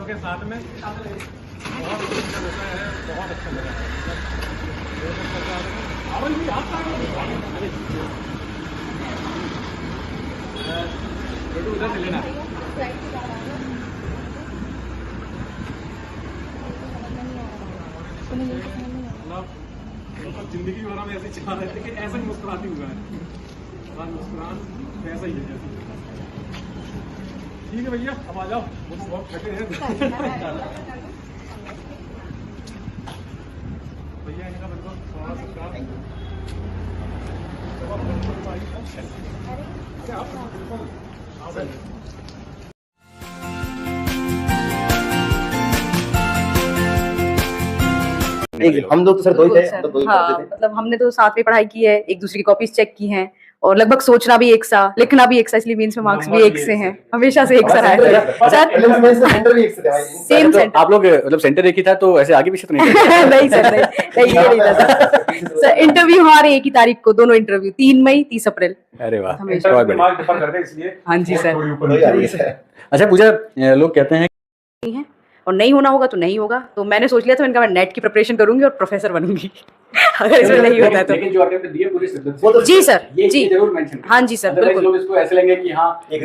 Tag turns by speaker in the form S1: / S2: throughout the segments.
S1: बच्चों के साथ में बहुत अच्छा लगा। उधर से लेना मतलब जिंदगी भर हम ऐसे चाह रहे थे कि ऐसा ही मुस्कुराती हुआ है, मुस्कुरान ऐसा ही है जैसे। ठीक है भैया, अब आ जाओ, मुझे बहुत थके हैं। भैया इनका बिल्कुल थोड़ा सा
S2: हम लोग तो सर दो ही थे, हम तो दो ही
S3: हाँ,
S2: करते थे।
S3: मतलब हमने तो साथ में पढ़ाई की है, एक दूसरे की कॉपीज चेक की हैं और लगभग सोचना भी एक सा, लिखना भी एक सा, इसलिए मेंस में मार्क्स भी एक से हैं, हमेशा से एक सा रहा है सर।
S2: सेंटर भी एक से थे भाई।
S3: सेम
S4: तो
S3: सेंटर।
S4: आप लोग मतलब सेंटर एक ही था, तो ऐसे आगे पीछे तो नहीं थे?
S3: नहीं सर, नहीं ये नहीं था सर। इंटरव्यू हमारे एक ही तारीख को, दोनों इंटरव्यू 3 मई 30 अप्रैल।
S4: अरे वाह,
S3: हमेशा।
S4: बहुत बढ़िया।
S1: मार्क डिफर करते हैं इसलिए।
S3: हाँ जी सर।
S4: अच्छा पूजा, लोग कहते हैं
S3: नहीं है और नहीं होना होगा तो नहीं होगा, तो मैंने सोच लिया था इनका मैं नेट की प्रिपरेशन करूंगी और प्रोफेसर बनूंगी। अगर इसमें नहीं होता है तो।
S4: लेकिन जो आपने दिए पूरी शिद्दत
S2: वो तो
S4: से,
S3: जी सर,
S4: ये
S3: जी
S4: जरूर मेंशन
S3: हाँ जी सर,
S4: बिल्कुल।
S3: बिल्कुल।
S4: लोग इसको ऐसे लेंगे कि हाँ
S2: एक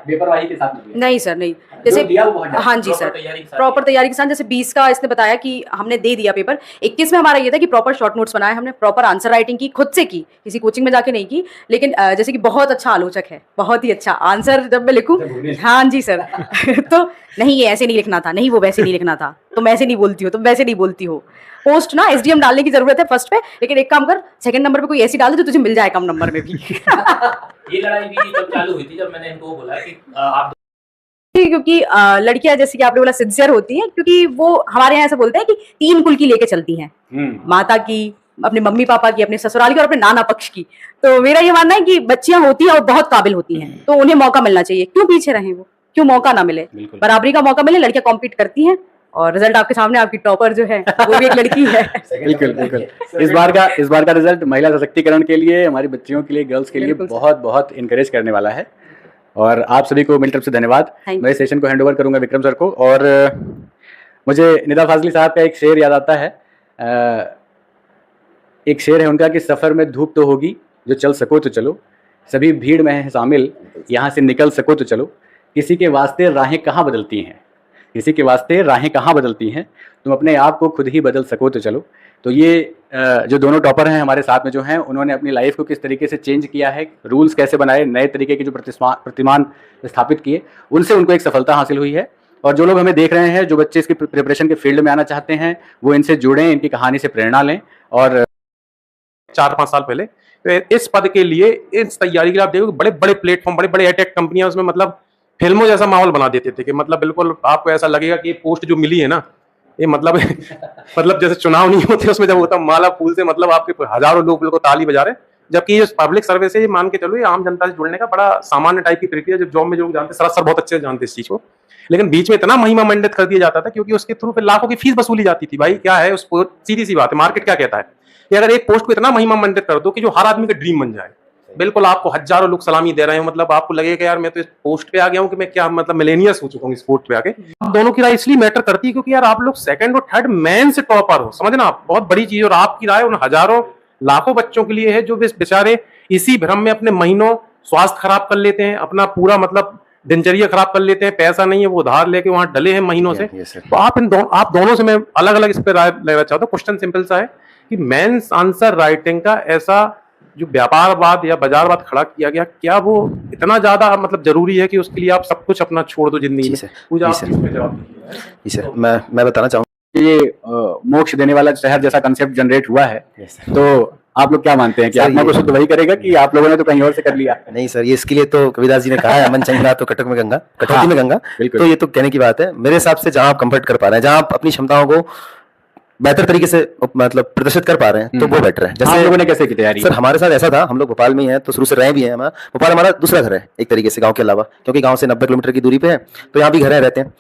S4: बेपरवाही के साथ नहीं
S3: नहीं सर, नहीं
S4: जो
S3: जैसे
S4: दिया वो बहुत ज्यादा।
S3: हाँ जी सर, प्रॉपर तैयारी के साथ। जैसे 20 का इसने बताया कि हमने दे दिया पेपर, 21 में हमारा ये था कि प्रॉपर शॉर्ट नोट्स बनाए हमने, प्रॉपर आंसर राइटिंग की, खुद से की, किसी कोचिंग में जाके नहीं की। लेकिन जैसे कि बहुत अच्छा आलोचक है, बहुत ही अच्छा आंसर जब मैं लिखूं, हाँ जी सर। तो नहीं ये ऐसे नहीं लिखना था, नहीं वो वैसे नहीं लिखना था, तुम ऐसे नहीं बोलती हो, तुम वैसे नहीं बोलती हो। पोस्ट ना एसडीएम डालने की जरूरत है फर्स्ट पे, लेकिन एक काम कर, सेकंड नंबर पे कोई ऐसी डाल दे तो तुझे मिल जाए कम नंबर में भी।
S5: ये लड़ाई भी तब चालू हुई थी जब मैंने इनको बोला कि आप
S3: क्योंकि लड़कियां जैसे कि आपने बोला सिंसियर होती हैं, क्योंकि वो हमारे यहाँ ऐसा बोलते हैं कि 3 कुल की लेके चलती हैं, माता की, अपने मम्मी पापा की, अपने ससुराल की और अपने नाना पक्ष की। तो मेरा ये मानना है कि बच्चियां होती हैं और बहुत काबिल होती हैं, तो उन्हें मौका मिलना चाहिए। क्यों पीछे रहें वो, क्यों मौका ना मिले, बराबरी का मौका मिले। लड़कियां कॉम्पीट करती हैं और रिजल्ट आपके सामने, आपकी टॉपर जो है वो भी एक लड़की है।
S4: बिल्कुल बिल्कुल। इस बार का रिजल्ट महिला सशक्तिकरण के लिए, हमारी बच्चियों के लिए, गर्ल्स के लिए बहुत बहुत इनकरेज करने वाला है। और आप सभी को मेरी तरफ से धन्यवाद। मैं इस सेशन को हैंड ओवर करूंगा विक्रम सर को। और मुझे निदा फाजली साहब का एक शेर याद आता है। एक शेर है उनका कि सफ़र में धूप तो होगी, जो चल सको तो चलो, सभी भीड़ में है शामिल, यहाँ से निकल सको तो चलो, किसी के वास्ते राहें कहाँ बदलती हैं, किसी के वास्ते राहें कहाँ बदलती हैं, तुम अपने आप को खुद ही बदल सको तो चलो। तो ये जो दोनों टॉपर हैं हमारे साथ में जो हैं, उन्होंने अपनी लाइफ को किस तरीके से चेंज किया है, रूल्स कैसे बनाए, नए तरीके के जो प्रतिमान स्थापित किए, उनसे उनको एक सफलता हासिल हुई है। और जो लोग हमें देख रहे हैं, जो बच्चे इसकी प्रिपरेशन के फील्ड में आना चाहते हैं, वो इनसे जुड़ें, इनकी कहानी से प्रेरणा लें। और
S1: 4-5 साल पहले तो इस पद के लिए, इस तैयारी के लिए आप देखो बड़े बड़े प्लेटफॉर्म, बड़े बड़े एटेक कंपनियां उसमें मतलब फिल्मों जैसा माहौल बना देते थे कि मतलब बिल्कुल आपको ऐसा लगेगा कि ये पोस्ट जो मिली है ना, ये मतलब मतलब जैसे चुनाव नहीं होते उसमें जब होता माला फूल से मतलब आपके हजारों लोग बिल्कुल ताली बजा रहे, जबकि ये पब्लिक सर्विस है, ये मान के चलो ये आम जनता से जुड़ने का बड़ा सामान्य टाइप की प्रक्रिया, जो जॉब में जो जानते सर बहुत अच्छे से जानते इस चीज को। लेकिन बीच में इतना महिमा मंडित कर दिया जाता था क्योंकि उसके थ्रू फिर लाखों की फीस वसूली जाती थी। भाई क्या है, उस सीधी सी बात है, मार्केट क्या कहता है कि अगर एक पोस्ट को इतना महिमा मंडित कर दो कि जो हर आदमी का ड्रीम बन जाए, बिल्कुल आपको हजारों लोग सलामी दे रहे हो, मतलब आपको लगेगा यार मैं तो इस पोस्ट पे आ गया हूँ कि मैं क्या मतलब मिलेनियस हो चुका हूँ इस पोस्ट पे आके। दोनों की राय इसलिए मैटर करती है क्योंकि यार आप लोग सेकंड और थर्ड मैन से टॉपर हो, समझना आप बहुत बड़ी चीज। और आपकी राय उन हजारों लाखों बच्चों के लिए है जो बेचारे इसी भ्रम में अपने महीनों स्वास्थ्य खराब कर लेते हैं, अपना पूरा मतलब दिनचर्या खराब कर लेते हैं, पैसा नहीं है वो उधार लेके वहां डले हैं महीनों से। तो आप दोनों से मैं अलग अलग इस पर राय लेना चाहता हूँ। क्वेश्चन सिंपल सा है कि मेंस आंसर राइटिंग का ऐसा जो व्यापारवाद या बाजारवाद खड़ा किया गया, क्या वो इतना ज्यादा मतलब जरूरी है कि उसके लिए आप सब कुछ अपना छोड़ दो जिंदगी में? पूजा आप इसमें जवाब दीजिए।
S2: जी सर, मैं बताना चाहूँगा
S4: ये मोक्ष देने वाला शहर जैसा कंसेप्ट जनरेट हुआ है, तो आप लोग क्या मानते हैं कि आत्मा को शुद्ध वही करेगा कि आप लोगों ने तो कहीं और से कर लिया?
S2: नहीं सर, ये इसके लिए तो कबीरदास जी ने कहा है, मन चंगा तो कटक में गंगा, कटौती में गंगा। तो ये तो कहने की बात है। मेरे हिसाब से जहां आप कंफर्ट कर पा रहे हैं, जहां आप अपनी क्षमताओं को बेहतर तरीके से मतलब प्रदर्शित कर पा रहे हैं, तो वो बेटर है।
S4: जैसे आप लोगों ने कैसे की तैयारी?
S2: सर हमारे साथ ऐसा था, हम लोग भोपाल में ही हैं, तो शुरू से रहे भी हैं। भोपाल हमारा दूसरा घर है एक तरीके से गांव के अलावा, क्योंकि गांव से 90 किलोमीटर की दूरी पे है, तो यहाँ भी घर रहते हैं।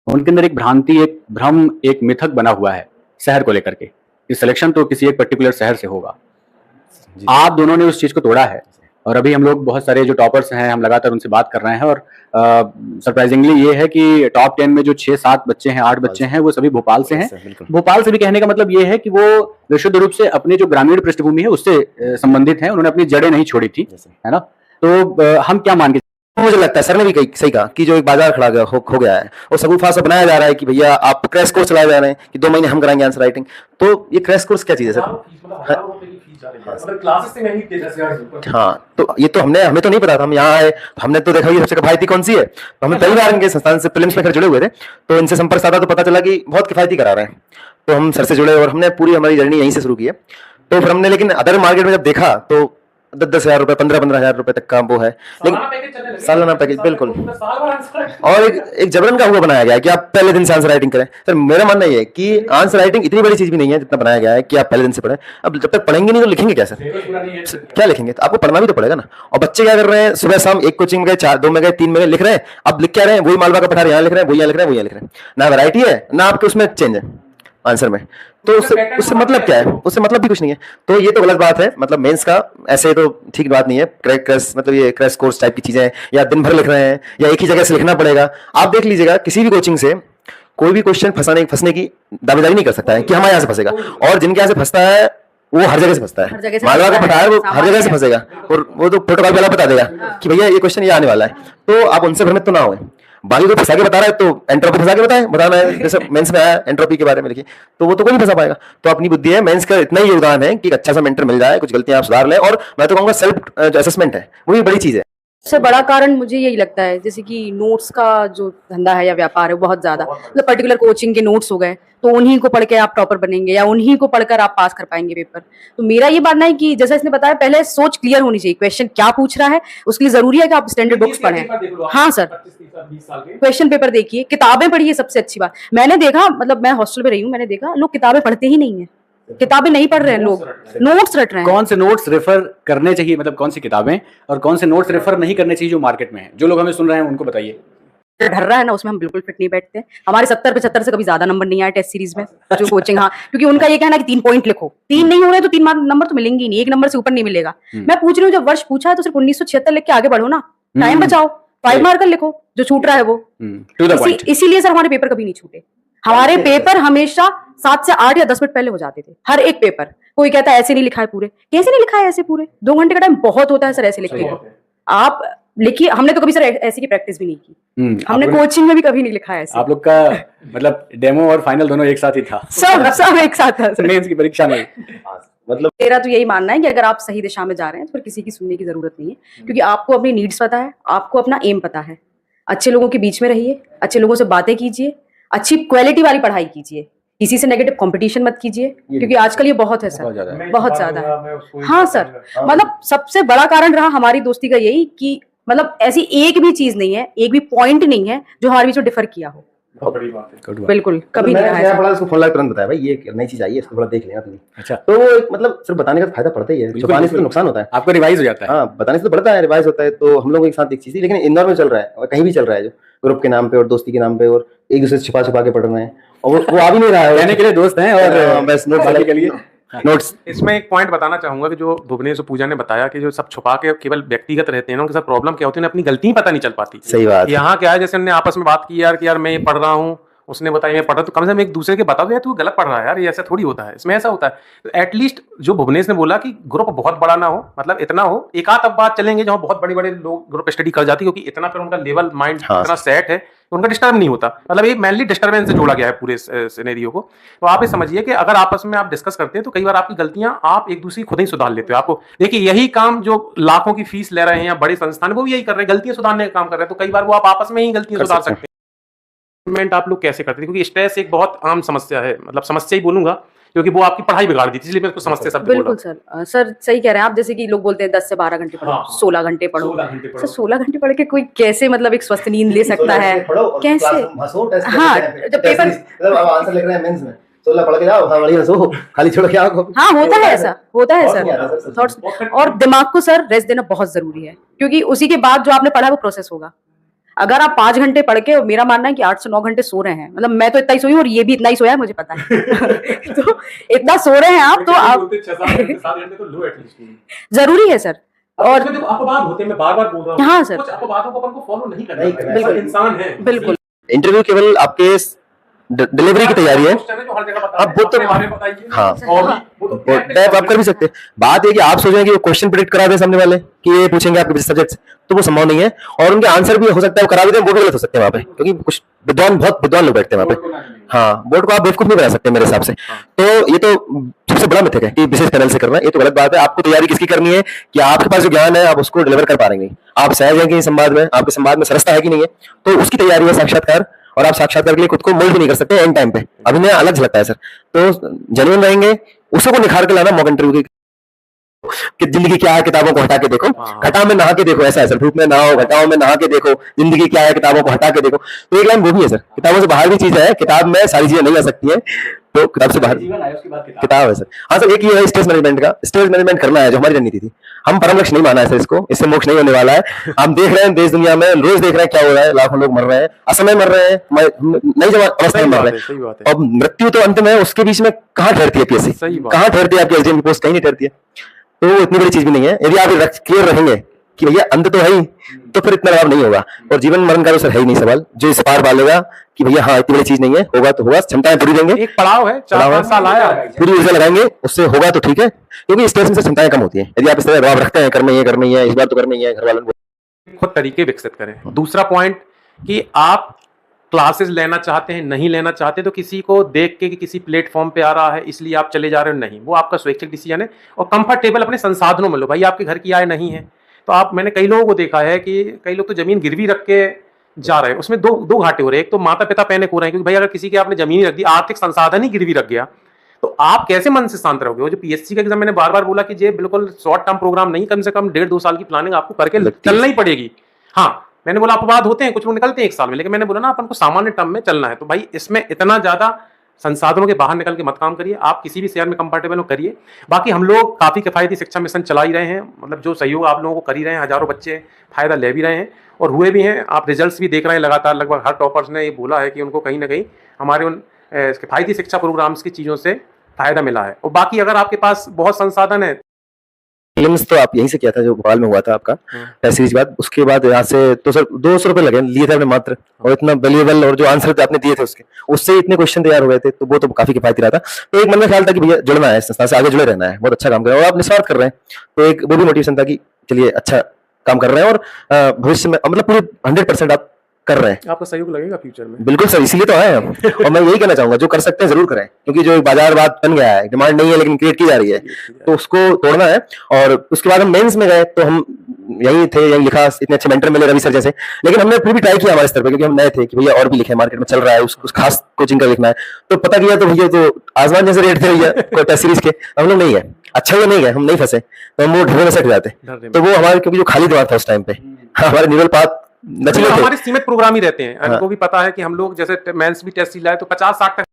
S4: उनके अंदर एक भ्रांति, एक भ्रम, एक मिथक बना हुआ है शहर को लेकर के, कि सिलेक्शन तो किसी एक पर्टिकुलर शहर से होगा। आप दोनों ने उस चीज को तोड़ा है और अभी हम लोग बहुत सारे जो टॉपर्स हैं हम लगातार उनसे बात कर रहे हैं और सरप्राइजिंगली ये है कि टॉप 10 में जो 6-7 बच्चे हैं 8 बच्चे हैं वो सभी भोपाल से हैं।
S2: बिल्कुल।
S4: भोपाल से भी कहने का मतलब ये है कि वो विशुद्ध रूप से अपने जो ग्रामीण पृष्ठभूमि है उससे संबंधित है, उन्होंने अपनी जड़ें नहीं छोड़ी थी, है ना। तो हम क्या मान के,
S2: मुझे लगता है सर ने भी सही कहा कि जो एक बाजार खड़ा हो गया है और सगुफा से बनाया जा रहा है कि भैया आप क्रैश कोर्स चलाए जा रहे हैं कि 2 महीने हम कराएंगे आंसर राइटिंग। तो ये क्रैश कोर्स क्या चीज है सर? हाँ, तो ये तो हमें तो नहीं पता था, हम यहाँ आए, हमने तो देखा ये सबसे किफायती कौन सी है, तो हमने पहली बार इनके संस्थान से प्रीलिम्स में खैर जुड़े हुए थे, तो इनसे संपर्क साधा तो पता चला कि बहुत किफायती करा रहे हैं। तो हम सर से जुड़े और हमने पूरी हमारी जर्नी यहीं से शुरू की है। तो फिर हमने लेकिन अदर मार्केट में जब देखा तो 10,000 रुपए 15,000 रुपए तक का वो है, लेकिन सालाना पैकेज बिल्कुल। और एक जबरन का हुआ बनाया गया है कि आप पहले दिन से आंसर राइटिंग करें। सर मेरा मानना ये है कि आंसर राइटिंग इतनी बड़ी चीज भी नहीं है जितना बनाया गया है कि आप पहले दिन से पढ़ें। अब जब तक पढ़ेंगे नहीं तो लिखेंगे क्या सर? क्या लिखेंगे? तो आपको पढ़ना भी तो पड़ेगा ना। और बच्चे क्या कर रहे हैं, सुबह शाम एक कोचिंग में गए, 4 2 में गए, 3 में गए, लिख रहे हैं। अब लिख क्या रहे हैं, वही मालवा का पठार यहाँ लिख रहे हैं, वही यहाँ लिख रहे हैं, वही यहाँ लिख रहे हैं। ना वैरायटी है ना आपके उसमें चेंज है आंसर में। तो उससे मतलब क्या है? उससे मतलब भी कुछ नहीं है। तो ये तो गलत बात है। मतलब मेंस का ऐसे तो ठीक बात नहीं है। क्रैश मतलब ये क्रैश कोर्स टाइप की चीजें या दिन भर लिख रहे हैं या एक ही जगह से लिखना पड़ेगा। आप देख लीजिएगा किसी भी कोचिंग से कोई भी क्वेश्चन फंसने की दावेदारी नहीं कर सकता है कि हमारे यहाँ से फंसेगा। और जिनके यहाँ से फंसता है वो हर जगह से फंसता है। मालवा का पठार वो हर जगह से फंसेगा और वो तो प्रोटोकॉल वाला बता देगा कि भैया ये क्वेश्चन ये आने वाला है। तो आप उनसे भ्रमित तो ना हुए। बाकी तो फंसा के बता रहा है तो एंट्रोपी फंसा के बताना है। जैसे मेंस में आया एंट्रोपी के बारे में लिखिए तो वो तो कोई नहीं फंसा पाएगा। तो अपनी बुद्धि है। मेंस का इतना ही योगदान है कि अच्छा सा मेंटर मिल जाए, कुछ गलतियां आप सुधार लें। और मैं तो कहूँगा सेल्फ असेसमेंट है वो भी बड़ी चीज है।
S3: सबसे बड़ा कारण मुझे यही लगता है, जैसे कि नोट्स का जो धंधा है या व्यापार है बहुत ज्यादा, मतलब पर्टिकुलर कोचिंग के नोट्स हो गए तो उन्हीं को पढ़ के आप टॉपर बनेंगे या उन्हीं को पढ़कर आप पास कर पाएंगे पेपर। तो मेरा ये मानना है कि जैसा इसने बताया, पहले सोच क्लियर होनी चाहिए, क्वेश्चन क्या पूछ रहा है, उसके लिए जरूरी है कि आप स्टैंडर्ड बुक्स पढ़ें। हाँ सर, क्वेश्चन पेपर देखिए, किताबें पढ़िए, सबसे अच्छी बात। मैंने देखा, मतलब मैं हॉस्टल में रही हूँ, मैंने देखा लोग किताबें पढ़ते ही नहीं है, किताबें नहीं पढ़ रहे हैं, लोग नोट्स रट रहे हैं।
S4: कौन से नोट्स रेफर करने चाहिए, मतलब कौन सी किताबें, और कौन से नोट्स रेफर नहीं करने चाहिए जो मार्केट में है? जो लोग हमें सुन रहे हैं उनको बताइए।
S3: डर रहा है ना, उसमें हम बिल्कुल फिट नहीं बैठते। हमारे 70-75 से कभी ज्यादा नंबर नहीं आया टेस्ट सीरीज में जो कोचिंग। हाँ, क्योंकि उनका ये कहना है कि 3 पॉइंट लिखो, 3 नहीं हो रहे तो 3 नंबर तो मिलेंगे ही नहीं, 1 नंबर से ऊपर नहीं मिलेगा। मैं पूछ रही हूँ, जब वर्ष पूछा है तो सिर्फ 1976 लिख के आगे बढ़ो ना, टाइम बचाओ, 5 मार्कर लिखो जो छूट रहा है वो। इसीलिए सर हमारे पेपर कभी नहीं छूटे। हमारे पेपर हमेशा 7 से 8 या 10 मिनट पहले हो जाते थे, हर एक पेपर। कोई कहता है ऐसे नहीं लिखा है पूरे, कैसे नहीं लिखा है ऐसे पूरे? 2 घंटे का टाइम बहुत होता है सर ऐसे लिखने को। आप लिखिए, हमने तो कभी सर ऐसी की प्रैक्टिस भी नहीं की, हमने कोचिंग में भी कभी नहीं लिखा है ऐसे।
S4: आप लोग का मतलब डेमो और फाइनल दोनों एक साथ ही था?
S3: सब एक साथ था सर,
S4: मेंस की परीक्षा में।
S2: मतलब
S3: मेरा तो यही मानना है कि अगर आप सही दिशा में जा रहे हैं तो फिर किसी की सुनने की जरूरत नहीं है, क्योंकि आपको अपनी नीड्स पता है, आपको अपना एम पता है। अच्छे लोगों के बीच में रहिए, अच्छे लोगों से बातें कीजिए, अच्छी क्वालिटी वाली पढ़ाई कीजिए, किसी से नेगेटिव कंपटीशन मत कीजिए, क्योंकि आजकल ये बहुत है सर, बहुत ज्यादा है। हाँ सर, मतलब सबसे बड़ा कारण रहा हमारी दोस्ती का यही कि मतलब ऐसी एक भी चीज नहीं है, एक भी पॉइंट नहीं है जो हमारे बीच में डिफर किया हो।
S1: बड़ी बात है।
S3: बिल्कुल कभी नहीं रहा है।
S2: बड़ा इसको फोन लगा तुरंत बताया भाई ये नई चीज आई है, इसको थोड़ा देख लेना तुम्हें।
S4: अच्छा,
S2: तो वो एक मतलब सिर्फ बताने का फायदा पड़ता ही है, छुपाने से तो नुकसान होता है।
S4: आपको रिवाइज हो जाता है।
S2: हाँ, बताने से तो बढ़ता है, रिवाइज होता है। तो हम लोग एक साथ एक चीज थी, लेकिन इंदौर में चल रहा है और कहीं भी चल रहा है, जो ग्रुप के नाम पे और दोस्ती के नाम पे, और एक दूसरे से छिपा के पढ़ रहे हैं और वो आ भी नहीं रहा है।
S4: कहने के लिए दोस्त हैं और
S2: बस नोट्स वाले के लिए नोट्स।
S1: इसमें एक पॉइंट बताना चाहूंगा कि जो भुवनेश और पूजा ने बताया कि जो सब छुपा के केवल व्यक्तिगत रहते हैं ना, उनके साथ प्रॉब्लम क्या होती है, अपनी गलती ही पता नहीं चल पाती।
S2: सही बात।
S1: यहाँ क्या है, जैसे उन्होंने आपस में बात की यार कि यार मैं ये पढ़ रहा हूँ, उसने बताया मैं पढ़ रहा, तो कम से कम एक दूसरे के बताओ यार तू गलत पढ़ रहा है यार, ये ऐसा थोड़ी होता है, इसमें ऐसा होता है। तो एटलीस्ट जो भुवनेश ने बोला कि ग्रुप बहुत बड़ा ना हो, मतलब इतना हो, एक आध अब बात चलेंगे जहाँ बहुत बड़े बड़े लोग ग्रुप स्टडी कर जाती है, क्योंकि इतना फिर उनका लेवल माइंड इतना सेट है, उनका डिस्टर्ब नहीं होता। मतलब ये मेनली डिस्टर्बेंस से जोड़ा गया है पूरे सिनेरियो को। तो आप ये समझिए कि अगर आपस में आप डिस्कस करते हैं तो कई बार आपकी गलतियां आप एक दूसरी खुद ही सुधार लेते हो। आपको देखिए, यही काम जो लाखों की फीस ले रहे हैं या बड़े संस्थान, वो भी यही कर रहे हैं, गलतियां सुधारने का काम कर रहे हैं। तो कई बार वो आप आपस में ही गलतियां सुधार सकते हैं। आप लोग कैसे करते हैं? क्योंकि स्ट्रेस एक बहुत आम समस्या है, मतलब समस्या ही बोलूंगा, क्योंकि वो आपकी पढ़ाई बिगाड़ दी थी, इसलिए मैं उसको समस्या शब्द बोल रहा हूं।
S3: बिल्कुल सर सही कह रहे हैं आप। जैसे कि लोग बोलते हैं 10 से 12 घंटे पढ़ो, 16 घंटे पढ़ो। सर 16 घंटे पढ़ के कोई कैसे मतलब एक स्वस्थ नींद ले सकता है? कैसे? हाँ, जब पेपर
S2: आंसर लिख रहे हैं मेंस में 16 पढ़ के जाओ, हाँ बड़ी हंसो, खाली छोड़ के आओ।
S3: हाँ, होता है ऐसा, होता है सर। थॉट्स और दिमाग को सर रेस्ट देना बहुत जरूरी है, क्योंकि उसी के बाद जो आपने पढ़ा वो प्रोसेस होगा। अगर आप 5 घंटे पढ़ के, मेरा मानना है कि 8 से 9 घंटे सो रहे हैं, मतलब मैं तो इतना ही सोई हूँ और ये भी इतना ही सोया है, मुझे पता है। तो इतना सो रहे हैं आप, तो आप जरूरी है सर। और
S1: इसमें देखो अपवाद होते हैं, मैं बार-बार बोल रहा हूँ।
S3: हाँ, सर।
S1: कुछ अपवादों को अपन को फॉलो नहीं करना
S2: नहीं
S1: चाहिए।
S2: करना
S1: बिल्कुल इंसान है।
S3: बिल्कुल
S2: इंटरव्यू केवल आपके डिलीवरी की तैयारी है।
S1: क्वेश्चन है जो हर जगह बताते
S2: अब
S1: हैं,
S2: वो तो
S1: अपने बारे में बताइए।
S2: हाँ
S1: और भी वो तो
S2: टाइप आप कर भी सकते हैं। बात है कि आप सोचें कि वो क्वेश्चन प्रिडिक्ट करा दे सामने वाले कि ये पूछेंगे आपके सब्जेक्ट से, तो वो संभव नहीं है। और उनके आंसर भी हो सकता है वो करा भी दें, वो भी गलत हो सकते हैं वहाँ पे, क्योंकि कुछ बहुत विद्वान लोग बैठते हैं वहाँ पे। हाँ, बोर्ड को आप बेवकूफ नहीं बना सकते मेरे हिसाब से। तो ये तो सबसे बड़ा मिथक है कि विशेष पैनल से करना, ये तो गलत बात है। आपको तैयारी किसकी करनी है कि आपके पास जो ज्ञान है आप उसको डिलीवर कर पा रहे हैं, आप सहज हैं कि संवाद में, आपके संवाद में सरसता है कि नहीं है, तो उसकी तैयारी है साक्षात्कार। और आप साक्षात्कार के लिए खुद को मोल्ड भी नहीं कर सकते एंड टाइम पे, अभिनय अलग झलकता है सर। तो जेन्युइन रहेंगे, उसी को निखार के लाना मॉक इंटरव्यू कि जिंदगी क्या है किताबों को हटा के देखो, घटा में नहा के देखो, ऐसा है सर, धूप में नहाओ घटाओं में नहा के देखो, जिंदगी क्या है किताबों को हटा के देखो। तो एक लाइन वो भी है सर, किताबों से बाहर भी चीज है, किताब में सारी चीजें नहीं आ सकती है, तो किताब से बाहर
S4: जीवन आया उसके बाद
S2: किताब है सर। हाँ सर, एक ये है स्ट्रेस मैनेजमेंट का, स्ट्रेस मैनेजमेंट करना है जो हमारी रणनीति थी। हम परम लक्ष्य नहीं माना है सर इसको, इससे मोक्ष नहीं होने वाला है। हम देख रहे हैं देश दुनिया में रोज देख रहे हैं क्या हो रहा है, लाखों लोग मर रहे हैं, असमय मर रहे हैं, नई अवस्था में मर रहे
S1: सही बात
S2: हैं,
S1: है।
S2: और मृत्यु तो अंत में है, उसके बीच में कहाँ ठहरती है पीएससी,
S1: सही बात।
S2: कहाँ ठहरती है आपकी एसडीएम की पोस्ट, कहीं नहीं ठहरती है। तो वो इतनी बड़ी चीज भी नहीं है। यदि आप क्लियर रहेंगे कि भैया अंत तो है ही, तो फिर इतना लाभ नहीं होगा। और जीवन मरण का तो सर है ही नहीं सवाल, जो इस पार पालेगा कि भैया हाँ इतनी बड़ी चीज नहीं है, होगा तो होगा, क्षमताएं पूरी देंगे,
S1: एक पड़ाव है,
S2: पड़ाव है।
S1: 4-5 साल आया।
S2: पूरी ऊर्जा लगाएंगे, उससे होगा तो ठीक है, क्योंकि स्ट्रेस में से क्षमताएं कम होती है। यदि आप इस तरह दबाव रखते हैं करना ही है, इस बार तो करना ही है, घर वालों को
S1: खुद तरीके विकसित करें। दूसरा पॉइंट कि आप क्लासेस लेना चाहते हैं, नहीं लेना चाहते, तो किसी को देख के कि किसी प्लेटफॉर्म पे आ रहा है इसलिए आप चले जा रहे हो, नहीं, वो आपका स्वैच्छिक डिसीजन है। और कंफर्टेबल अपने संसाधनों में लो। भाई आपके घर की आय नहीं है तो आप, मैंने कई लोगों को देखा है कि कई लोग तो जमीन गिरवी रख के जा रहे हैं, उसमें दो घाटे हो रहे हैं। एक तो माता पिता पैनिक हो रहे हैं क्योंकि भाई अगर किसी के आपने जमीन रख दी, आर्थिक संसाधन ही गिरवी रख गया, तो आप कैसे मन से शांत रहोगे। वो जो पीएससी का एग्जाम, मैंने बार बार बोला कि ये बिल्कुल शॉर्ट टर्म प्रोग्राम नहीं, कम से कम 1.5-2 साल की प्लानिंग आपको करके चलना ही पड़ेगी। हाँ, मैंने बोला अपवाद होते हैं, कुछ लोग निकलते हैं 1 साल में, लेकिन मैंने बोला ना अपन को सामान्य टर्म में चलना है। तो भाई इसमें इतना ज्यादा संसाधनों के बाहर निकल के मत काम करिए। आप किसी भी शहर में कंफर्टेबल हो करिए। बाकी हम लोग काफी किफायती शिक्षा मिशन चला ही रहे हैं, मतलब जो सहयोग आप लोगों को कर ही रहे हैं, हजारों बच्चे फायदा ले भी रहे हैं और हुए भी हैं। आप रिजल्ट्स भी देख रहे हैं लगातार। लगभग हर टॉपर्स ने ये बोला है कि उनको कहीं ना कहीं हमारे उन किफायती शिक्षा प्रोग्राम्स की चीजों से फायदा मिला है। और बाकी अगर आपके पास बहुत संसाधन है,
S2: प्रीलिम्स तो आप यहीं से किया था जो भोपाल में हुआ था आपका टेस्ट सीरीज के बाद, उसके बाद यहाँ से तो सर 200 रुपए लगे लिए थे आपने मात्र, और इतना वैल्यूएबल, और जो आंसर आपने दिए थे उसके, उससे इतने क्वेश्चन तैयार हो गए थे, तो वो तो काफी किफायती रहा था। तो एक मन में ख्याल था कि भैया जुड़ना है, संस्था से आगे जुड़े रहना है, बहुत अच्छा काम कर रहे हैं और आप निस्वार्थ कर रहे हैं, तो एक वो भी मोटिवेशन था कि चलिए अच्छा काम कर रहे हैं और भविष्य में मतलब पूरे 100% आप कर रहे हैं।
S1: आपका सहयोग लगेगा फ्यूचर में।
S2: बिल्कुल सर, इसीलिए तो आए हम। और मैं यही कहना चाहूंगा, जो कर सकते हैं जरूर करें, क्योंकि जो एक बाजारवाद बन गया है, डिमांड नहीं है लेकिन क्रिएट की जा रही है, तो उसको तोड़ना है। और उसके बाद हम मेंस में गए तो हम यही थे, यही लिखा, इतने अच्छे मेंटर मिले रवि सर जैसे, लेकिन हमने फिर भी ट्राई किया हमारे स्तर पर, क्योंकि हम नए थे कि भैया और भी लिखे, मार्केट में चल रहा है, उस खास कोचिंग का लिखना है। तो पता किया तो भैया तो आसमान जैसे रेट थे भैया टेस्ट सीरीज के, हम लोग नहीं गए। अच्छा ये नहीं गए, हम नहीं फंसे, तो हम वो ढर्रे में सेट जाते। तो वो हमारे, क्योंकि जो खाली दिमाग था उस टाइम पे, हमारे न्यूरल पाथ नचले थे।
S1: हमारे सीमित प्रोग्राम ही रहते हैं। इनको भी पता है कि हम लोग जैसे मेंस भी टेस्ट लाए तो 50-60 तक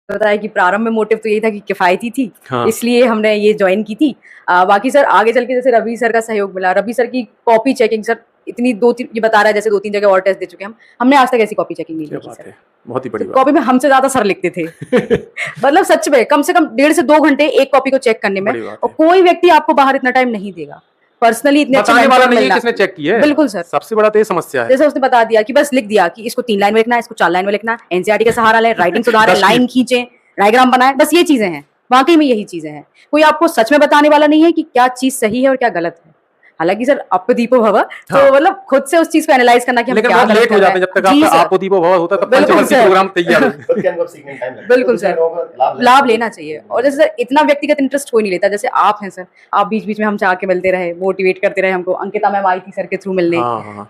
S3: बताया कि प्रारंभ में मोटिव तो यही था कि किफायती थी,
S1: हाँ।
S3: इसलिए हमने ये ज्वाइन की थी। बाकी सर आगे चल के जैसे रवि सर का सहयोग मिला, रवि सर की कॉपी चेकिंग, सर इतनी 2-3 ये बता रहा है जैसे 2-3 जगह और टेस्ट दे चुके हैं हमने आज तक ऐसी कॉपी चेकिंग नहीं की सर।
S1: बहुत ही बड़ी बात।
S3: कॉपी में हमसे ज्यादा सर लिखते थे मतलब सच में कम से कम 1.5 से 2 घंटे एक कॉपी को चेक करने में, और कोई व्यक्ति आपको बाहर इतना टाइम नहीं देगा। पर्सनली इतने अच्छे
S1: बताने वाला
S3: मेंटर
S1: नहीं है
S3: मिलना।
S1: किसने चेक किया है।
S3: बिल्कुल सर,
S1: सबसे बड़ा तो ये समस्या है।
S3: जैसे उसने बता दिया कि बस लिख दिया कि इसको 3 लाइन में लिखना है, इसको 4 लाइन में लिखना है, एनसीईआरटी का सहारा लें, राइटिंग सुधारें, लाइन खींचें, डायग्राम बनाएं, बस ये चीजें हैं। वाकई में यही चीजें हैं। कोई आपको सच में बताने वाला नहीं है कि क्या चीज सही है और क्या गलत है। हालांकि सर अपदीपो भव, तो मतलब खुद से उस चीज को एनालाइज करना कि हम
S1: लेकिन
S3: क्या
S1: बहुत लेट हो जाते हैं। जब तक आपका आपोदीपो भव होता है तब पंचवर्षीय प्रोग्राम तैयार है।
S3: बिल्कुल सर, लाभ लेना चाहिए। और जैसे सर इतना व्यक्तिगत इंटरेस्ट कोई नहीं लेता, जैसे आप हैं सर, आप बीच बीच में हमसे आके मिलते रहे, मोटिवेट करते रहे हमको। अंकिता मैम आई थी सर के थ्रू मिलने।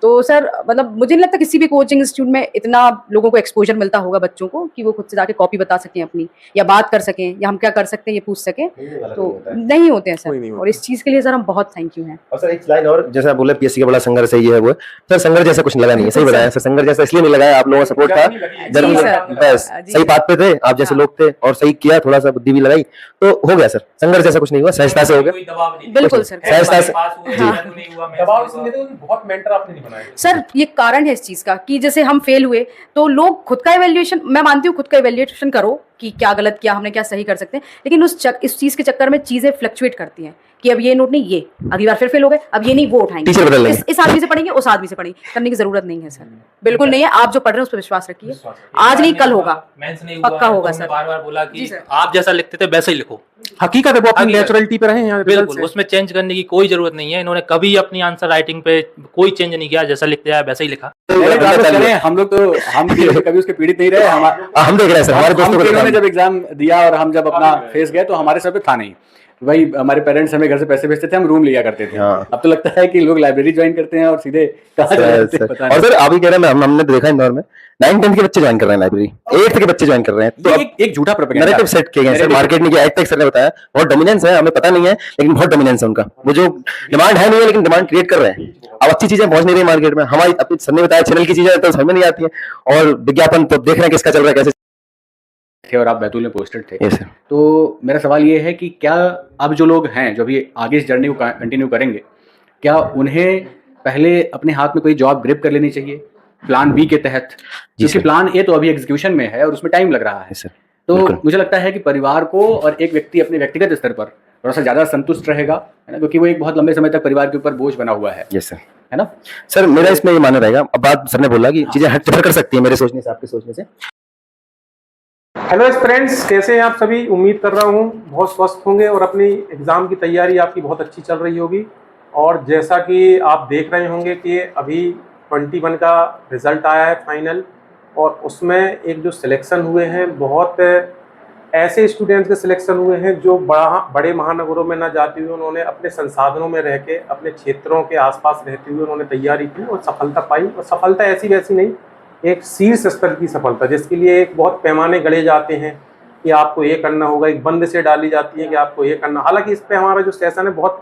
S3: तो सर मतलब मुझे नहीं लगता किसी भी कोचिंग इंस्टीट्यूट में इतना लोगों को एक्सपोजर मिलता होगा बच्चों को कि वो खुद से जाके कॉपी बता सकें अपनी, या बात कर सकें, या हम क्या कर सकते हैं ये पूछ सकें। तो नहीं होते हैं सर, और इस चीज के लिए सर हम बहुत थैंक यू हैं।
S2: और सर एक लाइन और, जैसा बोले पीएससी का बड़ा संघर्ष है, ये है वो है। सर संघर्ष जैसा कुछ लगा नहीं है, सही बताया सर, संघर्ष जैसा इसलिए नहीं लगाया, आप लोगों का सपोर्ट था, जरूर बस सही बात पे थे आप जैसे लोग थे, और सही किया, थोड़ा सा बुद्धि भी लगाई तो हो गया सर। संघर्ष जैसा कुछ नहीं हुआ, सहजता से हो गया।
S5: कोई दबाव नहीं।
S3: बिल्कुल सर,
S2: सहजता से।
S1: दबाव इसलिए तो बहुत मेंटर आपने नहीं बनाए
S3: सर ये कारण है इस चीज का कि जैसे हम फेल हुए तो लोग खुद का इवैल्यूएशन, मैं मानती हूँ खुद का इवैल्यूएशन करो कि क्या गलत किया हमने, क्या सही कर सकते हैं, लेकिन इस चीज़ के चक्कर में चीज़ें फ्लक्चुएट करती हैं कि अब ये नोट नहीं, ये अगली बार फिर फेल हो गए, अब ये नहीं, वो उठाएंगे,
S2: टीचर बदल लेंगे।
S3: इस आदमी से पढ़ेंगे, उस आदमी से पढ़ेंगे, करने की जरूरत नहीं है सर, बिल्कुल नहीं है। आप जो पढ़ रहे हैं उस पर विश्वास रखिए, आज नहीं कल होगा,
S5: मेंस नहीं हुआ,
S3: पक्का होगा
S5: तो
S3: सर।
S5: बार बार बोला
S3: जी
S5: कि
S3: सर।
S5: आप जैसा लिखते थे वैसा ही लिखो।
S1: हकीकत है, वो अपनी
S5: हकीकत।
S1: नेचुरलिटी पे रहे हैं
S5: बिल्कुल, उसमें चेंज करने की कोई जरूरत नहीं है। इन्होंने कभी अपनी आंसर राइटिंग पे कोई चेंज नहीं किया, जैसा लिखते हैं वैसा ही लिखा।
S4: पहले तारुफ करें, हम लोग तो हम भी कभी उसके पीड़ित नहीं रहे।
S2: हम देख रहे हैं सर, हमारे दोस्तों को
S4: ने जब एग्जाम दिया और हम जब अपना फेस गए तो हमारे सर पे था नहीं। वही हमारे पेरेंट्स हमें घर से पैसे भेजते थे, हम रूम लिया करते थे।
S2: हाँ।
S4: अब तो लगता है कि लोग लाइब्रेरी ज्वाइन करते हैं और सीधे कहाँ चले जाते हैं, पता
S2: और
S4: नहीं।
S2: सर आप ही कह रहे हैं, हमने देखा इंदौर में 9th-10th के बच्चे ज्वाइन कर रहे हैं लाइब्रेरी, 8th के बच्चे ज्वाइन कर रहे हैं। तो
S4: ये एक झूठा प्रोपेगेंडा
S2: नैरेटिव सेट किए गए सर, मार्केट में, आज तक सर ने बताया बहुत डोमिनेंस है, हमें पता नहीं है लेकिन बहुत डोमिनेंस है उनका। वो जो डिमांड है नहीं है लेकिन डिमांड क्रिएट कर रहे हैं। अब अच्छी चीजें पहुंच नहीं रही मार्केट में, हमारी अपनी सर ने बताया चैनल की चीजें तो समझ में नहीं आती है, और विज्ञापन तो देख रहे हैं किसका चल रहा है कैसे
S4: थे और आप बैतूल में पोस्टेड थे।
S2: Yes, sir.
S4: तो मेरा सवाल ये है कि क्या अब जो लोग हैं जो भी आगे इस जर्नी को कंटिन्यू करेंगे, क्या उन्हें पहले अपने हाथ में कोई जॉब ग्रिप कर लेनी चाहिए प्लान बी के तहत? क्योंकि
S2: sir.
S4: प्लान ए तो अभी एग्जीक्यूशन में है और उसमें टाइम लग रहा है।
S2: Yes, sir.
S4: तो
S2: बिल्कुल।
S4: मुझे लगता है कि परिवार को और एक व्यक्ति अपने व्यक्तिगत स्तर पर थोड़ा सा ज़्यादा संतुष्ट रहेगा, है ना, क्योंकि वो एक बहुत लंबे समय तक परिवार के ऊपर बोझ बना हुआ है।
S2: Yes sir.
S4: है ना
S2: सर, मेरा इसमें ये मानना रहेगा, अब बात सर ने बोला कि चीजें हट कर सकती है मेरे सोचने से, आपके सोचने से।
S1: हेलो फ्रेंड्स, कैसे हैं आप सभी? उम्मीद कर रहा हूँ बहुत स्वस्थ होंगे और अपनी एग्ज़ाम की तैयारी आपकी बहुत अच्छी चल रही होगी। और जैसा कि आप देख रहे होंगे कि अभी 21 का रिज़ल्ट आया है फाइनल, और उसमें एक जो सिलेक्शन हुए हैं, बहुत ऐसे स्टूडेंट्स के सिलेक्शन हुए हैं जो बड़े महानगरों में ना जाते हुए उन्होंने अपने संसाधनों में रह के, अपने क्षेत्रों के आसपास रहते हुए उन्होंने तैयारी की और सफलता पाई। और सफलता ऐसी वैसी नहीं, एक शीर्ष स्तर की सफलता, जिसके लिए एक बहुत पैमाने गढ़े जाते हैं कि आपको ये करना होगा, एक बंद से डाली जाती है कि आपको ये करना। हालांकि इस पे हमारा जो सेशन है बहुत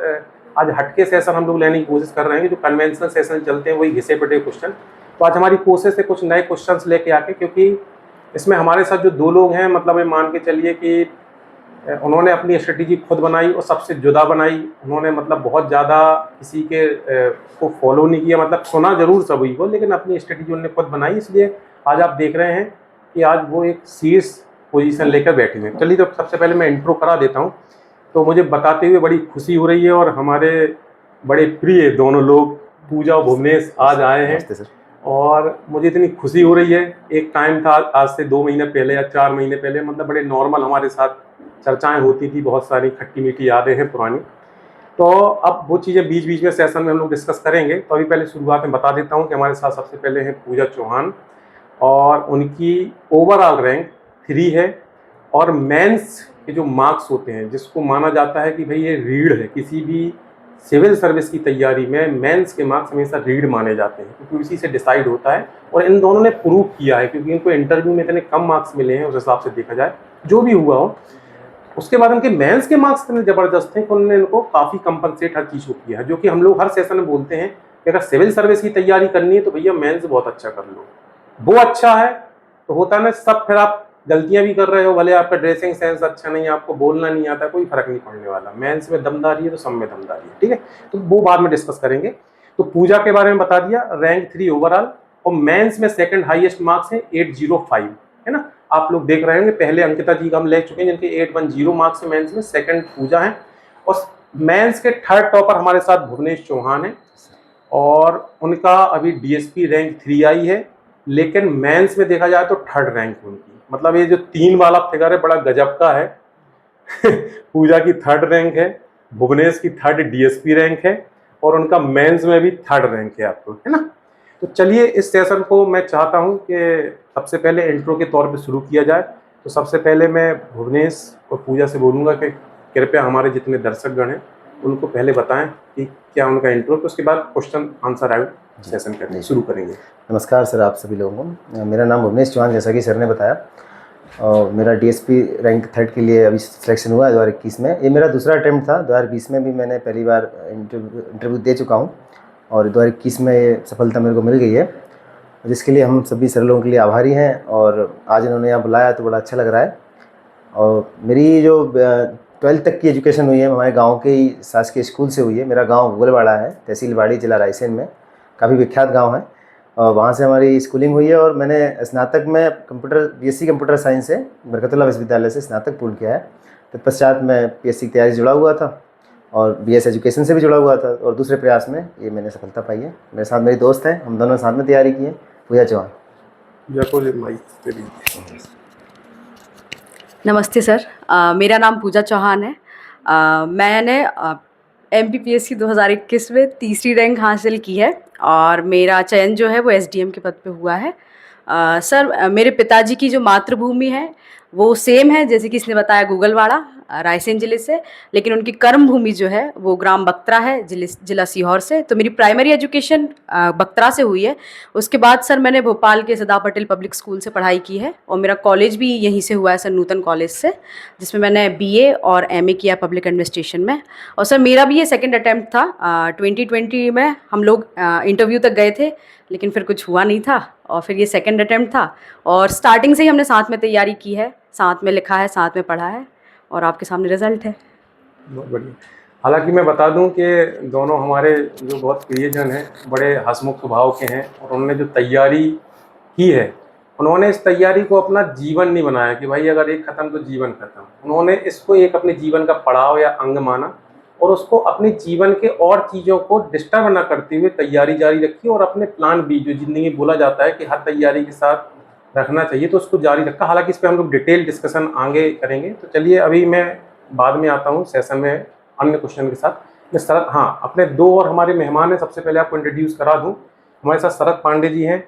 S1: आज हटके सेशन हम लोग लेने की कोशिश कर रहे हैं, जो कन्वेंशनल सेशन चलते हैं वही घिसे पिटे क्वेश्चन। तो आज हमारी कोशिश है कुछ नए क्वेश्चंस लेके आके, क्योंकि इसमें हमारे साथ जो दो लोग हैं, मतलब ये मान के चलिए कि उन्होंने अपनी स्ट्रेटेजी खुद बनाई और सबसे जुदा बनाई। उन्होंने मतलब बहुत ज़्यादा किसी के को फॉलो नहीं किया, मतलब सुना जरूर सभी को, लेकिन अपनी स्ट्रेटेजी उन्होंने खुद बनाई। इसलिए आज आप देख रहे हैं कि आज वो एक शीर्ष पोजीशन लेकर बैठे हैं। चलिए, तो सबसे पहले मैं इंट्रो करा देता हूँ। तो मुझे बताते हुए बड़ी खुशी हो रही है, और हमारे बड़े प्रिय दोनों लोग पूजा और भुवनेश आज आए हैं, और मुझे इतनी खुशी हो रही है। एक टाइम था आज से 2 महीने पहले या 4 महीने पहले, मतलब बड़े नॉर्मल हमारे साथ चर्चाएं होती थी, बहुत सारी खट्टी मीठी यादें हैं पुरानी। तो अब वो चीज़ें बीच बीच में सेशन में हम लोग डिस्कस करेंगे। तो अभी पहले शुरुआत में बता देता हूँ कि हमारे साथ सबसे पहले हैं पूजा चौहान, और उनकी ओवरऑल रैंक 3 है। और मेंस के जो मार्क्स होते हैं, जिसको माना जाता है कि भाई ये रीढ़ है किसी भी सिविल सर्विस की तैयारी में, मेंस के मार्क्स हमेशा रीढ़ माने जाते हैं, क्योंकि इसी से डिसाइड होता है। और इन दोनों ने प्रूव किया है, क्योंकि इनको इंटरव्यू में इतने कम मार्क्स मिले हैं, उस हिसाब से देखा जाए जो भी हुआ हो। उसके बाद उनके मेंस के मार्क्स इतने ज़बरदस्त हैं कि उन्होंने इनको काफ़ी कंपनसेट हर चीज़ को किया है, जो कि हम लोग हर सेशन में बोलते हैं कि अगर सिविल सर्विस की तैयारी करनी है तो भैया मेंस बहुत अच्छा कर लो। वो अच्छा है तो होता है ना, सब फिर आप गलतियां भी कर रहे हो, भले आपका ड्रेसिंग सेंस अच्छा नहीं है, आपको बोलना नहीं आता, कोई फर्क नहीं पड़ने वाला। मेंस में दमदारी है तो सब में दमदारी है, ठीक है। तो वो बाद में डिस्कस करेंगे। तो पूजा के बारे में बता दिया, रैंक 3 ओवरऑल, और मेंस में सेकंड हाईएस्ट मार्क्स है 805, है ना। आप लोग देख रहे होंगे, पहले अंकिता जी का हम ले चुके हैं जिनके 810 मार्क्स है मेंस में, सेकंड पूजा है। और मेंस के थर्ड टॉपर हमारे साथ भुवनेश चौहान है, और उनका अभी डीएसपी रैंक 3 आई है, लेकिन मेंस में देखा जाए तो थर्ड रैंक उनकी। मतलब ये जो 3 वाला फिगर है बड़ा गजब का है। पूजा की थर्ड रैंक है, भुवनेश की थर्ड डीएसपी रैंक है, और उनका मेंस में भी थर्ड रैंक है आपको, है ना। तो चलिए, इस सेशन को मैं चाहता हूं कि सबसे पहले इंट्रो के तौर पे शुरू किया जाए। तो सबसे पहले मैं भुवनेश और पूजा से बोलूँगा कि कृपया हमारे जितने दर्शकगण हैं उनको पहले बताएं कि क्या उनका इंट्रो, तो उसके बाद क्वेश्चन आंसर आउट सेशन करने शुरू करेंगे।
S2: नमस्कार सर, आप सभी लोगों को। मेरा नाम भुवनेश चौहान, जैसा कि सर ने बताया, और मेरा डीएसपी रैंक 3 के लिए अभी सिलेक्शन हुआ है 2021 में। ये मेरा दूसरा अटैम्प्ट था। 2020 में भी मैंने पहली बार इंटरव्यू दे चुका हूँ, और 2021 में ये सफलता मेरे को मिल गई है, जिसके लिए हम सभी सर लोगों के लिए आभारी हैं। और आज इन्होंने यहाँ बुलाया तो बड़ा अच्छा लग रहा है। और मेरी जो 12th तक की एजुकेशन हुई है हमारे गांव के ही शासकीय स्कूल से हुई है। मेरा गांव गोलवाड़ा है, तहसील बाड़ी, जिला रायसेन में, काफ़ी विख्यात गांव है। और वहाँ से हमारी स्कूलिंग हुई है और मैंने स्नातक में बीएससी कंप्यूटर साइंस से बरकतुल्लाह विश्वविद्यालय से स्नातक पूर्ण किया है। तत्पश्चात मैं पीएससी की तैयारी से जुड़ा हुआ था और बीएस एजुकेशन से भी जुड़ा हुआ था और दूसरे प्रयास में ये मैंने सफलता पाई है। मेरे साथ मेरी दोस्त हैं, हम दोनों साथ में तैयारी की है, पूजा चौहान।
S3: नमस्ते सर, मेरा नाम पूजा चौहान है। मैंने MPPSC 2021 में तीसरी रैंक हासिल की है और मेरा चयन जो है वो SDM के पद पे हुआ है। सर, मेरे पिताजी की जो मातृभूमि है वो सेम है जैसे कि इसने बताया गूगलवाड़ा, रायसेन ज़िले से, लेकिन उनकी कर्म भूमि जो है वो ग्राम बक्तरा है, जिला सीहोर से। तो मेरी प्राइमरी एजुकेशन बक्तरा से हुई है। उसके बाद सर मैंने भोपाल के सरदार पटेल पब्लिक स्कूल से पढ़ाई की है और मेरा कॉलेज भी यहीं से हुआ है सर, नूतन कॉलेज से, जिसमें मैंने BA और MA किया पब्लिक एडमिनिस्ट्रेशन में। और सर मेरा भी ये सेकेंड अटैम्प्ट था। 2020 में हम लोग इंटरव्यू तक गए थे लेकिन फिर कुछ हुआ नहीं था और फिर ये सेकेंड अटैम्प्ट था और स्टार्टिंग से ही हमने साथ में तैयारी की है, साथ में लिखा है, साथ में पढ़ा है और आपके सामने रिजल्ट है।
S1: बहुत बढ़िया। हालांकि मैं बता दूं कि दोनों हमारे जो बहुत प्रियजन हैं, बड़े हंसमुख स्वभाव के हैं और उन्होंने जो तैयारी की है, उन्होंने इस तैयारी को अपना जीवन नहीं बनाया कि भाई अगर एक ख़त्म तो जीवन ख़त्म। उन्होंने इसको एक अपने जीवन का पड़ाव या अंग माना और उसको अपने जीवन के और चीज़ों को डिस्टर्ब ना करते हुए तैयारी जारी रखी और अपने प्लान B जो ज़िंदगी में बोला जाता है कि हर तैयारी के साथ रखना चाहिए, तो उसको जारी रखा। हालांकि इस पर हम लोग डिटेल डिस्कशन आगे करेंगे। तो चलिए अभी मैं बाद में आता हूँ सेशन में अन्य क्वेश्चन के साथ। मैं शरद, हाँ, अपने दो और हमारे मेहमान हैं, सबसे पहले आपको इंट्रोड्यूस करा दूँ। हमारे साथ शरद पांडे जी हैं,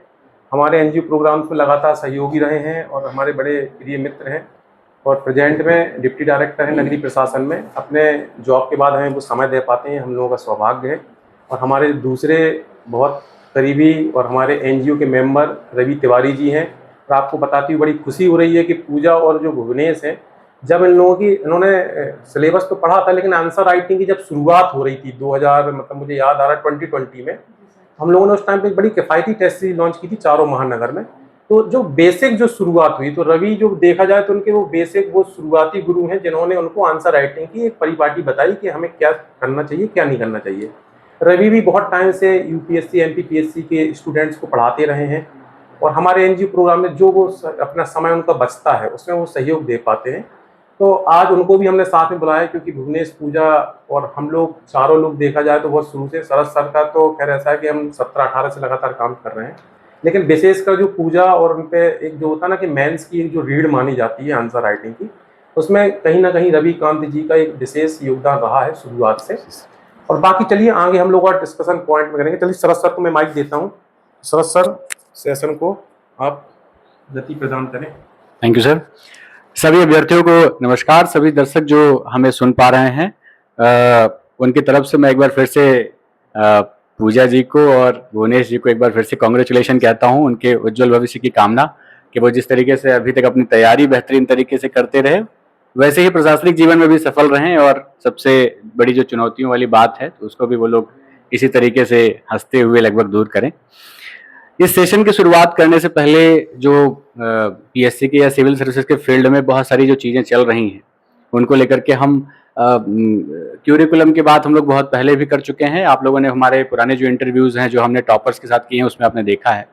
S1: हमारे NGO प्रोग्राम्स में लगातार सहयोगी रहे हैं और हमारे बड़े प्रिय मित्र हैं और प्रेजेंट में डिप्टी डायरेक्टर हैं नगरीय प्रशासन में। अपने जॉब के बाद हमें वो समय दे पाते हैं, हम लोगों का सौभाग्य है। और हमारे दूसरे बहुत करीबी और हमारे NGO के मेंबर रवि तिवारी जी हैं। और आपको बताती हुई बड़ी खुशी हो रही है कि पूजा और जो भुवनेश हैं, जब इन्होंने सिलेबस तो पढ़ा था लेकिन आंसर राइटिंग की जब शुरुआत हो रही थी 2000 मतलब मुझे याद आ रहा है 2020 में, हम लोगों ने उस टाइम पे एक बड़ी किफ़ायती टेस्ट सीरीज लॉन्च की थी चारों महानगर में। तो जो बेसिक जो शुरुआत हुई, तो रवि जो देखा जाए तो उनके वो बेसिक वो शुरुआती गुरु हैं जिन्होंने उनको आंसर राइटिंग की एक परिपाटी बताई कि हमें क्या करना चाहिए क्या नहीं करना चाहिए। रवि भी बहुत टाइम से UPSC MPPSC के स्टूडेंट्स को पढ़ाते रहे हैं और हमारे NGO प्रोग्राम में जो वो अपना समय उनका बचता है उसमें वो सहयोग दे पाते हैं। तो आज उनको भी हमने साथ में बुलाया क्योंकि भुवनेश, पूजा और हम लोग चारों लोग देखा जाए तो बहुत शुरू से, शरद सर का तो खैर ऐसा है कि हम 17-18 से लगातार काम कर रहे हैं, लेकिन विशेषकर जो पूजा और उन पे एक जो होता है ना कि मेंस की एक जो रीढ़ मानी जाती है आंसर राइटिंग की, उसमें कहीं ना कहीं रविकांत जी का एक विशेष योगदान रहा है शुरुआत से। और बाकी चलिए आगे हम लोग और डिस्कशन पॉइंट में करेंगे। चलिए शरद सर को मैं माइक देता हूँ। शरद सर, सेशन को आप गति प्रदान करें।
S4: Thank you sir. सभी अभ्यर्थियों को नमस्कार। सभी दर्शक जो हमें सुन पा रहे हैं उनकी तरफ से मैं एक बार फिर से पूजा जी को और भुवनेश जी को एक बार फिर से कॉन्ग्रेचुलेशन कहता हूं, उनके उज्जवल भविष्य की कामना कि वो जिस तरीके से अभी तक अपनी तैयारी बेहतरीन तरीके से करते रहे वैसे ही प्रशासनिक जीवन में भी सफल रहें और सबसे बड़ी जो चुनौतियों वाली बात है तो उसको भी वो लोग इसी तरीके से हंसते हुए लगभग दूर करें। इस सेशन की शुरुआत करने से पहले जो PSC के या सिविल सर्विसेज के फील्ड में बहुत सारी जो चीज़ें चल रही हैं उनको लेकर के हम क्यूरिकुलम की बात हम लोग बहुत पहले भी कर चुके हैं। आप लोगों ने हमारे पुराने जो इंटरव्यूज़ हैं जो हमने टॉपर्स के साथ किए हैं उसमें आपने देखा है।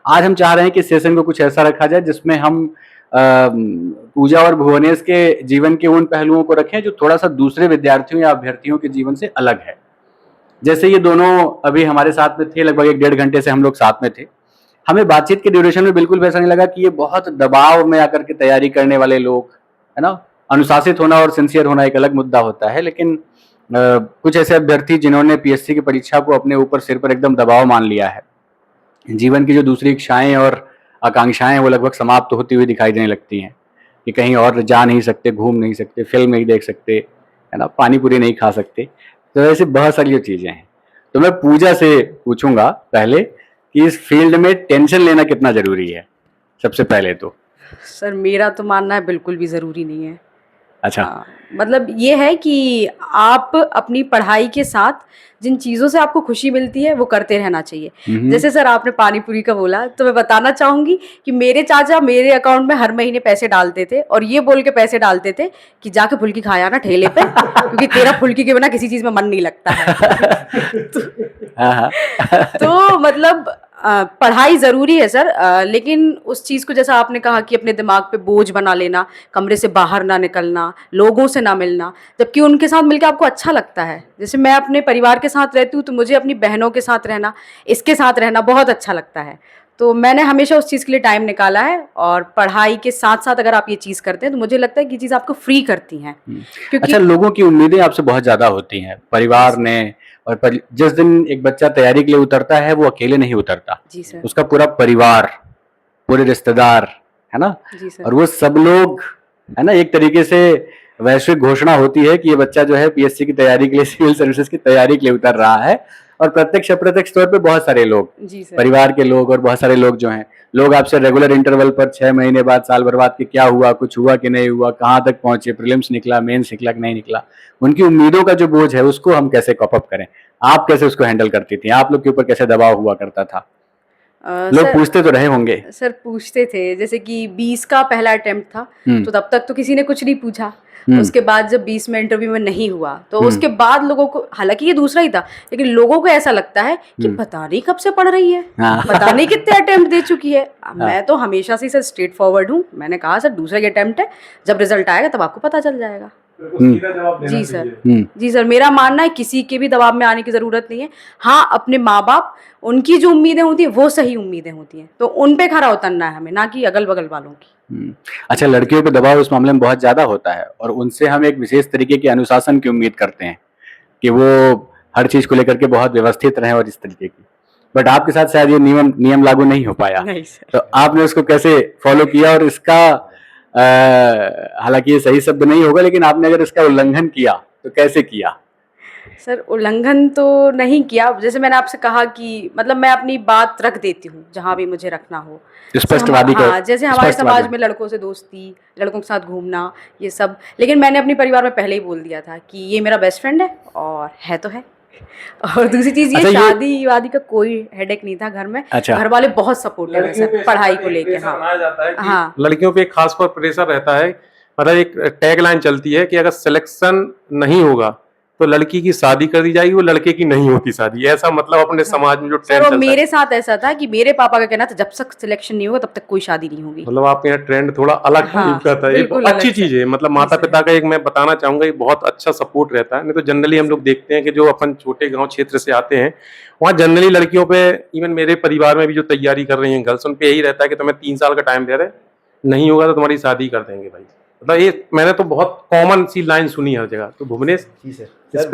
S4: आज हम चाह रहे हैं कि सेशन को कुछ ऐसा रखा जाए जिसमें हम पूजा और भुवनेश के जीवन के उन पहलुओं को रखें जो थोड़ा सा दूसरे विद्यार्थियों या अभ्यर्थियों के जीवन से अलग है। जैसे ये दोनों अभी हमारे साथ में थे, लगभग 1-1.5 घंटे से हम लोग साथ में थे। हमें बातचीत के ड्यूरेशन में बिल्कुल वैसा नहीं लगा कि ये बहुत दबाव में आकर के तैयारी करने वाले लोग, है ना। अनुशासित होना और सिंसियर होना एक अलग मुद्दा होता है, लेकिन कुछ ऐसे अभ्यर्थी जिन्होंने PSC की परीक्षा को अपने ऊपर सिर पर एकदम दबाव मान लिया है, जीवन की जो दूसरी इच्छाएं और आकांक्षाएं वो लगभग समाप्त होती हुई दिखाई देने लगती हैं कि कहीं और जा नहीं सकते, घूम नहीं सकते, फिल्म नहीं देख सकते, है ना, पानी पूरी नहीं खा सकते। तो ऐसी बहुत सारी जो चीज़ें हैं। तो मैं पूजा से पूछूंगा पहले कि इस फील्ड में टेंशन लेना कितना ज़रूरी है। सबसे पहले तो
S3: सर मेरा तो मानना है बिल्कुल भी ज़रूरी नहीं है।
S4: अच्छा,
S3: मतलब ये है कि आप अपनी पढ़ाई के साथ जिन चीज़ों से आपको खुशी मिलती है वो करते रहना चाहिए। जैसे सर आपने पानी पूरी का बोला, तो मैं बताना चाहूँगी कि मेरे चाचा मेरे अकाउंट में हर महीने पैसे डालते थे और ये बोल के पैसे डालते थे कि जाके फुल्की खाया ना ठेले पे क्योंकि तेरा फुल्की के बिना किसी चीज़ में मन नहीं लगता है। तो मतलब पढ़ाई ज़रूरी है सर, लेकिन उस चीज़ को जैसा आपने कहा कि अपने दिमाग पे बोझ बना लेना, कमरे से बाहर ना निकलना, लोगों से ना मिलना, जबकि उनके साथ मिलकर आपको अच्छा लगता है। जैसे मैं अपने परिवार के साथ रहती हूँ तो मुझे अपनी बहनों के साथ रहना, इसके साथ रहना बहुत अच्छा लगता है। तो मैंने हमेशा उस चीज़ के लिए टाइम निकाला है, और पढ़ाई के साथ-साथ अगर आप ये चीज़ करते हैं तो मुझे लगता है कि ये चीज़ आपको फ्री करती हैं। क्योंकि
S4: अच्छा, लोगों की उम्मीदें आपसे बहुत ज़्यादा होती हैं, परिवार ने, और जिस दिन एक बच्चा तैयारी के लिए उतरता है वो अकेले नहीं उतरता,
S3: जी सर।
S4: उसका पूरा परिवार, पूरे रिश्तेदार, है ना,
S3: जी सर।
S4: और वो सब लोग, है ना, एक तरीके से वैश्विक घोषणा होती है कि ये बच्चा जो है पीएससी की तैयारी के लिए, सिविल सर्विसेज की तैयारी के लिए उतर रहा है, और प्रत्यक्ष अप्रत्यक्ष तौर पे बहुत सारे लोग,
S3: जी सर।
S4: परिवार के लोग और बहुत सारे लोग जो हैं, लोग आपसे रेगुलर इंटरवल पर 6 महीने बाद, साल भर बाद कि क्या हुआ, कुछ हुआ कि नहीं हुआ, कहाँ तक पहुंचे, प्रीलिम्स निकला, मेंस निकला कि नहीं निकला, उनकी उम्मीदों का जो बोझ है उसको हम कैसे कॉप अप करें? आप कैसे उसको हैंडल करती थी? आप लोग के ऊपर कैसे दबाव हुआ करता था? लोग
S3: सर,
S4: पूछते तो रहे होंगे।
S3: सर पूछते थे, जैसे कि 20 का पहला अटेम्प्ट था,
S4: हम्म।
S3: तो तब तक तो किसी ने कुछ नहीं पूछा।
S4: हम्म।
S3: उसके बाद जब 20 में इंटरव्यू में नहीं हुआ, तो
S4: हम्म।
S3: उसके बाद लोगों को, हालांकि ये दूसरा ही था, लेकिन लोगों को ऐसा लगता है कि पता नहीं कब से पढ़ रही है,
S4: हाँ।
S3: पता नहीं कितने अटेम्प्ट दे चुकी है। मैं तो हमेशा से सर स्ट्रेट फॉरवर्ड हूँ। मैंने कहा सर दूसरा ही अटेम्प्ट है, जब रिजल्ट आएगा तब आपको पता चल जाएगा। जी सर। जी सर, मेरा मानना है किसी के भी दबाव में आने की ज़रूरत नहीं है। हाँ, अपने माँ बाप, उनकी जो उम्मीदें होती हैं वो सही उम्मीदें होती हैं, तो उन पे खरा उतरना है हमें, ना कि अगल बगल वालों की।
S4: अच्छा, लड़कियों पे दबाव इस मामले में बहुत ज्यादा होता है, और उनसे हम एक विशेष तरीके के अनुशासन की उम्मीद करते हैं कि वो हर चीज को लेकर के बहुत व्यवस्थित रहें और इस तरीके की, बट आपके साथ शायद ये नियम लागू नहीं हो पाया।
S3: नहीं सर।
S4: तो आपने उसको कैसे फॉलो किया, और इसका हालांकि ये सही शब्द नहीं होगा, लेकिन आपने अगर इसका उल्लंघन किया तो कैसे किया?
S3: सर उल्लंघन तो नहीं किया, जैसे मैंने आपसे कहा कि मतलब मैं अपनी बात रख देती हूँ जहाँ भी मुझे रखना हो।
S4: स्पष्टवादी
S3: हाँ, जैसे हमारे
S4: स्पष्टवादी।
S3: समाज में लड़कों से दोस्ती, लड़कों के साथ घूमना, ये सब, लेकिन मैंने अपने परिवार में पहले ही बोल दिया था कि ये मेरा बेस्ट फ्रेंड है, और है तो है। और दूसरी चीज, ये
S4: अच्छा,
S3: शादी वादी का कोई हेडेक नहीं था घर में।
S4: अच्छा।
S3: घर वाले बहुत सपोर्टिव है सर, पढ़ाई को लेके। हाँ
S1: बनाया जाता है कि
S3: हाँ।
S1: लड़कियों पे एक खास पर प्रेशर रहता है, मतलब एक टैग लाइन चलती है कि अगर सिलेक्शन नहीं होगा तो लड़की की शादी कर दी जाएगी, वो लड़के की नहीं होती शादी। ऐसा मतलब अपने समाज में जो
S3: सर
S1: ट्रेंड
S3: वो
S1: चलता है,
S3: मेरे साथ ऐसा था कि मेरे पापा का कहना था जब तक सिलेक्शन नहीं होगा तब तक कोई शादी नहीं होगी।
S1: मतलब आपके यहाँ ट्रेंड थोड़ा अलग
S3: हाँ,
S1: टाइप का था। ये
S3: बिल्कुल
S1: अच्छी
S3: अलग
S1: चीज
S3: से।
S1: है, मतलब
S3: जी
S1: माता
S3: सर।
S1: पिता का एक मैं बताना चाहूंगा, ये बहुत अच्छा सपोर्ट रहता है। नहीं तो जनरली हम लोग देखते हैं कि जो अपन छोटे गांव क्षेत्र से आते हैं, वहाँ जनरली लड़कियों पे, इवन मेरे परिवार में भी जो तैयारी कर रही हैं गर्ल्स, उन पे यही रहता है कि तुम्हें 3 साल का टाइम दे रहे, नहीं होगा तो तुम्हारी शादी कर देंगे भाई। मतलब ये मैंने तो बहुत कॉमन सी लाइन सुनी हर जगह। तो भुवनेश,
S2: जी सर,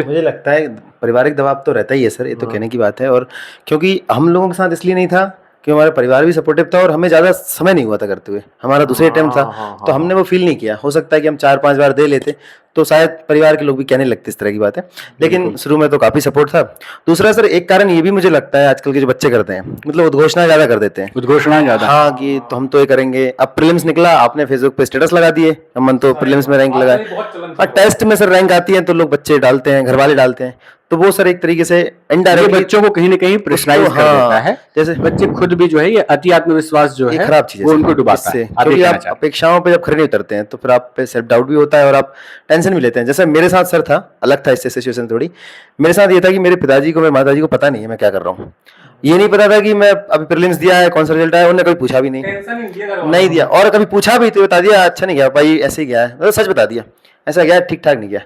S2: मुझे लगता है पारिवारिक दबाव तो रहता ही है सर, ये तो
S1: हाँ।
S2: कहने की बात है। और क्योंकि हम लोगों के साथ इसलिए नहीं था कि हमारा परिवार भी सपोर्टिव था, और हमें ज़्यादा समय नहीं हुआ था करते हुए, हमारा दूसरे अटेम्प्ट था, तो हमने वो फील नहीं किया। हो सकता है कि हम 4-5 बार दे लेते तो शायद परिवार के लोग भी कहने लगते इस तरह की बात है, लेकिन शुरू में तो काफ़ी सपोर्ट था। दूसरा सर, एक कारण ये भी मुझे लगता है आजकल के जो बच्चे करते हैं, मतलब उद्घोषणा ज़्यादा कर देते हैं।
S4: उद्घोषणा ज्यादा।
S2: हाँ, कि तो हम तो ये करेंगे। अब प्रीलिम्स निकला, आपने फेसबुक पे स्टेटस लगा दिए, हम तो प्रीलिम्स में रैंक लगाए, और टेस्ट में सर रैंक आती है तो लोग बच्चे डालते हैं, घर वाले डालते हैं, तो वो सर एक तरीके से
S4: ये
S2: इनडायरेक्टली
S4: बच्चों को कहीं ना कहीं प्रेशराइज कर देता है।
S2: जैसे
S4: बच्चे खुद भी जो है ये अति आत्मविश्वास जो
S2: ये
S4: है
S2: खराब चीज है
S4: वो
S2: सर,
S4: उनको डुबाता
S2: इससे,
S4: है। आप ये
S2: क्योंकि
S4: कहना
S2: आप
S4: चाहते हैं।
S2: अपेक्षाओं पे जब खरे नहीं उतरते हैं तो फिर आप पे सेल्फ डाउट भी होता है, और आप टेंशन भी लेते हैं। जैसे मेरे साथ सर था, अलग था इससे सिचुएशन थोड़ी। मेरे साथ ये था कि मेरे पिताजी को, मेरे माताजी को पता नहीं है मैं क्या कर रहा हूँ। ये नहीं पता था कि मैं अभी प्रीलिम्स दिया है, कौन सा रिजल्ट आया, उन्होंने कभी पूछा भी नहीं दिया, और कभी पूछा भी तो बता दिया अच्छा नहीं गया भाई, ऐसे ही गया है, मतलब सच बता दिया, ऐसा गया ठीक ठाक नहीं गया।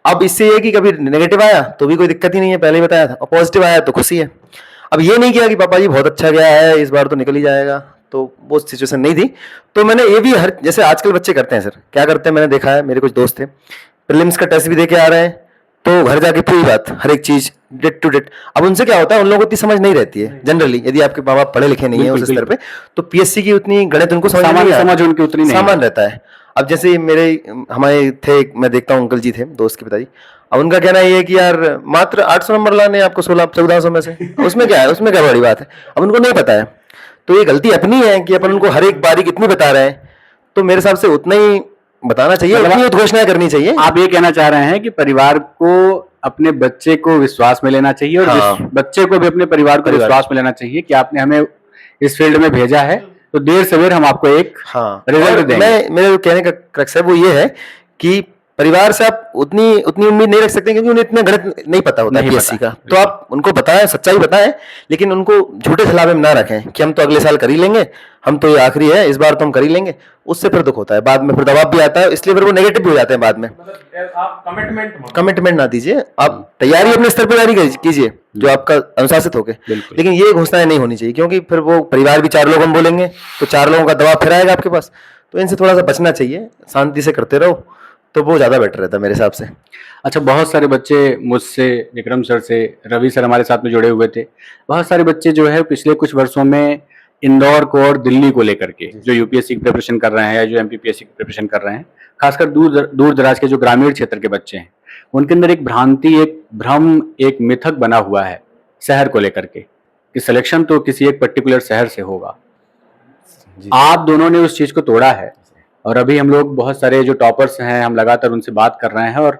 S2: अब इससे ये कि कभी नेगेटिव आया तो भी कोई दिक्कत ही नहीं है, पहले ही बताया था, और पॉजिटिव आया तो खुशी है। अब ये नहीं किया कि पापा जी बहुत अच्छा गया है, इस बार तो निकल ही जाएगा, तो वो सिचुएशन नहीं थी। तो मैंने ये भी हर, जैसे आजकल बच्चे करते हैं सर, क्या करते हैं मैंने देखा है, मेरे कुछ दोस्त थे प्रीलिम्स का टेस्ट भी दे के आ रहे हैं, तो घर जाके पूरी बात, हर एक चीज डेट टू डेट। अब उनसे क्या होता है, उन लोगों को इतनी समझ नहीं रहती है जनरली, यदि आपके माँ बाप पढ़े लिखे नहीं है उस स्तर पे, तो पीएससी की उतनी गणित उनको समझ नहीं आता,
S4: समझ उनकी उतनी नहीं
S2: सामान रहता है। अब जैसे हमारे थे, मैं देखता हूँ अंकल जी थे, दोस्त के पिताजी, अब उनका कहना ये है कि यार मात्र 800 नंबर लाने आपको 1400 में से, उसमें क्या है, उसमें क्या बड़ी बात है। अब उनको नहीं पता है, तो ये गलती अपनी है कि अपन उनको हर एक बारीक इतनी बता रहे हैं। तो मेरे हिसाब से उतना ही बताना चाहिए, उतनी उद्घोषणा करनी चाहिए।
S4: आप ये कहना चाह रहे हैं कि परिवार को अपने बच्चे को विश्वास में लेना चाहिए, और
S2: हाँ।
S4: बच्चे को भी अपने परिवार को विश्वास में लेना चाहिए कि आपने हमें इस फील्ड में भेजा है, तो देर सवेर हम आपको एक
S2: हाँ,
S4: रिजल्ट
S2: और
S4: देंगे।
S2: मेरे कहने का क्रक्स है वो ये है कि परिवार से आप उतनी उतनी उम्मीद नहीं रख सकते, क्योंकि उन्हें इतना गणित नहीं पता होता
S4: नहीं
S2: पीएससी
S4: पता,
S2: का। तो आप उनको बताएं, सच्चाई बताएं, लेकिन उनको झूठे छलावे में ना रखें कि हम तो अगले साल कर ही लेंगे, हम तो ये आखिरी है, इस बार तो हम कर ही लेंगे। उससे फिर दुख होता है, बाद में फिर दबाव भी आता है, इसलिए फिर वो नेगेटिव भी हो जाते हैं बाद में।
S1: मतलब आप
S2: कमिटमेंट ना दीजिए, आप तैयारी अपने स्तर पर जारी कीजिए जो आपका अनुशासित होके,
S4: बिल्कुल।
S2: लेकिन ये घोषणाएं नहीं होनी चाहिए, क्योंकि फिर वो परिवार भी 4 लोग हम बोलेंगे तो 4 लोगों का दबाव फिर आएगा आपके पास। तो इनसे थोड़ा सा बचना चाहिए, शांति से करते रहो तो वो ज्यादा बेटर रहता है मेरे हिसाब से।
S4: अच्छा, बहुत सारे बच्चे मुझसे, विक्रम सर से, रवि सर हमारे साथ में जुड़े हुए थे, बहुत सारे बच्चे जो है पिछले कुछ वर्षों में इंदौर को और दिल्ली को लेकर के जो यूपीएससी की प्रिपरेशन कर रहे हैं या जो एमपीपीएससी की प्रिपरेशन कर रहे हैं, खासकर दूर दराज के जो ग्रामीण क्षेत्र के बच्चे हैं, उनके अंदर एक भ्रांति, एक भ्रम, एक मिथक बना हुआ है शहर को लेकर के कि सिलेक्शन तो किसी एक पर्टिकुलर शहर से होगा। आप दोनों ने उस चीज को तोड़ा है, और अभी हम लोग बहुत सारे जो टॉपर्स हैं, हम लगातार उनसे बात कर रहे हैं, और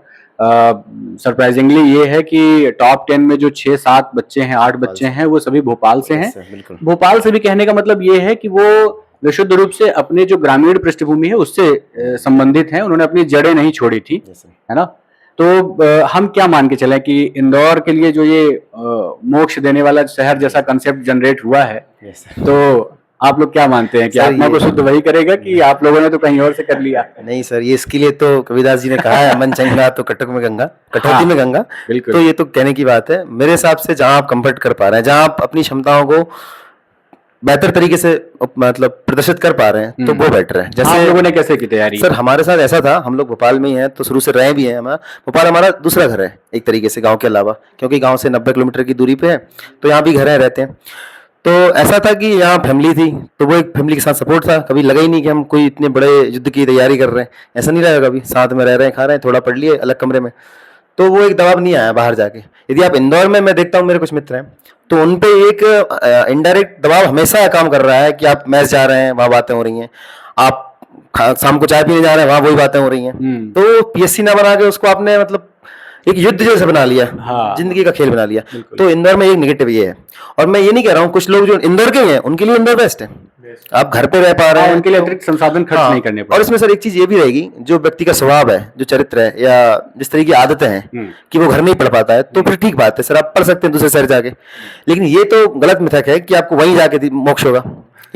S4: सरप्राइजिंगली ये है कि टॉप 10 में जो 6-7 बच्चे हैं, 8 बच्चे हैं, वो सभी भोपाल से हैं।
S2: बिल्कुल।
S4: भोपाल से भी कहने का मतलब ये है कि वो विशुद्ध रूप से अपने जो ग्रामीण पृष्ठभूमि है उससे संबंधित हैं, उन्होंने अपनी जड़ें नहीं छोड़ी थी, है ना। तो हम क्या मान के चलें कि इंदौर के लिए जो ये मोक्ष देने वाला शहर जैसा कंसेप्ट जनरेट हुआ है, तो आप लोग क्या मानते हैं कि
S2: सर,
S4: आत्मा को
S2: ये-
S4: शुद्ध वही करेगा कि आप लोगों ने तो कहीं और से कर लिया?
S2: नहीं सर, ये इसके लिए तो कबीरदास जी ने कहा है, मन चंगा तो कटक में गंगा, कटौती में गंगा।
S4: बिल्कुल।
S2: तो ये तो कहने की बात है। मेरे हिसाब से जहां आप कंफर्ट कर पा रहे हैं, जहां आप अपनी क्षमताओं को बेहतर तरीके से मतलब प्रदर्शित कर पा रहे हैं, तो वो बेटर है।
S4: आप
S2: जैसे
S4: लोगों ने कैसे की तैयारी?
S2: सर हमारे साथ ऐसा था, हम लोग भोपाल में ही हैं, तो शुरू से रहे भी हैं। भोपाल हमारा दूसरा घर है एक तरीके से, गांव के अलावा, क्योंकि गांव से 90 किलोमीटर की दूरी पे है, तो यहाँ भी घर है, रहते हैं। तो ऐसा था कि यहाँ फैमिली थी, तो वो एक फैमिली के साथ सपोर्ट था। कभी लगा ही नहीं कि हम कोई इतने बड़े युद्ध की तैयारी कर रहे हैं, ऐसा नहीं रहा कभी। साथ में रह रहे हैं, खा रहे हैं, थोड़ा पढ़ लिए अलग कमरे में, तो वो एक दबाव नहीं आया बाहर जाके। यदि आप इंदौर में, मैं देखता हूँ मेरे कुछ मित्र हैं, तो उन पे एक इनडायरेक्ट दबाव हमेशा काम कर रहा है कि आप मैच जा रहे हैं, वहाँ बातें हो रही हैं, आप शाम को चाय पीने जा रहे हैं, वहाँ वही बातें हो रही हैं। तो पीएससी ना बना के उसको आपने मतलब एक युद्ध जैसा बना लिया,
S4: हाँ।
S2: जिंदगी का खेल बना लिया। तो इंदौर में एक नेगेटिव ये है, और मैं ये नहीं कह रहा हूँ, कुछ लोग जो इंदौर के हैं उनके लिए इंदौर बेस्ट है, आप घर पे रह पा रहे हैं,
S4: उनके लिए
S2: तो-
S4: अतिरिक्त संसाधन खर्च
S2: हाँ,
S4: नहीं करने
S2: और
S4: पड़े।
S2: इसमें सर एक चीज ये भी रहेगी, जो व्यक्ति का स्वभाव है, जो चरित्र है, या जिस तरह की आदतें हैं कि वो घर में ही पढ़ पाता है, तो फिर ठीक बात है सर, आप पढ़ सकते हैं दूसरे शहर जाके। लेकिन ये तो गलत मिथक है कि आपको वहीं जाके मोक्ष होगा।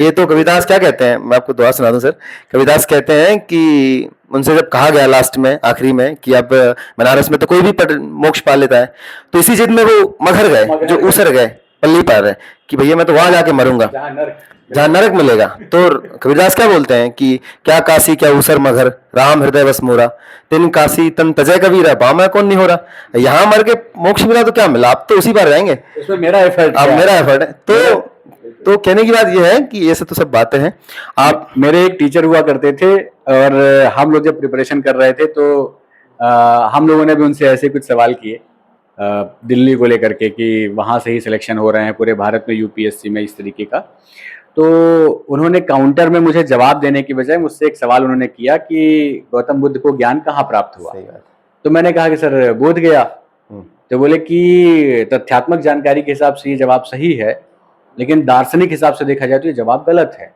S2: ये तो कबीरदास क्या कहते हैं, मैं आपको दुआ सुना दूं सर। कबीरदास कहते हैं कि उनसे जब कहा गया लास्ट में, आखिरी में, कि अब बनारस में तो कोई भी मोक्ष पा लेता है, तो इसी जिद में वो मगर गए, जो उसर गए, पल्ली पार है, कि भैया मैं तो वहां जाके मरूंगा जहाँ नरक मिलेगा। तो कबीरदास क्या बोलते हैं कि क्या काशी क्या उसर मगर, राम हृदय बस मोरा, तिन काशी तन तजय कबीरा, बामा कौन नहीं हो रहा। यहाँ मर के मोक्ष मिला तो क्या मिला, आप तो उसी बार रहेंगे,
S4: इसमें मेरा एफर्ट
S2: अब मेरा एफर्ट है। तो कहने की बात यह है कि ये सब तो सब बातें हैं। आप
S4: मेरे एक टीचर हुआ करते थे, और हम लोग जब प्रिपरेशन कर रहे थे, तो हम लोगों ने भी उनसे ऐसे कुछ सवाल किए दिल्ली को लेकर के, कि वहाँ से ही सिलेक्शन हो रहे हैं पूरे भारत में यूपीएससी में, इस तरीके का। तो उन्होंने काउंटर में मुझे जवाब देने की बजाय मुझसे एक सवाल उन्होंने किया कि गौतम बुद्ध को ज्ञान कहाँ प्राप्त हुआ? तो मैंने कहा कि सर बोध गया। तो बोले कि तथ्यात्मक जानकारी के हिसाब से ये जवाब सही है, लेकिन दार्शनिक हिसाब से देखा जाए तो ये जवाब गलत है।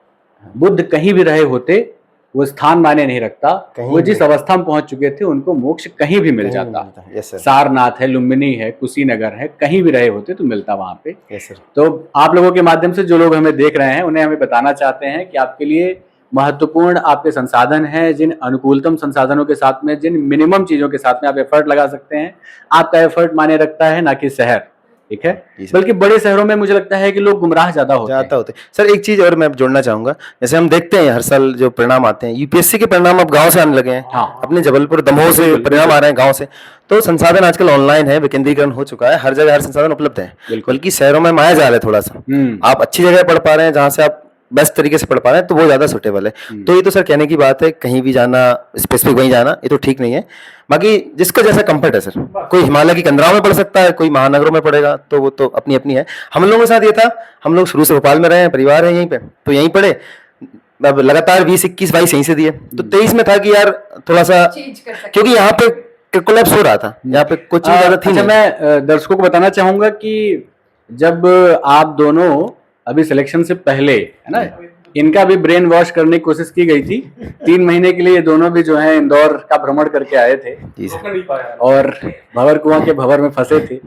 S4: बुद्ध कहीं भी रहे होते, वो स्थान मायने नहीं रखता, वो जिस अवस्था में पहुंच चुके थे उनको मोक्ष कहीं भी मिल जाता।
S2: यस सर,
S4: सारनाथ है, लुम्बिनी है, कुशीनगर है, कहीं भी रहे होते तो मिलता वहां पे।
S2: Yes sir.
S4: तो आप लोगों के माध्यम से जो लोग हमें देख रहे हैं, उन्हें हमें बताना चाहते हैं कि आपके लिए महत्वपूर्ण आपके संसाधन हैं, जिन अनुकूलतम संसाधनों के साथ में, जिन मिनिमम चीजों के साथ में आप एफर्ट लगा सकते हैं, आपका एफर्ट माने रखता है, ना कि शहर। ठीक है, बल्कि बड़े शहरों में मुझे लगता है कि लोग गुमराह ज्यादा होते हैं।
S2: सर एक चीज और मैं जोड़ना चाहूंगा, जैसे हम देखते हैं हर साल जो परिणाम आते हैं, यूपीएससी के परिणाम अब गांव से आने लगे हैं।
S4: हाँ।
S2: अपने जबलपुर दमोह से परिणाम आ रहे हैं गांव से। तो संसाधन आजकल ऑनलाइन है, विकेंद्रीकरण हो चुका है, हर जगह हर संसाधन उपलब्ध है। बल्कि शहरों में माया जाल है थोड़ा सा, आप अच्छी जगह पढ़ पा रहे हैं, जहां से आप बेस्ट तरीके से पढ़ पा रहे हैं, तो वो ज्यादा सुटेबल है। तो ये तो सर कहने की बात है, कहीं भी जाना, स्पेसिफिक वहीं जाना, ये तो ठीक नहीं है। बाकी जिसका जैसा कंफर्ट है सर, कोई हिमालय की कंदराओं में पढ़ सकता है, कोई महानगरों में पढ़ेगा, तो वो तो अपनी अपनी है। हम लोगों के साथ ये था, हम लोग शुरू से भोपाल में रहे हैं, परिवार है यहीं पे, तो यहीं पढ़े। अब लगातार 20, 21, 22 यहीं से दिए, तो 23 में था कि यार थोड़ा सा, क्योंकि यहाँ पे कोलैप्स हो रहा था, यहाँ पे कोचिंग ज्यादा थी
S4: अच्छा,
S2: नहीं।
S4: मैं दर्शकों को बताना चाहूंगा कि जब आप दोनों अभी सिलेक्शन से पहले, है ना, इनका भी ब्रेन वॉश करने की कोशिश की गई थी। 3 महीने के लिए ये दोनों भी जो है इंदौर का भ्रमण करके आए थे
S2: जी सर।
S1: नहीं पाया।
S4: और भंवर कुआं के भंवर में फंसे थे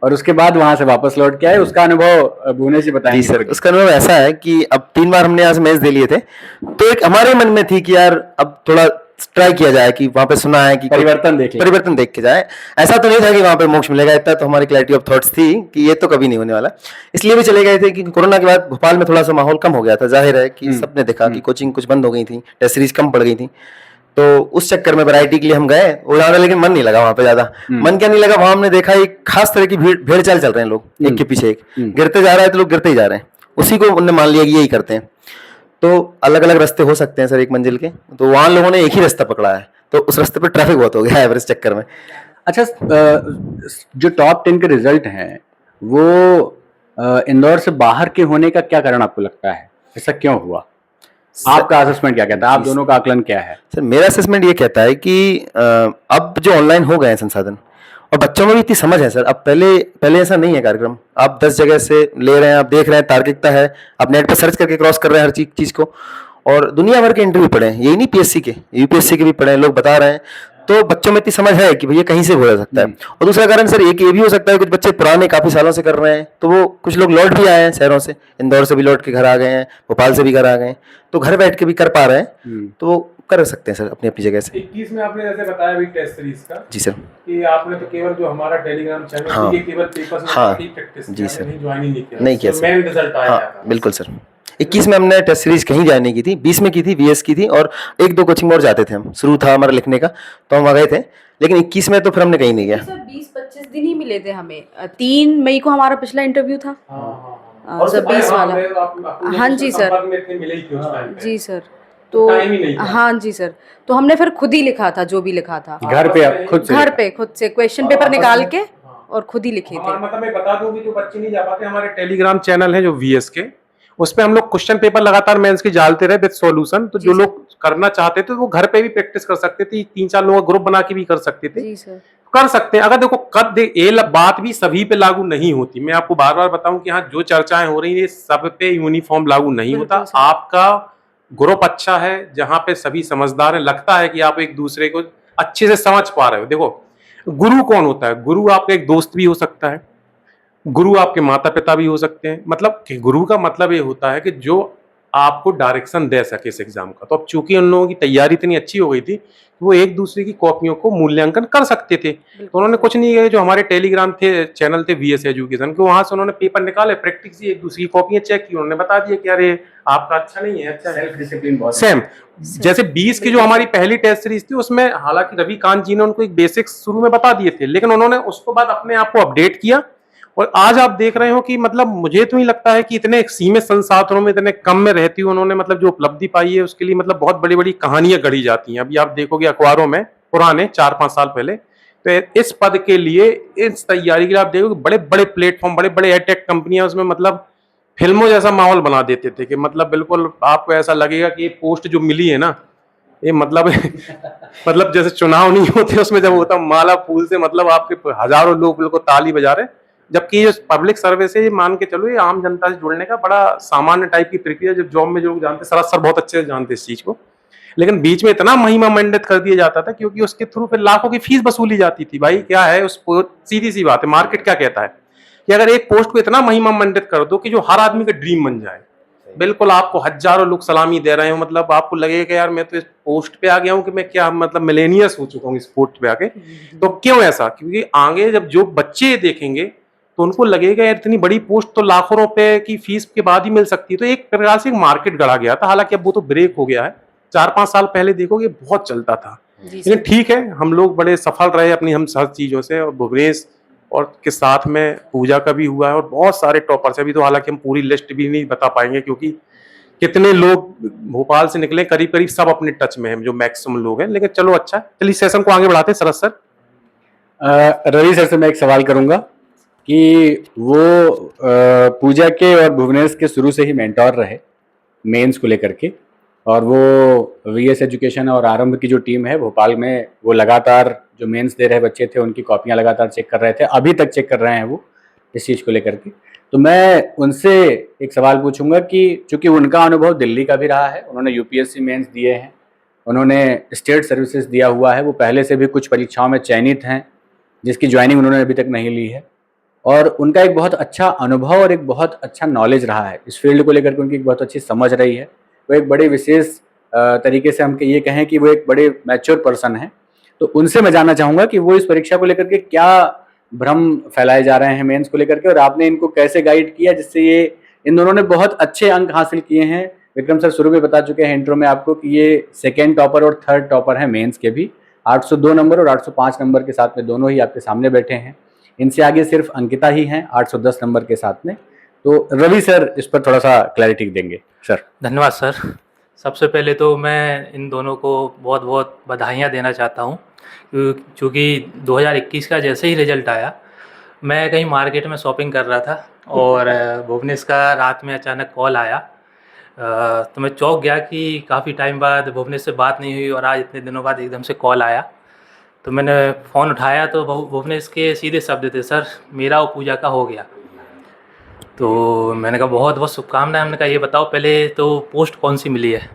S4: और उसके बाद वहां से वापस लौट के आए। उसका अनुभव भुवनेश जी
S2: जी
S4: बताएंगे।
S2: सर, उसका अनुभव ऐसा है कि अब 3 बार हमने यहाँ से मैच दे लिए थे, तो एक हमारे मन में थी कि यार अब थोड़ा ट्राई किया जाए कि वहां पे सुना है कि परिवर्तन देख के जाए। ऐसा तो नहीं था कि वहां पे मोक्ष मिलेगा, इतना तो हमारी क्लैरिटी ऑफ थॉट्स थी कि ये तो कभी नहीं होने वाला। इसलिए भी चले गए थे कि कोरोना के बाद भोपाल में थोड़ा सा माहौल कम हो गया था, जाहिर है कि सबने देखा कि कोचिंग कुछ बंद हो गई थी, टेस्ट सीरीज कम पड़ गई थी, तो उस चक्कर में वैरायटी के लिए हम गए उड़ाने, लेकिन मन नहीं लगा वहां पे ज्यादा। मन क्या नहीं लगा, वहां हमने देखा एक खास तरह की भेड़ चाल चल रहे हैं लोग, एक के पीछे एक, गिरते जा रहा है तो लोग गिरते ही जा रहे हैं, उसी को उन्होंने मान लिया कि यही करते हैं। तो अलग अलग रास्ते हो सकते हैं सर एक मंजिल के, तो वहां लोगों ने एक ही रास्ता पकड़ा है, तो उस रास्ते पे ट्रैफिक बहुत हो गया है इस चक्कर में।
S4: अच्छा, जो टॉप 10 के रिजल्ट हैं वो इंदौर से बाहर के होने का क्या कारण आपको लगता है? ऐसा क्यों हुआ? आपका असेसमेंट क्या कहता है? आप दोनों का आकलन क्या है?
S2: सर मेरा असेसमेंट ये कहता है कि अब जो ऑनलाइन हो गए हैं संसाधन और बच्चों में भी इतनी समझ है सर, अब पहले ऐसा नहीं है कार्यक्रम, आप 10 जगह से ले रहे हैं, आप देख रहे हैं, तार्किकता है, आप नेट पर सर्च करके क्रॉस कर रहे हैं हर चीज को, और दुनिया भर के इंटरव्यू पढ़े हैं, यही नहीं पीएससी के, यूपीएससी के भी पढ़े हैं, लोग बता रहे हैं, तो बच्चों में इतनी समझ है कि भैया कहीं से हो सकता है। और दूसरा कारण सर एक ये भी हो सकता है कुछ बच्चे पुराने काफी सालों से कर रहे हैं, तो वो कुछ लोग लौट भी आए हैं शहरों से, इंदौर से भी लौट के घर आ गए हैं, भोपाल से भी घर आ गए हैं, तो घर बैठ के भी कर पा रहे हैं, तो वो कर सकते हैं सर अपनी अपनी जगह से।
S1: 21 में आपने जैसे बताया अभी टेस्ट सीरीज का,
S2: जी सर।
S1: कि आपने तो केवल जो हमारा टेलीग्राम चैनल
S2: हाँ।
S1: ये केवल पेपर्स में
S2: हाँ।
S1: प्रैक्टिस
S2: जी सर।
S1: ज्वाइन ही नहीं किया,
S2: नहीं किया सर।
S1: मेन रिजल्ट आया
S2: हाँ
S1: था।
S2: बिल्कुल सर। 21 में हमने टेस्ट सीरीज कहीं ज्वाइन नहीं की थी, 20 में की थी, वीएस की थी, और 1-2 कोचिंग में और जाते थे हम, शुरू था हमारा लिखने का तो हम वहाँ गए थे, लेकिन 21 में तो फिर हमने कहीं नहीं गया।
S3: सर 20-25 दिन ही मिले थे हमें। 3 मई को हमारा पिछला इंटरव्यू था।
S1: और
S3: सर 20 वाला। हाँ जी सर।
S1: मिले ही क्यों उस टाइम पे?
S3: जी सर। तो
S1: टाइम ही नहीं था।
S3: हाँ जी सर, तो हमने फिर खुद ही लिखा था जो भी लिखा था,
S4: घर पे आप खुद से
S3: घर पे खुद से क्वेश्चन पेपर निकाल के और खुद ही लिखे थे।
S1: और मतलब मैं बता दूं कि जो बच्चे नहीं जा पाते, हमारे टेलीग्राम चैनल है जो वीएस के, उस पे हम लोग क्वेश्चन पेपर लगातार मेंस के डालते रहे विद सॉल्यूशन, तो जो लोग करना चाहते थे वो घर पे भी प्रैक्टिस कर सकते थे, 3-4 लोगों का ग्रुप बना के भी कर सकते थे।
S3: जी सर।
S1: कर सकते हैं। अगर देखो ये बात भी सभी पे लागू नहीं होती, मैं आपको बार बार बताऊं कि हाँ जो चर्चाएं हो रही है सब पे यूनिफॉर्म लागू नहीं होता। आपका ग्रुप अच्छा है जहां पे सभी समझदार है, लगता है कि आप एक दूसरे को अच्छे से समझ पा रहे हो। देखो गुरु कौन होता है? गुरु आपका एक दोस्त भी हो सकता है, गुरु आपके माता पिता भी हो सकते हैं। मतलब कि गुरु का मतलब ये होता है कि जो आपको डायरेक्शन दे सके इस एग्जाम का। तो अब चूंकि उन लोगों की तैयारी इतनी अच्छी हो गई थी कि वो एक दूसरे की कॉपियों को मूल्यांकन कर सकते थे, तो उन्होंने कुछ नहीं किया। जो हमारे टेलीग्राम थे चैनल थे वीएस एजुकेशन के, वहां से उन्होंने पेपर निकाले, प्रैक्टिस की, एक दूसरी की कॉपियां चेक की, उन्होंने बता दिया कि अरे आपका अच्छा नहीं है, अच्छा
S4: सेल्फ डिसिप्लिन बहुत
S1: सेम। जैसे 20 की जो हमारी पहली टेस्ट सीरीज थी उसमें हालांकि रविकांत जी ने उनको एक बेसिक्स शुरू में बता दिए थे, लेकिन उन्होंने उसके बाद अपने आप को अपडेट किया, और आज आप देख रहे हो कि मतलब मुझे तो नहीं लगता है कि इतने सीमित संसाधनों में इतने कम में रहती हुई उन्होंने मतलब जो उपलब्धि पाई है उसके लिए मतलब बहुत बड़ी बड़ी कहानियां गढ़ी जाती हैं। अभी आप देखोगे अखबारों में पुराने 4-5 साल पहले, तो इस पद के लिए इस तैयारी के लिए आप देखोगे बड़े बड़े प्लेटफॉर्म, बड़े बड़े एटेक कंपनियां उसमें मतलब फिल्मों जैसा माहौल बना देते थे कि मतलब बिल्कुल आपको ऐसा लगेगा कि ये पोस्ट जो मिली है ना ये मतलब मतलब जैसे चुनाव नहीं होते उसमें जब होता माला फूल से मतलब आपके हजारों लोग बिल्कुल ताली बजा रहे, जबकि ये पब्लिक सर्विस है, ये मान के चलो ये आम जनता से जुड़ने का बड़ा सामान्य टाइप की प्रक्रिया, जब जॉब में जो लोग जानते, सर बहुत अच्छे से जानते इस चीज को, लेकिन बीच में इतना महिमा मंडित कर दिया जाता था क्योंकि उसके थ्रू फिर लाखों की फीस वसूली जाती थी। भाई क्या है उस सीधी सी बात है, मार्केट क्या कहता है कि अगर एक पोस्ट को इतना महिमा मंडित कर दो कि जो हर आदमी का ड्रीम बन जाए, बिल्कुल आपको हजारों लोग सलामी दे रहे हो, मतलब आपको लगेगा कि यार मैं तो इस पोस्ट पे आ गया हूँ कि मैं क्या मतलब मिलेनियस हो चुका हूँ इस पोस्ट पे आके। तो क्यों ऐसा? क्योंकि आगे जब जो बच्चे देखेंगे तो उनको लगेगा यार इतनी बड़ी पोस्ट तो लाखों रुपए की फीस के बाद ही मिल सकती है। तो एक प्रकार से एक मार्केट गढ़ा गया था, हालांकि अब वो तो ब्रेक हो गया है। 4-5 साल पहले देखोगे बहुत चलता था, लेकिन ठीक है हम लोग बड़े सफल रहे अपनी हम हर चीजों से, और भुवनेश और के साथ में पूजा का भी हुआ है और बहुत सारे टॉपर्स। अभी तो हालांकि हम पूरी लिस्ट भी नहीं बता पाएंगे क्योंकि कितने लोग भोपाल से निकले, करीब करीब सब अपने टच में हैं जो मैक्सिमम लोग हैं। लेकिन चलो अच्छा, चलिए सेशन को आगे बढ़ाते हैं। सरस सर,
S4: रवि सर से मैं एक सवाल करूंगा कि वो पूजा के और भुवनेश के शुरू से ही मेंटोर रहे मेंस को लेकर के, और वो वीएस एजुकेशन और आरंभ की जो टीम है भोपाल में, वो लगातार जो मेंस दे रहे बच्चे थे उनकी कॉपियां लगातार चेक कर रहे थे, अभी तक चेक कर रहे हैं वो इस चीज़ को लेकर के। तो मैं उनसे एक सवाल पूछूंगा कि चूंकि उनका अनुभव दिल्ली का भी रहा है, उन्होंने यूपीएससी मेंस दिए हैं, उन्होंने स्टेट सर्विसेज दिया हुआ है, वो पहले से भी कुछ परीक्षाओं में चयनित हैं जिसकी ज्वाइनिंग उन्होंने अभी तक नहीं ली है, और उनका एक बहुत अच्छा अनुभव और एक बहुत अच्छा नॉलेज रहा है इस फील्ड को लेकर के, उनकी एक बहुत अच्छी समझ रही है। वो एक बड़े विशेष तरीके से हम ये कहें कि वो एक बड़े मैच्योर पर्सन हैं। तो उनसे मैं जानना चाहूँगा कि वो इस परीक्षा को लेकर के क्या भ्रम फैलाए जा रहे हैं मेंस को लेकर के, और आपने इनको कैसे गाइड किया जिससे ये इन दोनों ने बहुत अच्छे अंक हासिल किए हैं। विक्रम सर शुरू में बता चुके हैं इंट्रो में आपको कि ये सेकेंड टॉपर और थर्ड टॉपर हैं मेंस के भी, 802 नंबर और 805 नंबर के साथ में दोनों ही आपके सामने बैठे हैं। इनसे आगे सिर्फ अंकिता ही हैं 810 नंबर के साथ में। तो रवि सर इस पर थोड़ा सा क्लैरिटी देंगे सर।
S5: धन्यवाद सर। सबसे पहले तो मैं इन दोनों को बहुत बहुत बधाइयाँ देना चाहता हूँ, क्योंकि 2021 का जैसे ही रिजल्ट आया, मैं कहीं मार्केट में शॉपिंग कर रहा था और भुवनेश का रात में अचानक कॉल आया। तो मैं चौंक गया कि काफ़ी टाइम बाद भुवनेश से बात नहीं हुई और आज इतने दिनों बाद एकदम से कॉल आया। तो मैंने फ़ोन उठाया तो भुवनेश के सीधे शब्द थे, सर मेरा और पूजा का हो गया। तो मैंने कहा बहुत बहुत शुभकामनाएं। हमने कहा ये बताओ पहले तो पोस्ट कौन सी मिली है?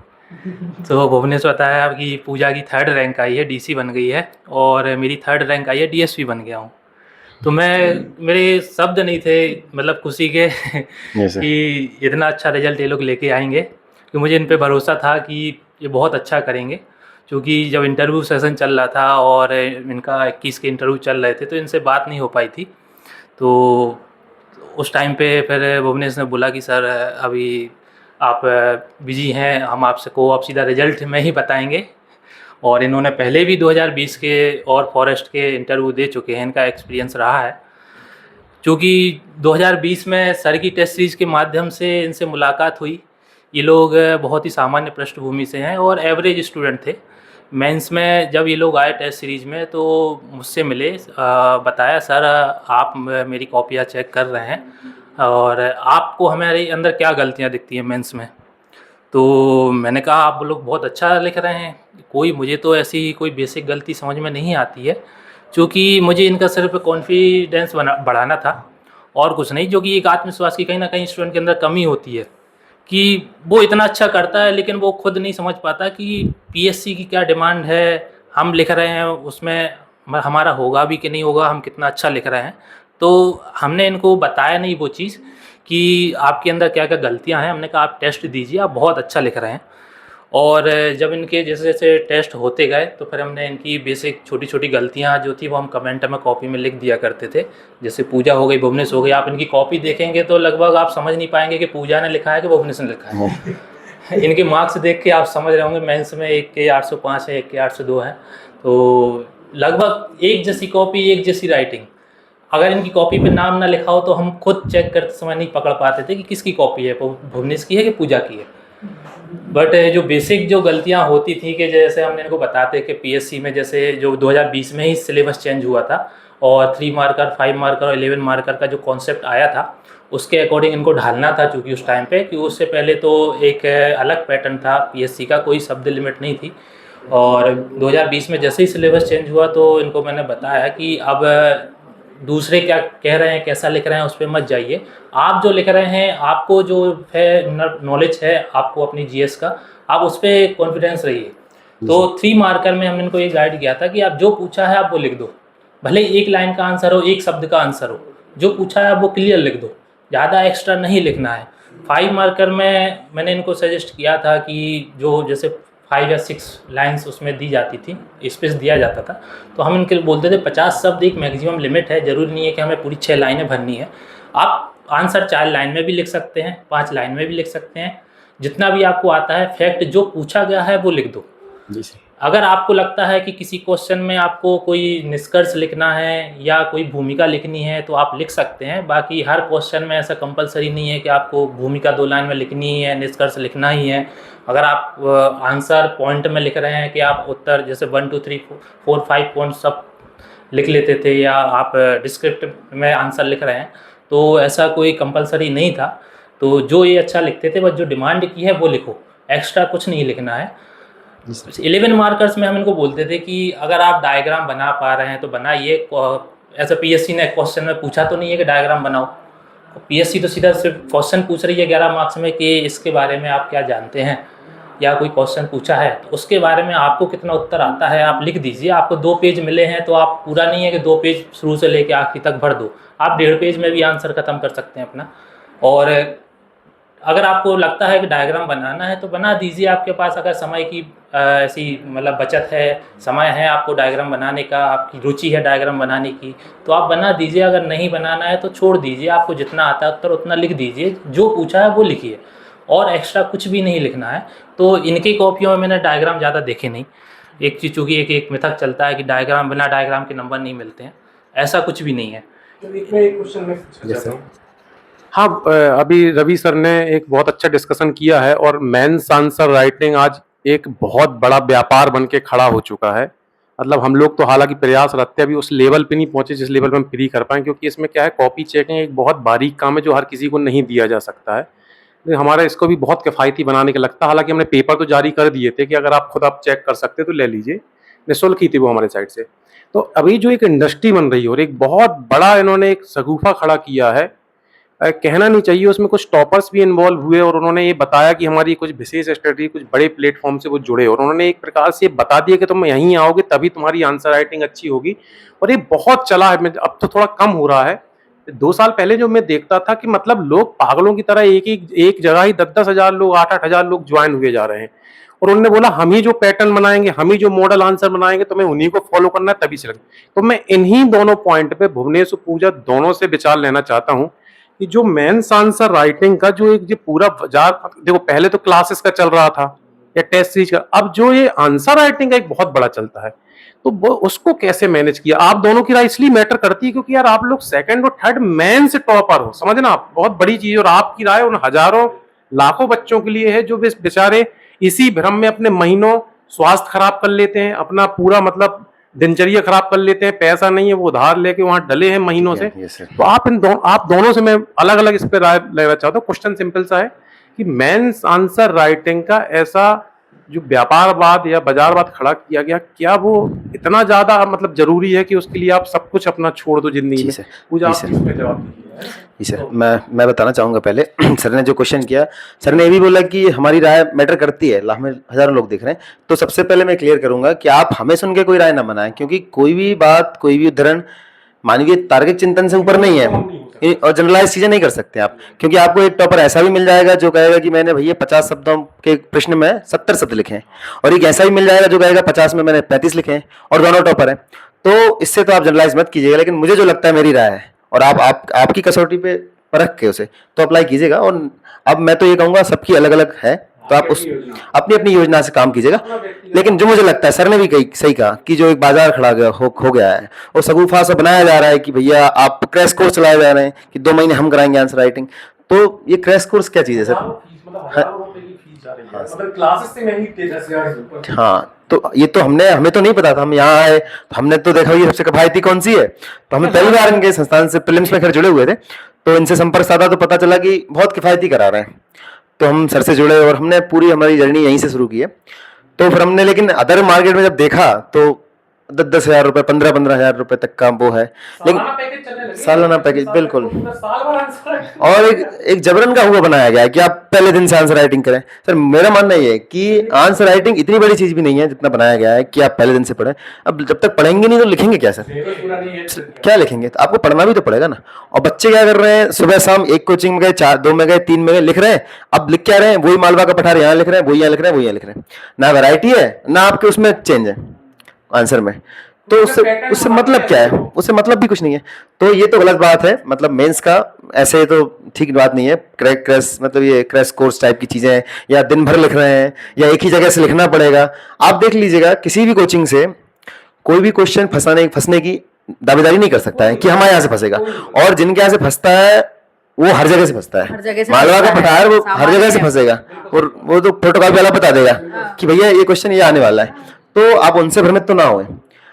S5: तो भुवनेश बताया कि पूजा की 3rd रैंक आई है, डीसी बन गई है, और मेरी 3rd रैंक आई है, डीएसपी बन गया हूँ। तो मेरे शब्द नहीं थे मतलब खुशी के कि इतना अच्छा रिजल्ट ये लोग लेके आएंगे, कि मुझे इन पे भरोसा था कि ये बहुत अच्छा करेंगे। क्योंकि जब इंटरव्यू सेशन चल रहा था और इनका 21 के इंटरव्यू चल रहे थे तो इनसे बात नहीं हो पाई थी। तो उस टाइम पे फिर भुवनेश ने बोला कि सर अभी आप बिजी हैं, हम आपको आप सीधा रिजल्ट में ही बताएंगे। और इन्होंने पहले भी 2020 के और फॉरेस्ट के इंटरव्यू दे चुके हैं, इनका एक्सपीरियंस रहा है। क्योंकि 2020 में सर की टेस्ट सीरीज़ के माध्यम से इनसे मुलाकात हुई। ये लोग बहुत ही सामान्य पृष्ठभूमि से हैं और एवरेज स्टूडेंट थे। मेंस में जब ये लोग आए टेस्ट सीरीज़ में तो मुझसे मिले, बताया सर आप मेरी कॉपियाँ चेक कर रहे हैं और आपको हमारे अंदर क्या गलतियाँ दिखती हैं मेंस में? तो मैंने कहा आप लोग बहुत अच्छा लिख रहे हैं, मुझे तो ऐसी कोई बेसिक गलती समझ में नहीं आती है। क्योंकि मुझे इनका सिर्फ कॉन्फिडेंस बढ़ाना था और कुछ नहीं, जो कि एक आत्मविश्वास की कहीं ना कहीं स्टूडेंट के अंदर कमी होती है कि वो इतना अच्छा करता है लेकिन वो खुद नहीं समझ पाता कि पीएससी की क्या डिमांड है, हम लिख रहे हैं उसमें हमारा होगा भी कि नहीं होगा, हम कितना अच्छा लिख रहे हैं। तो हमने इनको बताया नहीं वो चीज़ कि आपके अंदर क्या क्या गलतियां हैं। हमने कहा आप टेस्ट दीजिए, आप बहुत अच्छा लिख रहे हैं। और जब इनके जैसे जैसे टेस्ट होते गए तो फिर हमने इनकी बेसिक छोटी छोटी गलतियां जो थी वो हम कमेंट में कॉपी में लिख दिया करते थे। जैसे पूजा हो गई, भुवनेश हो गई, आप इनकी कॉपी देखेंगे तो लगभग आप समझ नहीं पाएंगे कि पूजा ने लिखा है कि भुवनेश ने लिखा है। इनके मार्क्स देख के आप समझ रहे होंगे, मेंस में एक के 805 है, एक के 802 है। तो लगभग एक जैसी कॉपी, एक जैसी राइटिंग। अगर इनकी कॉपी पे नाम ना लिखा हो तो हम खुद चेक करते समय नहीं पकड़ पाते थे कि किसकी कॉपी है, भुवनेश की है कि पूजा की है। बट जो बेसिक जो गलतियां होती थी कि जैसे हमने इनको बताते कि पीएससी में जैसे जो 2020 में ही सिलेबस चेंज हुआ था और 3 मार्कर, 5 मार्कर और 11 मार्कर का जो कॉन्सेप्ट आया था उसके अकॉर्डिंग इनको ढालना था। चूँकि उस टाइम पे कि उससे पहले तो एक अलग पैटर्न था पीएससी का, कोई शब्द लिमिट नहीं थी। और 2020 में जैसे ही सिलेबस चेंज हुआ तो इनको मैंने बताया कि अब दूसरे क्या कह रहे हैं, कैसा लिख रहे हैं, उस पर मत जाइए। आप जो लिख रहे हैं, आपको जो है नॉलेज है आपको अपनी जीएस का, आप उस पर कॉन्फिडेंस रहिए। तो 3 मार्कर में हमने इनको ये गाइड किया था कि आप जो पूछा है आप वो लिख दो, भले एक लाइन का आंसर हो, एक शब्द का आंसर हो, जो पूछा है आप वो क्लियर लिख दो, ज़्यादा एक्स्ट्रा नहीं लिखना है। 5 मार्कर में मैंने इनको सजेस्ट किया था कि जो जैसे 5 या 6 लाइंस उसमें दी जाती थी, स्पेस दिया जाता था, तो हम इनके बोलते थे 50 शब्द एक मैक्सिमम लिमिट है, ज़रूरी नहीं है कि हमें पूरी 6 लाइनें भरनी है। आप आंसर 4 लाइन में भी लिख सकते हैं, 5 लाइन में भी लिख सकते हैं, जितना भी आपको आता है। फैक्ट जो पूछा गया है वो लिख दो। अगर आपको लगता है कि किसी क्वेश्चन में आपको कोई निष्कर्ष लिखना है या कोई भूमिका लिखनी है तो आप लिख सकते हैं। बाकी हर क्वेश्चन में ऐसा कंपलसरी नहीं है कि आपको भूमिका 2 लाइन में लिखनी ही है, निष्कर्ष लिखना ही है। अगर आप आंसर पॉइंट में लिख रहे हैं कि आप उत्तर जैसे 1 2 3 4 5 पॉइंट सब लिख लेते थे, या आप डिस्क्रिप्टिव में आंसर लिख रहे हैं, तो ऐसा कोई कंपलसरी नहीं था। तो जो ये अच्छा लिखते थे बस जो डिमांड की है वो लिखो, एक्स्ट्रा कुछ नहीं लिखना है। 11 मार्कर्स में हम इनको बोलते थे कि अगर आप डायग्राम बना पा रहे हैं तो बनाइए। ऐसा पीएससी ने क्वेश्चन में पूछा तो नहीं है कि डायग्राम बनाओ, पीएससी तो सीधा सिर्फ क्वेश्चन पूछ रही है 11 मार्क्स में कि इसके बारे में आप क्या जानते हैं, या कोई क्वेश्चन पूछा है तो उसके बारे में आपको कितना उत्तर आता है आप लिख दीजिए। आपको 2 पेज मिले हैं तो आप पूरा नहीं है कि 2 पेज शुरू से लेके आखिर तक भर दो, आप 1.5 पेज में भी आंसर ख़त्म कर सकते हैं अपना। और अगर आपको लगता है कि डायग्राम बनाना है तो बना दीजिए, आपके पास अगर समय की ऐसी मतलब बचत है, समय है आपको डायग्राम बनाने का, आपकी रुचि है डायग्राम बनाने की तो आप बना दीजिए। अगर नहीं बनाना है तो छोड़ दीजिए, आपको जितना आता है उत्तर उतना लिख दीजिए, जो पूछा है वो लिखिए और एक्स्ट्रा कुछ भी नहीं लिखना है। तो इनकी कॉपियों में मैंने डायग्राम ज़्यादा देखे नहीं। एक चीज़ चूँकि एक मिथक चलता है कि डायग्राम बिना डायग्राम के नंबर नहीं मिलते हैं, ऐसा कुछ भी नहीं है।
S1: हाँ, अभी रवि सर ने एक बहुत अच्छा डिस्कशन किया है और मेंस आंसर राइटिंग आज एक बहुत बड़ा व्यापार बन के खड़ा हो चुका है। मतलब हम लोग तो हालांकि प्रयासरत अभी उस लेवल पे नहीं पहुंचे जिस लेवल पे हम फ्री कर पाए, क्योंकि इसमें क्या है, कॉपी चेकिंग एक बहुत बारीक काम है जो हर किसी को नहीं दिया जा सकता है। लेकिन हमारा इसको भी बहुत किफ़ायती बनाने का लगता है। हालांकि हमने पेपर तो जारी कर दिए थे कि अगर आप खुद आप चेक कर सकते तो ले लीजिए, निःशुल्क ही थी वो हमारे साइड से। तो अभी जो एक इंडस्ट्री बन रही है और एक बहुत बड़ा इन्होंने एक शगुफा खड़ा किया है, कहना नहीं चाहिए, उसमें कुछ टॉपर्स भी इन्वॉल्व हुए और उन्होंने ये बताया कि हमारी कुछ विशेष स्ट्रेटजी कुछ बड़े प्लेटफॉर्म से वो जुड़े और उन्होंने एक प्रकार से ये बता दिया कि तुम यहीं आओगे तभी तुम्हारी आंसर राइटिंग अच्छी होगी। और ये बहुत चला है, अब तो थोड़ा कम हो रहा है। 2 साल पहले जो मैं देखता था कि मतलब लोग पागलों की तरह एक जगह ही 10-10 हजार लोग, 8-8 हजार लोग ज्वाइन हुए जा रहे हैं और उन्होंने बोला हम ही जो पैटर्न बनाएंगे, हम ही जो मॉडल आंसर बनाएंगे, तुम्हें उन्हीं को फॉलो करना है तभी चलेगा। तो मैं इन्हीं दोनों पॉइंट पे भुवनेश और पूजा दोनों से विचार लेना चाहता हूं कि जो मेंस आंसर राइटिंग का जो एक जो पूरा बाजार, देखो पहले तो क्लासेस का चल रहा था या टेस्ट सीरीज का, अब जो ये आंसर राइटिंग का एक बहुत बड़ा चलता है, तो वो उसको कैसे मैनेज किया। आप दोनों की राय इसलिए मैटर करती है क्योंकि यार आप लोग सेकंड और थर्ड मेन से टॉपर हो, समझना आप, बहुत बड़ी चीज। और आपकी राय उन हजारों लाखों बच्चों के लिए है जो बेचारे इसी भ्रम में अपने महीनों स्वास्थ्य खराब कर लेते हैं, अपना पूरा मतलब दिनचर्या खराब कर लेते हैं, पैसा नहीं है वो उधार लेके वहां डले हैं महीनों से। तो आप दोनों से मैं अलग अलग इस पे राय लेना चाहता हूँ। क्वेश्चन सिंपल सा है कि मेंस आंसर राइटिंग का ऐसा जो व्यापारवाद या बाजारवाद खड़ा किया गया, क्या वो इतना ज्यादा मतलब जरूरी है कि उसके लिए आप सब कुछ अपना छोड़ दो जिंदगी में? पूजा आप इस पे जवाब दीजिए।
S2: जी सर, मैं बताना चाहूँगा पहले। सर ने जो क्वेश्चन किया, सर ने ये भी बोला कि हमारी राय मैटर करती है, हमें हजारों लोग देख रहे हैं। तो सबसे पहले मैं क्लियर करूंगा कि आप हमें सुन के कोई राय ना बनाएं, क्योंकि कोई भी बात, कोई भी उदाहरण मानवीय तार्किक चिंतन से ऊपर नहीं है और जनरलाइज चीजें नहीं कर सकते आप। क्योंकि आपको एक टॉपर ऐसा भी मिल जाएगा जो कहेगा कि मैंने भैया 50 शब्दों के प्रश्न में 70 शब्द लिखे हैं, और एक ऐसा भी मिल जाएगा जो कहेगा 50 में मैंने 35 लिखे हैं, और दोनों टॉपर हैं। तो इससे तो आप जनरलाइज मत कीजिएगा, लेकिन मुझे जो लगता है मेरी राय है और आपकी कसौटी पे परख के उसे तो अप्लाई कीजिएगा। और अब मैं तो ये कहूंगा सबकी अलग अलग है, तो आप उस अपनी अपनी योजना से काम कीजिएगा। लेकिन जो मुझे लगता है, सर ने भी सही कहा कि जो एक बाजार खड़ा हो गया है और शगुफा सा बनाया जा रहा है कि भैया आप क्रैश कोर्स चलाए जा रहे हैं कि 2 महीने हम कराएंगे आंसर राइटिंग। तो ये क्रैश कोर्स क्या चीज है सर? हाँ, तो ये तो हमें तो नहीं पता था, हम यहाँ आए तो हमने तो देखा ये सबसे किफायती कौन सी है। तो हमें पहली बार इनके संस्थान से प्रीलिम्स में खैर जुड़े हुए थे, तो इनसे संपर्क साधा तो पता चला कि बहुत किफायती करा रहे हैं। तो हम सर से जुड़े और हमने पूरी हमारी जर्नी यहीं से शुरू की है। तो फिर हमने लेकिन अदर मार्केट में जब देखा तो 10-10 हजार रुपए, 15-15 हजार रुपए तक का वो है, लेकिन सालाना पैकेज बिल्कुल। और एक जबरन का हुआ बनाया गया है कि आप पहले दिन से आंसर राइटिंग करें। सर मेरा मानना ये है कि आंसर राइटिंग इतनी बड़ी चीज भी नहीं है जितना बनाया गया है कि आप पहले दिन से पढ़ें। अब जब तक पढ़ेंगे नहीं तो लिखेंगे क्या सर? क्या लिखेंगे? तो आपको पढ़ना भी तो पड़ेगा ना। और बच्चे क्या कर रहे हैं, सुबह शाम एक कोचिंग में गए, 4, 2 में गए, 3 में गए, लिख रहे हैं। अब लिख क्या रहे हैं? वही मालवा का पठार यहाँ लिख रहे हैं, वही यहाँ लिख रहे हैं, वही यहाँ लिख रहे हैं। ना वैरायटी है ना आपके उसमें चेंज है आंसर में। तो उससे मतलब क्या है? उससे मतलब भी कुछ नहीं है। तो ये तो गलत बात है। मतलब मेंस का ऐसे तो ठीक बात नहीं है। क्रैश मतलब ये क्रैश कोर्स टाइप की चीजें हैं, या दिन भर लिख रहे हैं या एक ही जगह से लिखना पड़ेगा। आप देख लीजिएगा किसी भी कोचिंग से कोई भी क्वेश्चन फंसने की दावेदारी नहीं कर सकता है कि हमारे यहाँ से फंसेगा। और जिनके यहाँ से फंसता है वो हर जगह से फंसता है। मालवा का पठार वो हर जगह से फंसेगा और वो तो प्रोटोकॉल वाला बता देगा कि भैया ये क्वेश्चन ये आने वाला है। तो आप उनसे भ्रमित तो ना होए।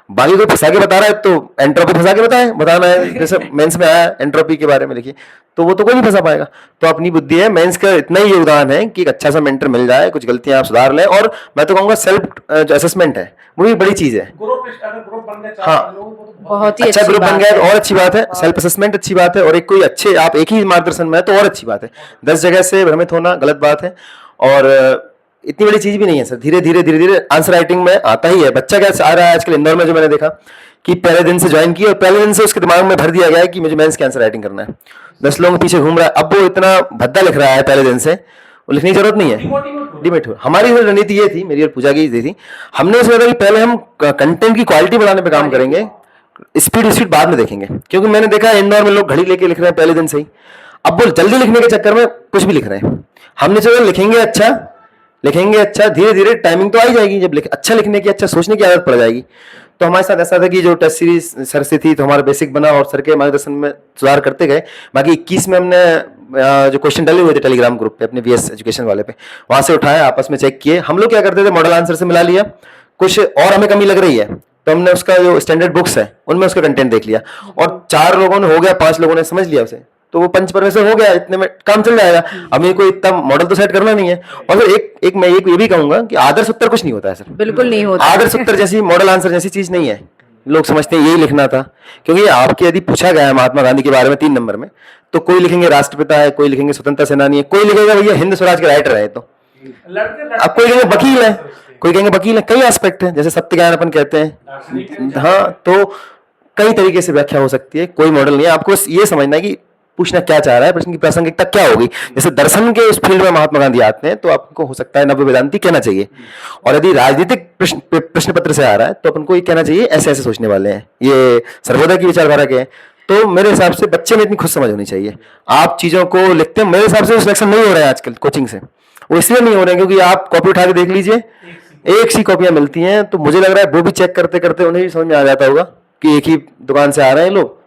S2: बाकी कोई फंसा के बता रहा है तो एंट्रोपी फंसा के बताना है, जैसे मेंस में आया एंट्रोपी के बारे में लिखिए, तो वो तो कोई नहीं फंसा पाएगा। तो अपनी बुद्धि है, मेंस का इतना ही योगदान है कि एक अच्छा सा मेंटर मिल जाए, कुछ गलतियां आप सुधार लें, और मैं तो कहूँगा सेल्फ जो असेसमेंट है वो भी बड़ी चीज है।
S1: ग्रुप बन गया
S2: हाँ,
S3: बहुत ही
S2: अच्छा
S3: अच्छी
S2: ग्रुप बन
S3: बात
S2: गया तो
S3: है।
S2: और अच्छी बात है, सेल्फ असेसमेंट अच्छी बात है, और एक कोई अच्छे आप एक ही मार्गदर्शन में है तो और अच्छी बात है। 10 जगह से भ्रमित होना गलत बात है, और इतनी बड़ी चीज भी नहीं है सर। धीरे धीरे आंसर राइटिंग में आता ही है। बच्चा क्या आ रहा है आजकल इंदौर में, जो मैंने देखा कि पहले दिन से ज्वाइन किया और पहले दिन से उसके दिमाग में भर दिया गया है कि मुझे मेंस की आंसर राइटिंग करना है। 10 लोगों के पीछे घूम रहा है, अब वो इतना भद्दा लिख रहा है पहले दिन से, वो लिखने की जरूरत नहीं है। डिमेट हो। हमारी रणनीति ये थी, मेरी और पूजा की ये थी, हमने सोचा कि पहले हम कंटेंट की क्वालिटी बढ़ाने पे काम करेंगे, स्पीड बाद में देखेंगे। क्योंकि मैंने देखा इंदौर में लोग घड़ी लेके लिख रहे हैं पहले दिन से ही, अब वो जल्दी लिखने के चक्कर में कुछ भी लिख रहे हैं। हमने सोचा लिखेंगे अच्छा, धीरे धीरे टाइमिंग तो आ ही जाएगी, जब अच्छा लिखने की, अच्छा सोचने की आदत पड़ जाएगी। तो हमारे साथ ऐसा था कि जो टेस्ट सीरीज सर से थी तो हमारा बेसिक बना और सर के मार्गदर्शन में सुधार करते गए। बाकी 21 में हमने जो क्वेश्चन डले हुए थे टेलीग्राम ग्रुप पे अपने वीएस एजुकेशन वाले पे, वहां से उठाया, आपस में चेक किए। हम लोग क्या करते थे, मॉडल आंसर से मिला लिया, कुछ और हमें कमी लग रही है तो हमने उसका जो स्टैंडर्ड बुक्स है उनमें उसका कंटेंट देख लिया, और 4 लोगों ने हो गया, 5 लोगों ने समझ लिया उसे, तो वो पंच पर वैसे हो गया, इतने में काम चल जाएगा। अब मेरे को इतना मॉडल तो सेट करना नहीं है। और फिर एक मैं ये भी कहूंगा कि आदर्श उत्तर कुछ नहीं होता है सर,
S3: बिल्कुल नहीं होता।
S2: आदर्श उत्तर जैसी मॉडल आंसर जैसी चीज नहीं है। लोग समझते हैं यही लिखना था, क्योंकि आपके यदि पूछा गया है महात्मा गांधी के बारे में 3 नंबर में, तो कोई लिखेंगे राष्ट्रपिता है, कोई लिखेंगे स्वतंत्रता सेनानी है, कोई लिखेगा भैया हिंद स्वराज के राइटर है, तो अब कोई कहेंगे वकील है, कोई कहेंगे वकील है। कई एस्पेक्ट है, जैसे सत्य ज्ञान अपन कहते हैं, हाँ, तो कई तरीके से व्याख्या हो सकती है, कोई मॉडल नहीं है। आपको ये समझना है कि पूछना क्या चाह रहा है, प्रश्न की प्रासंगिकता क्या होगी। जैसे दर्शन के उस फील्ड में महात्मा गांधी आते हैं तो आपको हो सकता है नव्य वेदांती कहना चाहिए, और यदि राजनीतिक प्रश्न पत्र से आ रहा है तो अपन को ये कहना चाहिए ऐसे ऐसे सोचने वाले हैं, ये सर्वोदय की विचारधारा के हैं। तो मेरे हिसाब से बच्चे में इतनी खुद समझ होनी चाहिए। आप चीजों को लिखते हैं, मेरे हिसाब से सिलेक्शन नहीं हो रहा है आजकल कोचिंग से, वो इसलिए नहीं हो रहे हैं क्योंकि आप कॉपी उठा के देख लीजिए, एक सी कॉपियां मिलती हैं, तो मुझे लग रहा है वो भी चेक करते करते उन्हें भी समझ में आ जाता होगा कि एक ही दुकान से आ रहे हैं लोग,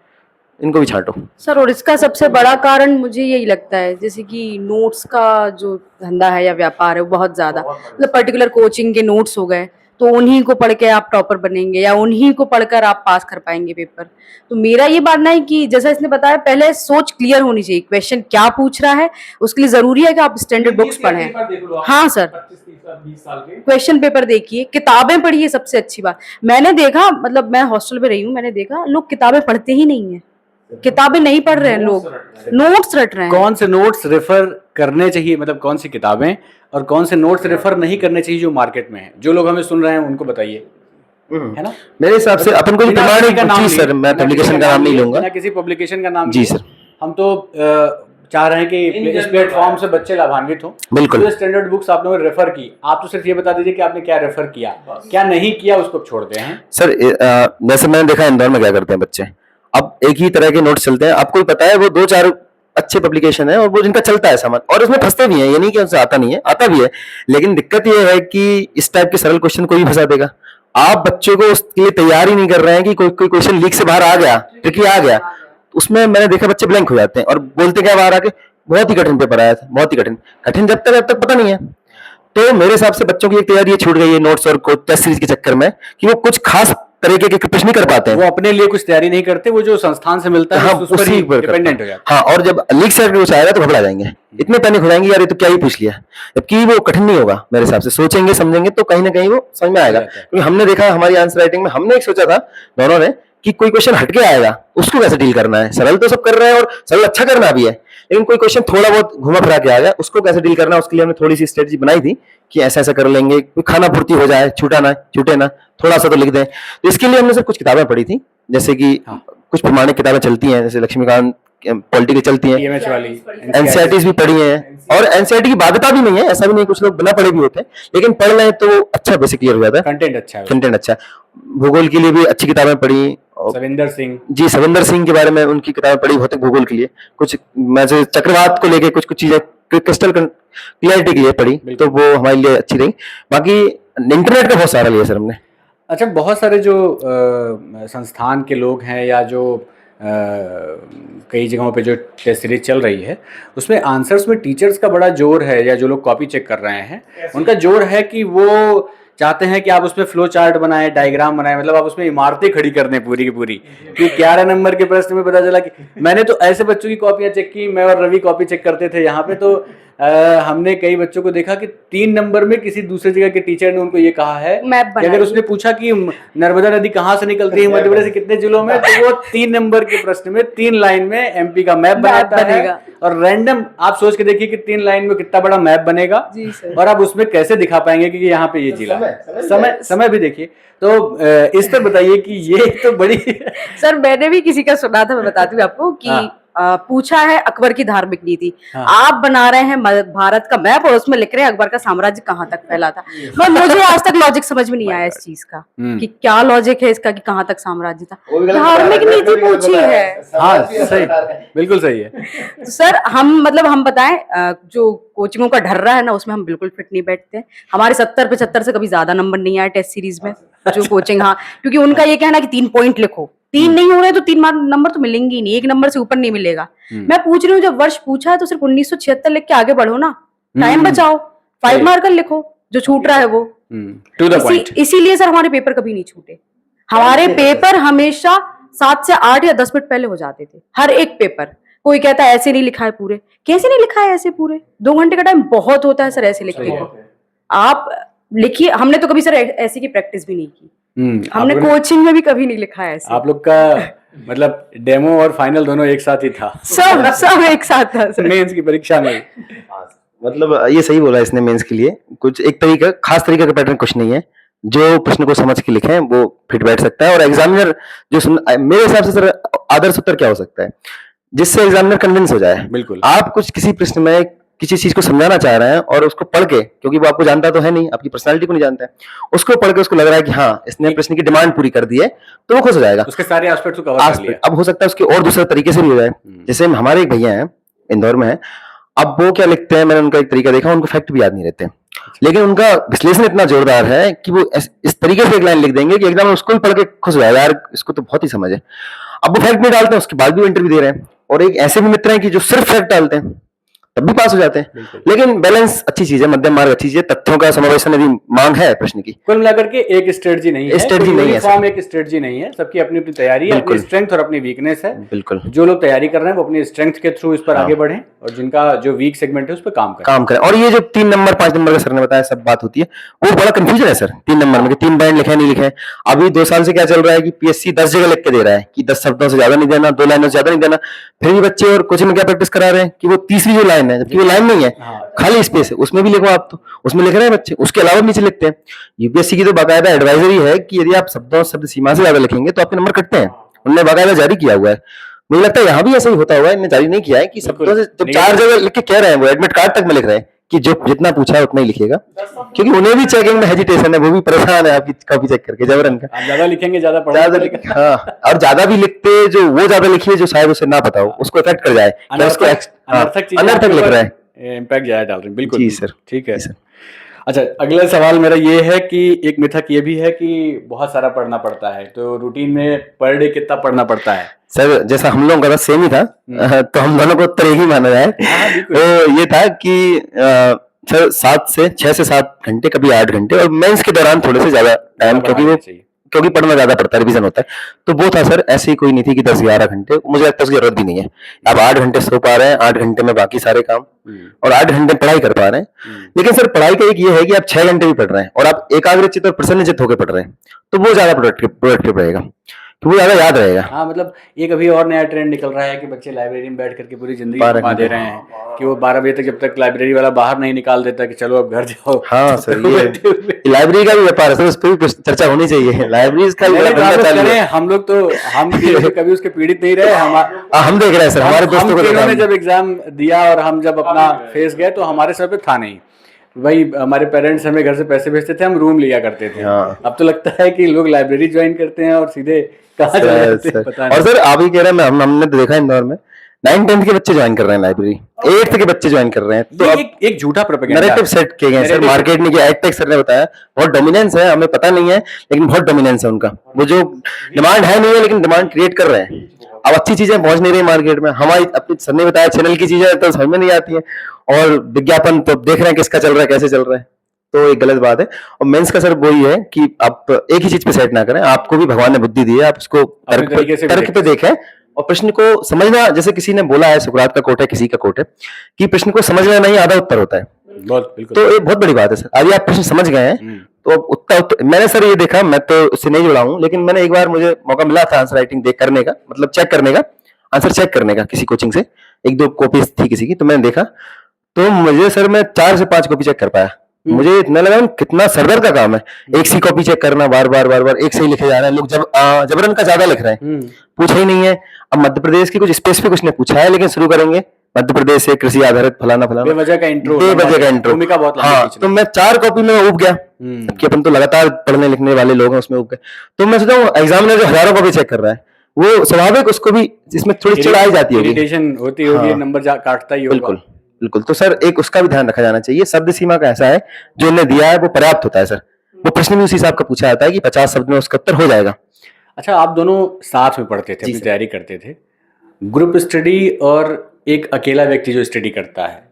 S2: इनको भी छांटो
S3: सर। और इसका सबसे बड़ा कारण मुझे यही लगता है, जैसे कि नोट्स का जो धंधा है या व्यापार है वो बहुत ज्यादा, मतलब पर्टिकुलर कोचिंग के नोट्स हो गए तो उन्हीं को पढ़ के आप टॉपर बनेंगे या उन्हीं को पढ़कर आप पास कर पाएंगे पेपर। तो मेरा ये मानना है कि जैसा इसने बताया, पहले सोच क्लियर होनी चाहिए, क्वेश्चन क्या पूछ रहा है, उसके लिए जरूरी है कि आप स्टैंडर्ड बुक्स पढ़ें। हाँ सर,
S1: 25-20 साल के
S3: क्वेश्चन पेपर देखिए, किताबें पढ़िए, सबसे अच्छी बात मैंने देखा, मतलब मैं हॉस्टल में रही हूँ, मैंने देखा लोग किताबें पढ़ते ही नहीं है, किताबें नहीं पढ़ रहे हैं लोग, नोट्स रट रहे हैं।
S4: कौन से नोट्स रेफर करने चाहिए, मतलब कौन सी किताबें, और कौन से नोट्स रेफर नहीं करने चाहिए जो मार्केट में है, जो लोग हमें सुन रहे हैं उनको बताइए, है ना।
S2: मेरे हिसाब से अपन को
S4: बिना किसी का नाम
S2: जी
S4: लिए,
S2: सर, मैं
S4: बिना
S2: पब्लिकेशन
S4: किसी
S2: का नाम नहीं लूंगा,
S4: बिना किसी पब्लिकेशन का नाम
S2: जी
S4: लिए।
S2: सर।
S4: हम तो चाह रहे हैं कि इस प्लेटफॉर्म से बच्चे लाभान्वित हो।
S2: बिल्कुल।
S4: जो स्टैंडर्ड बुक्स आप लोगों ने रेफर की, आप तो सिर्फ ये बता दीजिए कि आपने क्या रेफर किया, क्या नहीं किया उसको छोड़ते हैं
S2: सर। जैसे मैंने देखा इंदौर में क्या करते हैं बच्चे, अब एक ही तरह के नोट्स चलते हैं, आपको भी पता है, वो 2-4 अच्छे पब्लिकेशन है और वो जिनका चलता है सामान, और उसमें फंसते भी हैं, ये नहीं कि उनसे आता नहीं है, आता भी है। लेकिन दिक्कत ये है कि इस टाइप के सरल क्वेश्चन कोई भी फंसा देगा। आप बच्चों को उसके लिए तैयार ही नहीं कर रहे हैं कि कोई क्वेश्चन लीक से बाहर आ गया, ट्रिकी आ गया, उसमें मैंने देखा बच्चे ब्लैंक हो जाते हैं और बोलते क्या बाहर आके, बहुत ही कठिन पेपर आया था, बहुत ही कठिन जब तक पता नहीं है। तो मेरे हिसाब से बच्चों की एक तैयारी छूट गई है नोट्स और टेस्ट सीरीज के चक्कर में, कि वो कुछ खास तरीके के प्रश्न नहीं कर पाते हैं,
S4: वो अपने लिए कुछ तैयारी नहीं करते, वो जो संस्थान से मिलता है
S2: हाँ,
S4: उस पर ही डिपेंडेंट हो जाता है।
S2: हाँ, और जब लीक से कुछ आएगा तो घबरा जाएंगे, इतने पैनिक हो जाएंगे, यार ये तो क्या ही पूछ लिया, जबकि वो कठिन नहीं होगा मेरे हिसाब से। सोचेंगे समझेंगे तो कहीं ना कहीं वो समझ में आएगा। क्योंकि हमने देखा हमारी आंसर राइटिंग में, हमने एक सोचा था दोनों ने कि कोई क्वेश्चन हटके आएगा उसको कैसे डील करना है। सरल तो सब कर रहे हैं और सरल अच्छा करना भी है, लेकिन कोई क्वेश्चन थोड़ा बहुत घुमा फिरा के आ गया उसको कैसे डील करना है, उसके लिए हमने थोड़ी सी स्ट्रेटजी बनाई थी कि ऐसा ऐसा कर लेंगे, कोई खाना पूर्ति हो जाए, छूटे ना, थोड़ा सा तो लिख दें। तो इसके लिए हमने सर कुछ किताबें पढ़ी थी, जैसे कि कुछ प्रमाणिक किताबें चलती हैं, जैसे लक्ष्मीकांत पॉलिटिकल चलती हैं,
S4: PMH वाली
S2: एनसीईआरटीज भी पढ़ी हैं, और एनसीईआरटी की बाध्यता भी नहीं है, ऐसा भी नहीं, कुछ लोग बिना पढ़े भी होते हैं, लेकिन पढ़ लें तो अच्छा बेसिक क्लियर हो जाता है,
S4: कंटेंट अच्छा है।
S2: कंटेंट अच्छा है। भूगोल के लिए भी अच्छी किताबें पढ़ी,
S4: सविंदर सिंह
S2: जी सविंदर सिंह के बारे में उनकी किताबें पढ़ी, भौतिक भूगोल के लिए कुछ, मैं जो चक्रवात को लेके कुछ चीजें क्रिस्टल क्लियरिटी के लिए पढ़ी, तो वो हमारे लिए अच्छी रही। बाकी इंटरनेट का बहुत सारा लिया सर हमने।
S4: अच्छा, बहुत सारे जो संस्थान के लोग हैं या जो कई जगहों पे जो टेस्ट सीरीज चल रही है उसमें आंसर्स में टीचर्स का बड़ा जोर है, या जो लोग कॉपी चेक कर रहे हैं उनका जोर है कि वो चाहते हैं कि आप उसमें फ्लो चार्ट बनाएं, डायग्राम बनाएं, मतलब आप उसमें इमारतें खड़ी कर दें पूरी की पूरी। कि 11 नंबर के प्रश्न में पता चला कि मैंने तो ऐसे बच्चों की कॉपियां चेक की, मैं और रवि कॉपी चेक करते थे यहाँ पे, तो हमने कई बच्चों को देखा कि 3 नंबर में किसी दूसरे जगह के टीचर ने उनको ये कहा है
S3: मैप
S4: कि अगर
S3: बनाइए।
S4: उसने पूछा कि नर्मदा नदी कहाँ से निकलती है मध्य प्रदेश से कितने जिलों में, तो वो 3 नंबर के प्रश्न में 3 लाइन में एमपी का मैप बनाता है।
S3: बनेगा।
S4: और रैंडम आप सोच के देखिए कि 3 लाइन में कितना बड़ा मैप बनेगा,
S3: जी सर।
S4: और आप उसमें कैसे दिखा पाएंगे कि यहाँ पे ये जिला है। समय भी देखिए। तो इस पर बताइए कि ये तो बड़ी
S3: सर मैंने भी किसी का सुना था, मैं बताती हूँ आपको कि
S4: हाँ।
S3: पूछा है अकबर की धार्मिक नीति,
S4: हाँ।
S3: आप बना रहे हैं भारत का मैप और उसमें लिख रहे हैं अकबर का साम्राज्य कहाँ तक फैला था। पर मुझे आज तक लॉजिक समझ में नहीं आया इस चीज का कि क्या लॉजिक है इसका कि कहाँ तक साम्राज्य था। धार्मिक नीति पूछी है।
S4: हाँ सही, बिल्कुल सही है।
S3: सर हम बताएं, जो कोचिंगों का ढर्रा है ना उसमें हम बिल्कुल फिट नहीं बैठते हैं। हमारे 70-75 से कभी ज्यादा नंबर नहीं आए टेस्ट सीरीज में जो कोचिंग। हाँ, क्योंकि उनका ये कहना कि 3 पॉइंट लिखो, 3 नहीं हो रहे तो 3 नंबर तो मिलेंगे ही नहीं, 1 नंबर से ऊपर नहीं मिलेगा। मैं पूछ रही हूँ जब वर्ष पूछा है तो सिर्फ 1976 लिख के आगे बढ़ो ना, टाइम बचाओ, 5 मार्कर लिखो जो छूट रहा है वो।
S4: To the point.
S3: इसीलिए सर हमारे पेपर कभी नहीं छूटे। हमारे पेपर हमेशा 7 से 8 या 10 मिनट पहले हो जाते थे, हर एक पेपर। कोई कहता है ऐसे नहीं लिखा है पूरे, कैसे नहीं लिखा है ऐसे पूरे? 2 घंटे का टाइम बहुत होता है सर ऐसे लिखने को। आप लिखिए, हमने तो कभी सर ऐसे की प्रैक्टिस भी नहीं की। हमने कोचिंग में भी कभी नहीं लिखा है ऐसे।
S4: आप लोग का मतलब डेमो और फाइनल दोनों एक साथ ही था।
S3: सब एक साथ था सर।
S4: मेंस की परीक्षा में।
S2: मतलब ये सही बोला इसने, मेंस के लिए कुछ एक तरीका, खास तरीके का पैटर्न कुछ नहीं है। जो प्रश्न को समझ के लिखे वो फिट बैठ सकता है। और एग्जामिनर मेरे हिसाब से सर आदर्श उत्तर क्या हो सकता है जिससे एग्जामिनर कन्विंस हो जाए।
S4: बिल्कुल।
S2: आप कुछ किसी प्रश्न में किसी चीज को समझाना चाह रहे हैं और उसको पढ़ के, क्योंकि वो आपको जानता तो है नहीं, आपकी पर्सनालिटी को नहीं जानता है, उसको पढ़ के उसको लग रहा है कि हाँ इसने प्रश्न की डिमांड पूरी कर दी है, तो वो खुश हो जाएगा।
S4: उसके सारे एस्पेक्ट को कवर कर लिया।
S2: अब हो सकता है उसके और दूसरे तरीके से भी हो जाए। जैसे हमारे एक भैया हैं, इंदौर में है, अब वो क्या लिखते हैं, मैंने उनका एक तरीका देखा, उनको फैक्ट भी याद नहीं रहते, लेकिन उनका विश्लेषण इतना जोरदार है कि वो इस तरीके से एक लाइन लिख देंगे कि एकदम उसको भी पढ़ के खुश हो जाएगा, यार इसको तो बहुत ही समझ है। अब वो फैक्ट नहीं डालते हैं, उसके बाद भी इंटरव्यू दे रहे हैं। और एक ऐसे भी मित्र हैं कि जो सिर्फ फैक्ट डालते हैं तब भी पास हो जाते हैं। लेकिन बैलेंस अच्छी चीज है, मध्यम मार्ग अच्छी चीज है, तथ्यों का समावेशन यदि मांग है प्रश्न की।
S4: कुल मिलाकर के एक स्ट्रेटजी नहीं है,
S2: स्ट्रेटजी नहीं है,
S4: यूनिफॉर्म एक स्ट्रेटजी नहीं है। सबकी अपनी अपनी तैयारी है, अपनी स्ट्रेंथ और अपनी वीकनेस है।
S2: बिल्कुल।
S4: जो लोग तैयारी कर रहे हैं वो अपनी स्ट्रेंथ के थ्रू इस पर आगे बढ़ें, और जिनका जो वीक सेगमेंट है उस पर काम करें।
S2: और ये जो 3 नंबर 5 नंबर का सर ने बताया सब बात होती है, वो बड़ा कंफ्यूजन है सर 3 नंबर में कि 3 बैंड लिखे नहीं लिखे। अभी 2 साल से क्या चल रहा है कि पीएससी 10 जगह लिख के दे रहा है कि 10 शब्दों से ज्यादा नहीं देना, 2 लाइनों से ज्यादा नहीं देना। फिर भी बच्चे और कोचिंग में क्या प्रैक्टिस करा रहे हैं कि वो तीसरी जो लाइन है, जबकि वो लाइन नहीं है, खाली स्पेस है, उसमें भी लिखो आप, तो उसमें लिख रहे हैं बच्चे, उसके अलावा नीचे लिखते हैं। यूपीएससी की तो बाकायदा एडवाइजरी है कि यदि आप शब्द सीमा से ज्यादा लिखेंगे तो आपके नंबर कटते हैं, उन्होंने बाकायदा जारी किया हुआ है। मुझे लगता है यहाँ भी ऐसा ही होता होगा, इन्होंने जारी नहीं किया है कि शब्दों से जब 4 जगह लिख के कह रहे हैं, वो एडमिट कार्ड तक में लिख रहे हैं कि जो जितना पूछा है उतना ही लिखेगा, क्योंकि उन्हें भी चेकिंग में हेजिटेशन है, वो भी परेशान है आपकी कॉपी चेक करके जबरन का।
S4: आप ज्यादा लिखेंगे ज्यादा
S2: हाँ, और ज्यादा भी लिखते जो वो ज्यादा लिखिए जो शायद उसे ना पता हो, उसको इफेक्ट कर जाए, अनर्थक लिख रहा है,
S4: इम्पैक्ट ज्यादा डाल रहे हैं। बिल्कुल
S2: जी सर,
S4: ठीक है। अच्छा, अगला सवाल मेरा ये है कि एक मिथक ये भी है कि बहुत सारा पढ़ना पड़ता है, तो रूटीन में पर डे कितना पढ़ना पड़ता है?
S2: सर जैसा हम लोगों का सेम ही था, तो हम दोनों को उत्तर एक ही माना जाए। तो ये था कि सर 6 से 7 घंटे, कभी 8 घंटे, और मेंस के दौरान थोड़े से ज्यादा टाइम, क्योंकि पढ़ना ज्यादा पड़ता है, रिवीजन होता है। तो वो था सर, ऐसी कोई नहीं थी कि 10-11 घंटे, मुझे लगता है उसकी जरूरत भी नहीं है। आप 8 घंटे सो पा रहे हैं, 8 घंटे में बाकी सारे काम, और 8 घंटे पढ़ाई कर पा रहे हैं। लेकिन सर पढ़ाई का एक ये है कि आप 6 घंटे भी पढ़ रहे हैं और आप एकाग्रचित और प्रसन्नचित होकर पढ़ रहे हैं, तो वो ज्यादा प्रोडक्टिव रहेगा, तो वो ज्यादा याद रहेगा।
S4: हाँ, मतलब एक अभी और नया ट्रेंड निकल रहा है कि बच्चे लाइब्रेरी में बैठ करके पूरी जिंदगी घुमा दे रहे हैं, कि वो 12 बजे तक, जब तक लाइब्रेरी वाला बाहर नहीं निकाल देता कि चलो अब घर जाओ।
S2: हाँ सर, ये लाइब्रेरी का भी व्यापार है सर, उस पर भी चर्चा होनी चाहिए। लाइब्रेरी का
S4: हम लोग तो हम कभी उसके पीड़ित नहीं रहे।
S2: हम देख रहे हैं सर, हमारे दोस्तों को
S4: जब एग्जाम दिया और हम जब अपना फेस गए तो हमारे सर पे था नहीं भाई, हमारे पेरेंट्स हमें घर से पैसे भेजते थे, हम रूम लिया करते थे। अब तो लगता है कि लोग लाइब्रेरी ज्वाइन करते हैं और सीधे कहाँ चले जाते हैं, पता नहीं।
S2: और सर आप ही कह रहे हैं, हमने तो देखा इंदौर में 9-10 के बच्चे ज्वाइन कर रहे हैं लाइब्रेरी, 8th के बच्चे ज्वाइन कर रहे हैं। तो
S4: एक झूठा प्रोपेगेंडा
S2: नैरेटिव सेट किए गए सर, मार्केट में किया, एडटेक सर ने बताया, बहुत डोमिनेंस है, हमें पता नहीं है लेकिन बहुत डोमिनेंस है उनका। वो जो डिमांड है नहीं है, लेकिन डिमांड क्रिएट कर रहे हैं। अब अच्छी चीजें पहुंच नहीं रही मार्केट में, हमारी अपने सर ने बताया चैनल की चीजें तो समझ में नहीं आती है, और विज्ञापन तो देख रहे हैं किसका चल रहा है, कैसे चल रहा है। तो एक गलत बात है। और मेंस का सर वही है कि आप एक ही चीज पे सेट ना करें, आपको भी भगवान ने बुद्धि दी है, आप उसको
S4: अपने तरीके से भी
S2: तर्क पे देखें और प्रश्न को समझना। जैसे किसी ने बोला है, सुकरात का कोट है, किसी का कोट है, कि प्रश्न को समझना नहीं आधा उत्तर होता है।
S4: बहुत बिल्कुल।
S2: तो ये बहुत बड़ी बात है सर। अभी आप प्रश्न समझ गए हैं तो अब उत्तर मैंने सर ये देखा, मैं तो उससे नहीं जुड़ा हूँ, लेकिन मैंने एक बार मुझे मौका मिला था आंसर राइटिंग देख करने का, मतलब चेक करने का, आंसर चेक करने का किसी कोचिंग से। एक दो कॉपीज थी किसी की, तो मैंने देखा, तो मुझे सर मैं 4 से 5 कॉपी चेक कर पाया। मुझे इतना लगा कितना सरदर्द का काम है, एक सी कॉपी चेक करना, बार बार एक से ही लिखे जा रहे हैं लोग, जबरन का ज्यादा लिख रहे हैं, पूछा ही नहीं है। अब मध्य प्रदेश की कुछ स्पेसिफिक उसने पूछा है, लेकिन शुरू करेंगे मध्य प्रदेश से कृषि आधारित फलाना फलाना,
S4: बेवजह का इंट्रो,
S2: भूमिका
S4: बहुत लंबी
S2: हाँ,
S4: खींचना।
S2: तो मैं 4 कॉपी में उब गया कि अपन तो लगातार पढ़ने लिखने वाले लोग हैं, उसमें उब गए। तो मैं सोचा हूँ एग्जामिनर जो हजारों कॉपी चेक कर रहा है, वो स्वाभाविक उसको भी इसमें थोड़ी चिढ़ आई जाती होगी,
S4: इरिटेशन होती होगी,
S2: हाँ।
S4: नंबर काटता ही होगा।
S2: बिल्कुल बिल्कुल। तो सर एक उसका भी ध्यान रखा जाना चाहिए। शब्द सीमा का ऐसा है, जो उन्हें दिया है वो पर्याप्त होता है सर। वो प्रश्न भी उसी हिसाब का पूछा जाता है कि 50 शब्द में उसका उत्तर हो जाएगा।
S4: अच्छा, आप दोनों साथ में पढ़ते थे, अपनी
S2: सर।
S4: तैयारी करते थे, ग्रुप स्टडी और एक अकेला व्यक्ति जो स्टडी करता है,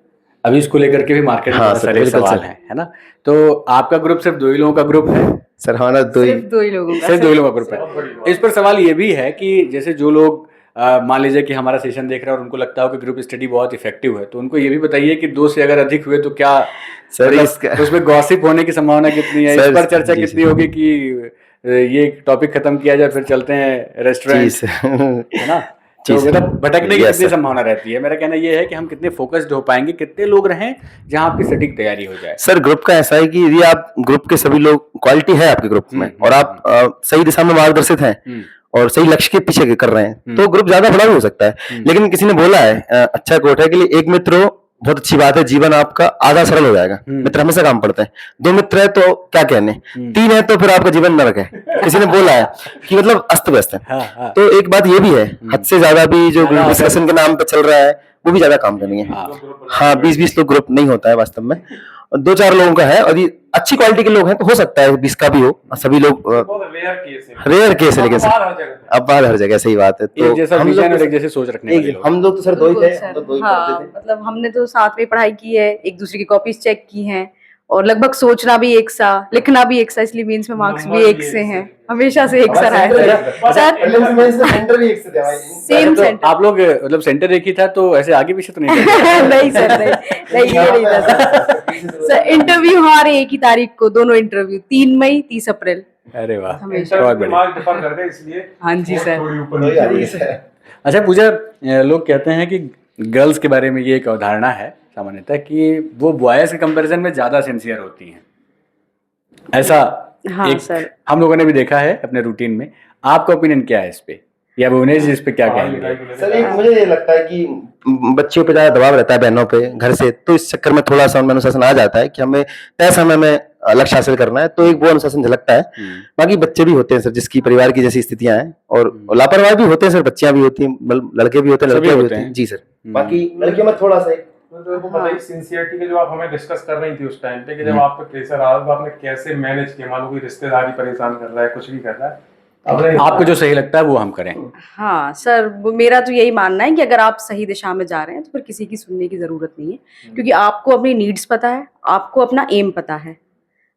S4: अभी इसको लेकर के भी मार्केट में
S2: हाँ
S4: बहुत
S2: सर,
S4: सारे
S2: बिल्कुल
S4: सवाल
S2: सर।
S4: हैं, है ना? तो आपका ग्रुप सिर्फ 2 ही लोगों का ग्रुप है?
S2: सर हमारा दो ही
S3: सिर्फ 2 ही लोगों का
S4: सिर्फ
S3: सर।
S4: 2 ही लोगों का ग्रुप है। इस पर सवाल ये भी है कि जैसे जो लोग मान लीजिए कि हमारा सेशन देख रहे हैं और उनको लगता हो कि ग्रुप स्टडी बहुत इफेक्टिव है, तो उनको ये भी बताइए कि 2 से अगर अधिक हुए तो क्या
S2: सर
S4: तो उसमें गॉसिप होने की संभावना कितनी है? इस
S2: सर,
S4: पर चर्चा
S2: जी,
S4: कितनी
S2: सर।
S4: होगी कि ये टॉपिक खत्म किया जाए फिर चलते हैं रेस्टोरेंट, है ना?
S2: जी
S4: तो
S2: सर।
S4: मतलब भटकने की
S2: Yes,
S4: कितनी
S2: sir।
S4: संभावना रहती है? मेरा कहना ये है कि हम कितने फोकस्ड हो पाएंगे, कितने लोग रहें जहां आपकी सटीक तैयारी हो जाए।
S2: सर ग्रुप का ऐसा है कि यदि आप ग्रुप के सभी लोग, क्वालिटी है आपके ग्रुप में और आप सही दिशा में मार्गदर्शित हैं और सही लक्ष्य के पीछे कर रहे हैं, तो ग्रुप ज्यादा बड़ा भी हो सकता है। लेकिन किसी ने बोला है, अच्छा कोट है कि एक मित्र हो, बहुत अच्छी बात है, जीवन आपका आधा सरल हो जाएगा। मित्र हमेशा काम पड़ते हैं। 2 मित्र है तो क्या कहने, 3 है तो फिर आपका जीवन नरक है। किसी ने बोला है कि मतलब अस्त व्यस्त है।
S4: हाँ।
S2: तो एक बात ये भी है, हद से ज्यादा भी जो डिस्कशन के नाम पे चल रहा है, वो भी ज्यादा काम करनी है। हाँ, 20-20 लोग ग्रुप नहीं होता है वास्तव में, 2-4 लोगों का है, और ये अच्छी क्वालिटी के लोग हैं तो हो सकता है 20 का भी हो। सभी लोग रेयर केस है, लेकिन अब बात हर जगह, सही बात है।
S4: एक
S2: तो
S4: जैसा
S2: हम
S4: विजन
S2: लोग
S4: और एक जैसे सोच रखने वाले लोग।
S2: हम लोग तो सर 2 ही थे,
S3: बिल्कुल
S2: हम तो
S3: सर।
S2: 2 ही
S3: हाँ,
S2: करते थे।
S3: मतलब हमने तो साथ में पढ़ाई की है, एक दूसरे की कॉपीज चेक की हैं, और लगभग सोचना भी एक सा, लिखना भी एक सा, इसलिए मेंस में मार्क्स भी एक से हैं, हमेशा से एक सा रहा है सर।
S2: सेंटर भी एक से थे भाई।
S3: सेम
S4: तो
S3: सेंटर।
S4: आप लोग मतलब सेंटर एक ही था, तो ऐसे आगे पीछे तो नहीं थे?
S3: नहीं सर, नहीं ये नहीं था सर। इंटरव्यू हमारे एक ही तारीख को, दोनों इंटरव्यू 3 मई 30 अप्रैल।
S4: अरे वाह,
S3: हमेशा।
S4: बहुत बढ़िया।
S1: इसलिए
S3: हाँ जी सर।
S4: अच्छा पूजा, लोग कहते हैं कि गर्ल्स के बारे में ये एक अवधारणा है सामान्यतः कि वो बॉयज के कंपैरिजन में ज्यादा सिंसियर होती हैं, ऐसा
S3: हाँ
S4: एक
S3: सर।
S4: हम लोगों ने भी देखा है अपने रूटीन में। आपका ओपिनियन क्या है इस पे, या भुवनेश जी इस पे क्या कहेंगे?
S2: सर एक मुझे ये लगता है कि बच्चियों पे ज्यादा दबाव रहता है, बहनों पे घर से, तो इस चक्कर में थोड़ा सा उनमें अनुशासन आ जाता है कि हमें तय समय में लक्ष्य हासिल करना है, तो एक वो अनुशासन झलकता है। बाकी बच्चे भी होते हैं सर, जिसकी परिवार की जैसी स्थितियां हैं, और लापरवाह भी होते हैं सर, बच्चियां भी होती हैं, लड़के भी होते हैं,
S4: सभी
S2: लड़कियां भी
S4: होते
S2: होती
S4: हैं।
S2: हैं। जी सर। बाकी लड़कियों में थोड़ा सा
S1: तो बताइए सिंसियरिटी के जो आप हमें डिस्कस कर रही थी उस टाइम पे, कि जब आप पे प्रेशर आ रहा था, आपने कैसे मैनेज किया? मान लो कोई रिश्तेदारी परेशान कर रहा है, कुछ भी कर रहा है,
S4: आपको जो सही लगता है वो हम करें।
S3: हाँ सर, मेरा तो यही मानना है कि अगर आप सही दिशा में जा रहे हैं तो फिर किसी की सुनने की जरूरत नहीं है, क्योंकि आपको अपनी नीड्स पता है, आपको अपना एम पता है।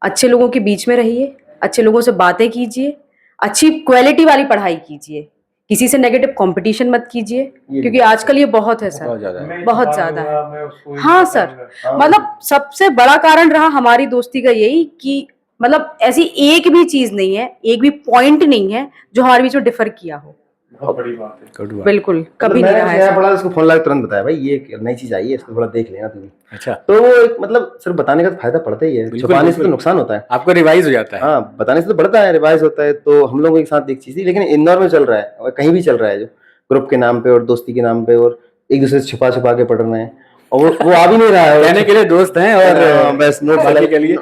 S3: अच्छे लोगों के बीच में रहिए, अच्छे लोगों से बातें कीजिए, अच्छी क्वालिटी वाली पढ़ाई कीजिए, किसी से नेगेटिव कंपटीशन मत कीजिए, क्योंकि आजकल ये बहुत है सर, बहुत ज्यादा है। हाँ सर, मतलब सबसे बड़ा कारण रहा हमारी दोस्ती का यही कि मतलब ऐसी एक भी चीज नहीं है, एक भी पॉइंट नहीं है जो हमारे बीच में डिफर किया हो।
S1: बहुत बड़ी बात है।
S3: बिल्कुल कभी नहीं रहा है
S2: मैं
S3: सर।
S2: पढ़ा, उसको फोन लगा तुरंत बताया, भाई ये एक नई चीज आई है, इसको थोड़ा देख लेना तुम्हें।
S4: अच्छा,
S2: तो वो एक मतलब सिर्फ बताने का तो फायदा पड़ता ही है,
S4: बिल्कुल,
S2: छुपाने से
S4: बिल्कुल।
S2: तो नुकसान होता है।
S4: आपको रिवाइज हो जाता है।
S2: हाँ, बताने से तो बढ़ता है, रिवाइज होता है। तो हम लोगों के साथ एक चीज थी, लेकिन इंदौर में चल रहा है और कहीं भी चल रहा है, जो ग्रुप के नाम पे और दोस्ती के नाम पे, और एक दूसरे से छुपा छुपा के पढ़ रहे हैं, और वो आ भी नहीं रहा है।
S4: कहने के लिए दोस्त हैं और
S2: बस नोट्स
S4: बाकी के लिए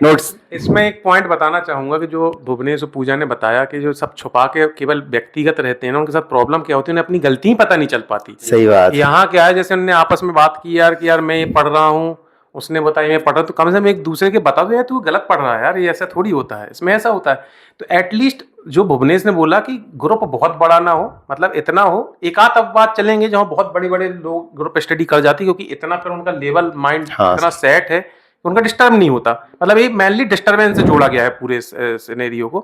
S2: नोट्स।
S1: इसमें एक पॉइंट बताना चाहूंगा कि जो भुवनेश और पूजा ने बताया कि जो सब छुपा के केवल व्यक्तिगत रहते हैं ना, उनके साथ प्रॉब्लम क्या होती है, उन्हें अपनी गलती ही पता नहीं चल पाती।
S2: सही बात।
S1: यहाँ क्या है, जैसे उन्होंने आपस में बात की यार कि यार मैं ये पढ़ रहा हूँ, उसने बताया मैं पढ़ रहा हूँ, तो कम से कम एक दूसरे के बता दो यार तू गलत पढ़ रहा है यार, ये ऐसा थोड़ी होता है, इसमें ऐसा होता है। तो एटलीस्ट जो भुवनेश ने बोला कि ग्रुप बहुत बड़ा ना हो, मतलब इतना हो, एक आध अब बात चलेंगे जहाँ बहुत बड़े बड़े लोग ग्रुप स्टडी कर जाती है, क्योंकि इतना फिर उनका लेवल माइंड
S2: हाँ।
S1: इतना सेट है तो उनका डिस्टर्ब नहीं होता। मतलब ये मेनली डिस्टर्बेंस से जोड़ा गया है पूरे सिनेरियो को।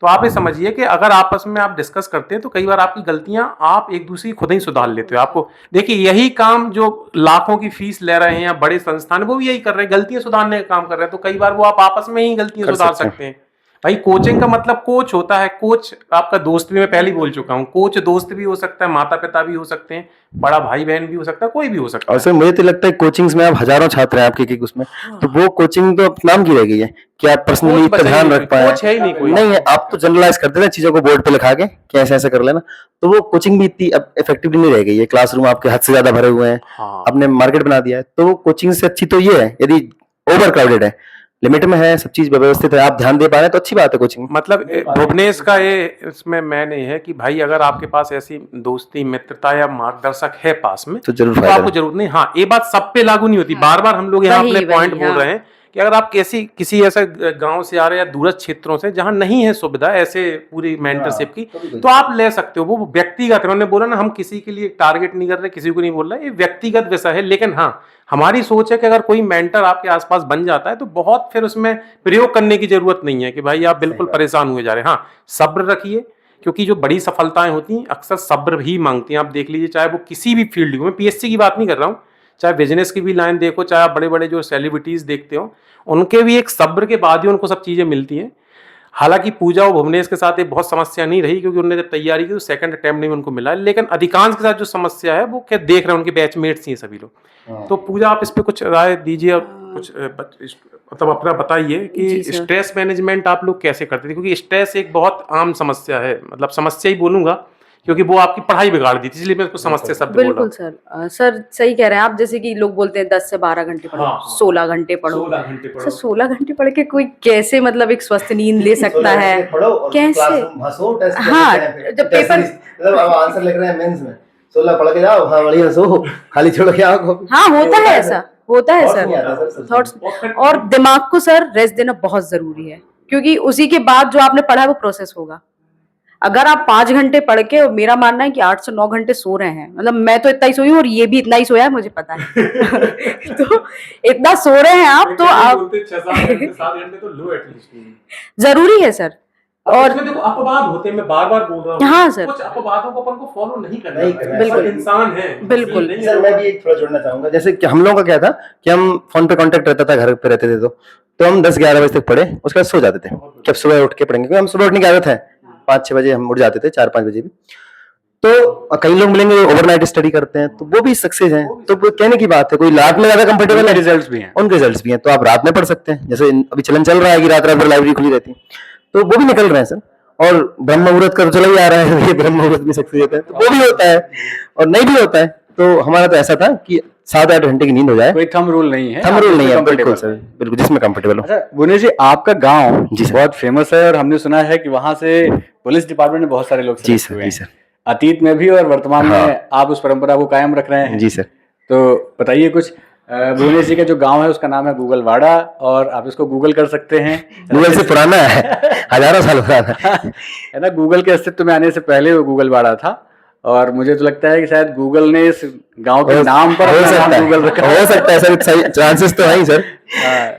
S1: तो आप ये समझिए कि अगर आपस में आप डिस्कस करते हैं तो कई बार आपकी गलतियां आप एक दूसरी खुद ही सुधार लेते हो। आपको देखिए यही काम जो लाखों की फीस ले रहे हैं या बड़े संस्थान वो भी यही कर रहे हैं, गलतियां सुधारने का काम कर रहे हैं। तो कई बार वो आप आपस में ही गलतियां सुधार सकते हैं। भाई कोचिंग का मतलब कोच होता है, कोच आपका दोस्त भी, मैं पहले ही बोल चुका हूँ, कोच दोस्त भी हो सकता है, माता पिता भी हो सकते हैं, बड़ा भाई बहन भी हो सकता है, कोई भी हो सकता है।
S2: और सर मुझे तो लगता है कोचिंग्स में आप हजारों छात्र हैं आपके एक उसमें, तो वो कोचिंग तो नाम की रह गई है कि आप पर्सनली इतना ध्यान रख पाए।
S1: कोच है ही नहीं कोई।
S2: नहीं है, आप तो जनरलाइज करते थे चीजों को बोर्ड पे लिखा के कि ऐसे ऐसे कर लेना, तो वो कोचिंग भी इतनी अब इफेक्टिवली नहीं रह गई है। क्लासरूम आपके हद से ज्यादा भरे हुए हैं,
S1: हाँ।
S2: आपने मार्केट बना दिया है। तो वो कोचिंग से अच्छी तो ये है, यदि ओवर क्राउडेड है, लिमिट में है, सब चीज व्यवस्थित है, आप ध्यान दे पा रहे हैं तो अच्छी बात है कोचिंग।
S1: मतलब भुवनेश का ये इसमें मैंने है कि भाई अगर आपके पास ऐसी दोस्ती मित्रता या मार्गदर्शक है पास में
S2: तो जरूर
S1: तो
S2: फायदा
S1: आपको जरूरत नहीं। हाँ, ये बात सब पे लागू नहीं होती। बार बार हम लोग यहाँ
S3: वही,
S1: अपने पॉइंट
S3: वही,
S1: बोल
S3: हाँ।
S1: रहे हैं कि अगर आप किसी ऐसे गांव से आ रहे हैं या दूरस्थ क्षेत्रों से जहां नहीं है सुविधा ऐसे पूरी मेंटरशिप की, तो आप ले सकते हो। वो व्यक्तिगत है, मैंने बोला ना, हम किसी के लिए टारगेट नहीं कर रहे, किसी को नहीं बोल रहे, ये व्यक्तिगत विषय है। लेकिन हाँ, हमारी सोच है कि अगर कोई मेंटर आपके आसपास बन जाता है तो बहुत फिर उसमें प्रयोग करने की जरूरत नहीं है कि भाई आप बिल्कुल परेशान हुए जा रहे हैं। हाँ, सब्र रखिए, क्योंकि जो बड़ी सफलताएं होती हैं अक्सर सब्र ही मांगती हैं। आप देख लीजिए, चाहे वो किसी भी फील्ड को, मैं पीएससी की बात नहीं कर रहा हूँ, चाहे बिजनेस की भी लाइन देखो, चाहे आप बड़े बड़े जो सेलिब्रिटीज देखते हो, उनके भी एक सब्र के बाद ही उनको सब चीजें मिलती हैं। हालांकि पूजा और भुवनेश के साथ ये बहुत समस्या नहीं रही, क्योंकि उन्होंने जब तैयारी की तो सेकंड अटेम्प्ट में उनको मिला। लेकिन अधिकांश के साथ जो समस्या है वो क्या देख रहे हैं, उनके बैचमेट्स ही हैं सभी लोग। तो पूजा आप इस पे कुछ राय दीजिए और कुछ मतलब अपना बताइए कि स्ट्रेस मैनेजमेंट आप लोग कैसे करते थे, क्योंकि स्ट्रेस एक बहुत आम समस्या है। मतलब समस्या ही बोलूंगा क्योंकि वो आपकी पढ़ाई बिगाड़ दी थी, इसलिए मैं उसको समस्या शब्द बोल रहा
S3: बिल्कुल
S1: हूँ।
S3: सर सही कह रहे हैं आप। जैसे कि लोग बोलते हैं 10 से 12 घंटे पढ़ो,
S1: हाँ,
S3: 16 घंटे पढ़ो।
S1: 16 घंटे पढ़ो।
S3: सर 16 घंटे पढ़ के कोई कैसे मतलब एक स्वस्थ नींद ले सकता है? कैसे? हाँ, जब पेपर
S2: आंसर लिख रहे हैं मेंस में, 16 पढ़ के जाओ, हाँ बढ़िया सो, खाली छोड़ के आओ।
S3: हाँ, होता है ऐसा, होता है सर, थॉट्स। और दिमाग को सर रेस्ट देना बहुत जरूरी है, क्योंकि उसी के बाद जो आपने पढ़ा है वो प्रोसेस होगा। अगर आप 5 घंटे पढ़ के, और मेरा मानना है कि 8 से 9 घंटे सो रहे हैं, मतलब मैं तो इतना ही सोई हूँ और ये भी इतना ही सोया है, मुझे पता है। तो इतना सो रहे हैं आप, तो आप
S1: 7 घंटे तो लो एटलीस्ट
S3: जरूरी है सर। और
S1: इसमें देखो अपवाद होते हैं, मैं बार बार बोल रहा हूँ।
S3: हाँ सर,
S1: कुछ अपवादों को अपन को फॉलो नहीं करना
S2: नहीं
S1: है।
S2: करना है।
S3: बिल्कुल।
S1: सब इंसान है,
S3: बिल्कुल।
S1: नहीं
S2: सर
S1: है।
S2: मैं भी एक थोड़ा जोड़ना चाहूंगा। जैसे कि हम लोगों का क्या था कि हम फोन पे कांटेक्ट रहता था, घर पे रहते थे, तो हम 10-11 बजे तक पढ़े, उसके बाद सो जाते थे कि अब सुबह उठ के पढ़ेंगे, क्योंकि हम सुबह उठने की आदत है। 5-6 बजे हम उठ जाते थे, 4-5 बजे भी। तो कई लोग मिलेंगे ओवरनाइट स्टडी करते हैं, तो वो भी सक्सेस हैं। तो वो कहने की बात है, कोई रात में ज्यादा कंफर्टेबल है,
S4: रिजल्ट्स भी हैं।
S2: उनके रिजल्ट्स भी हैं, तो आप रात में पढ़ सकते हैं। जैसे अभी चलन चल रहा है कि रात रात भर लाइब्रेरी खुली रहती है, तो वो भी निकल रहे हैं सर। और ब्रह्म मुहूर्त का तो चला ही आ रहा है, ये ब्रह्म मुहूर्त भी सक्सेस होता है, तो वो भी होता है और नहीं भी होता है। तो हमारा तो ऐसा था कि 7-8 घंटे की नींद हो जाए,
S4: कोई थंब रूल नहीं है,
S2: हम रूल नहीं है।
S4: comfortable
S2: बिल्कुल सर, बिल्कुल जिसमें कंफर्टेबल हो।
S4: अच्छा भुवनेश जी, आपका गांव
S2: जी सर।
S4: बहुत फेमस है और हमने सुना है कि वहां से पुलिस डिपार्टमेंट में बहुत सारे लोग
S2: जी
S4: select
S2: सर,
S4: हुए
S2: जी
S4: हैं।
S2: सर,
S4: अतीत में भी और वर्तमान
S2: हाँ।
S4: में आप उस परंपरा को कायम रख रहे हैं।
S2: जी सर।
S4: तो बताइए कुछ। भुवनेश जी का जो गांव है उसका नाम है गूगलवाड़ा, और आप इसको गूगल कर सकते हैं।
S2: गूगल से पुराना है, हजारों साल पुराना
S4: है ना। गूगल के अस्तित्व में आने से पहले वो गूगलवाड़ा था, और मुझे तो लगता है कि शायद गूगल ने इस गांव के नाम पर
S2: हो
S4: अपना
S2: सकता
S4: नाम
S2: है,
S4: गूगल रखा
S2: हो सकता है सर, सही चांसेस तो है ही सर।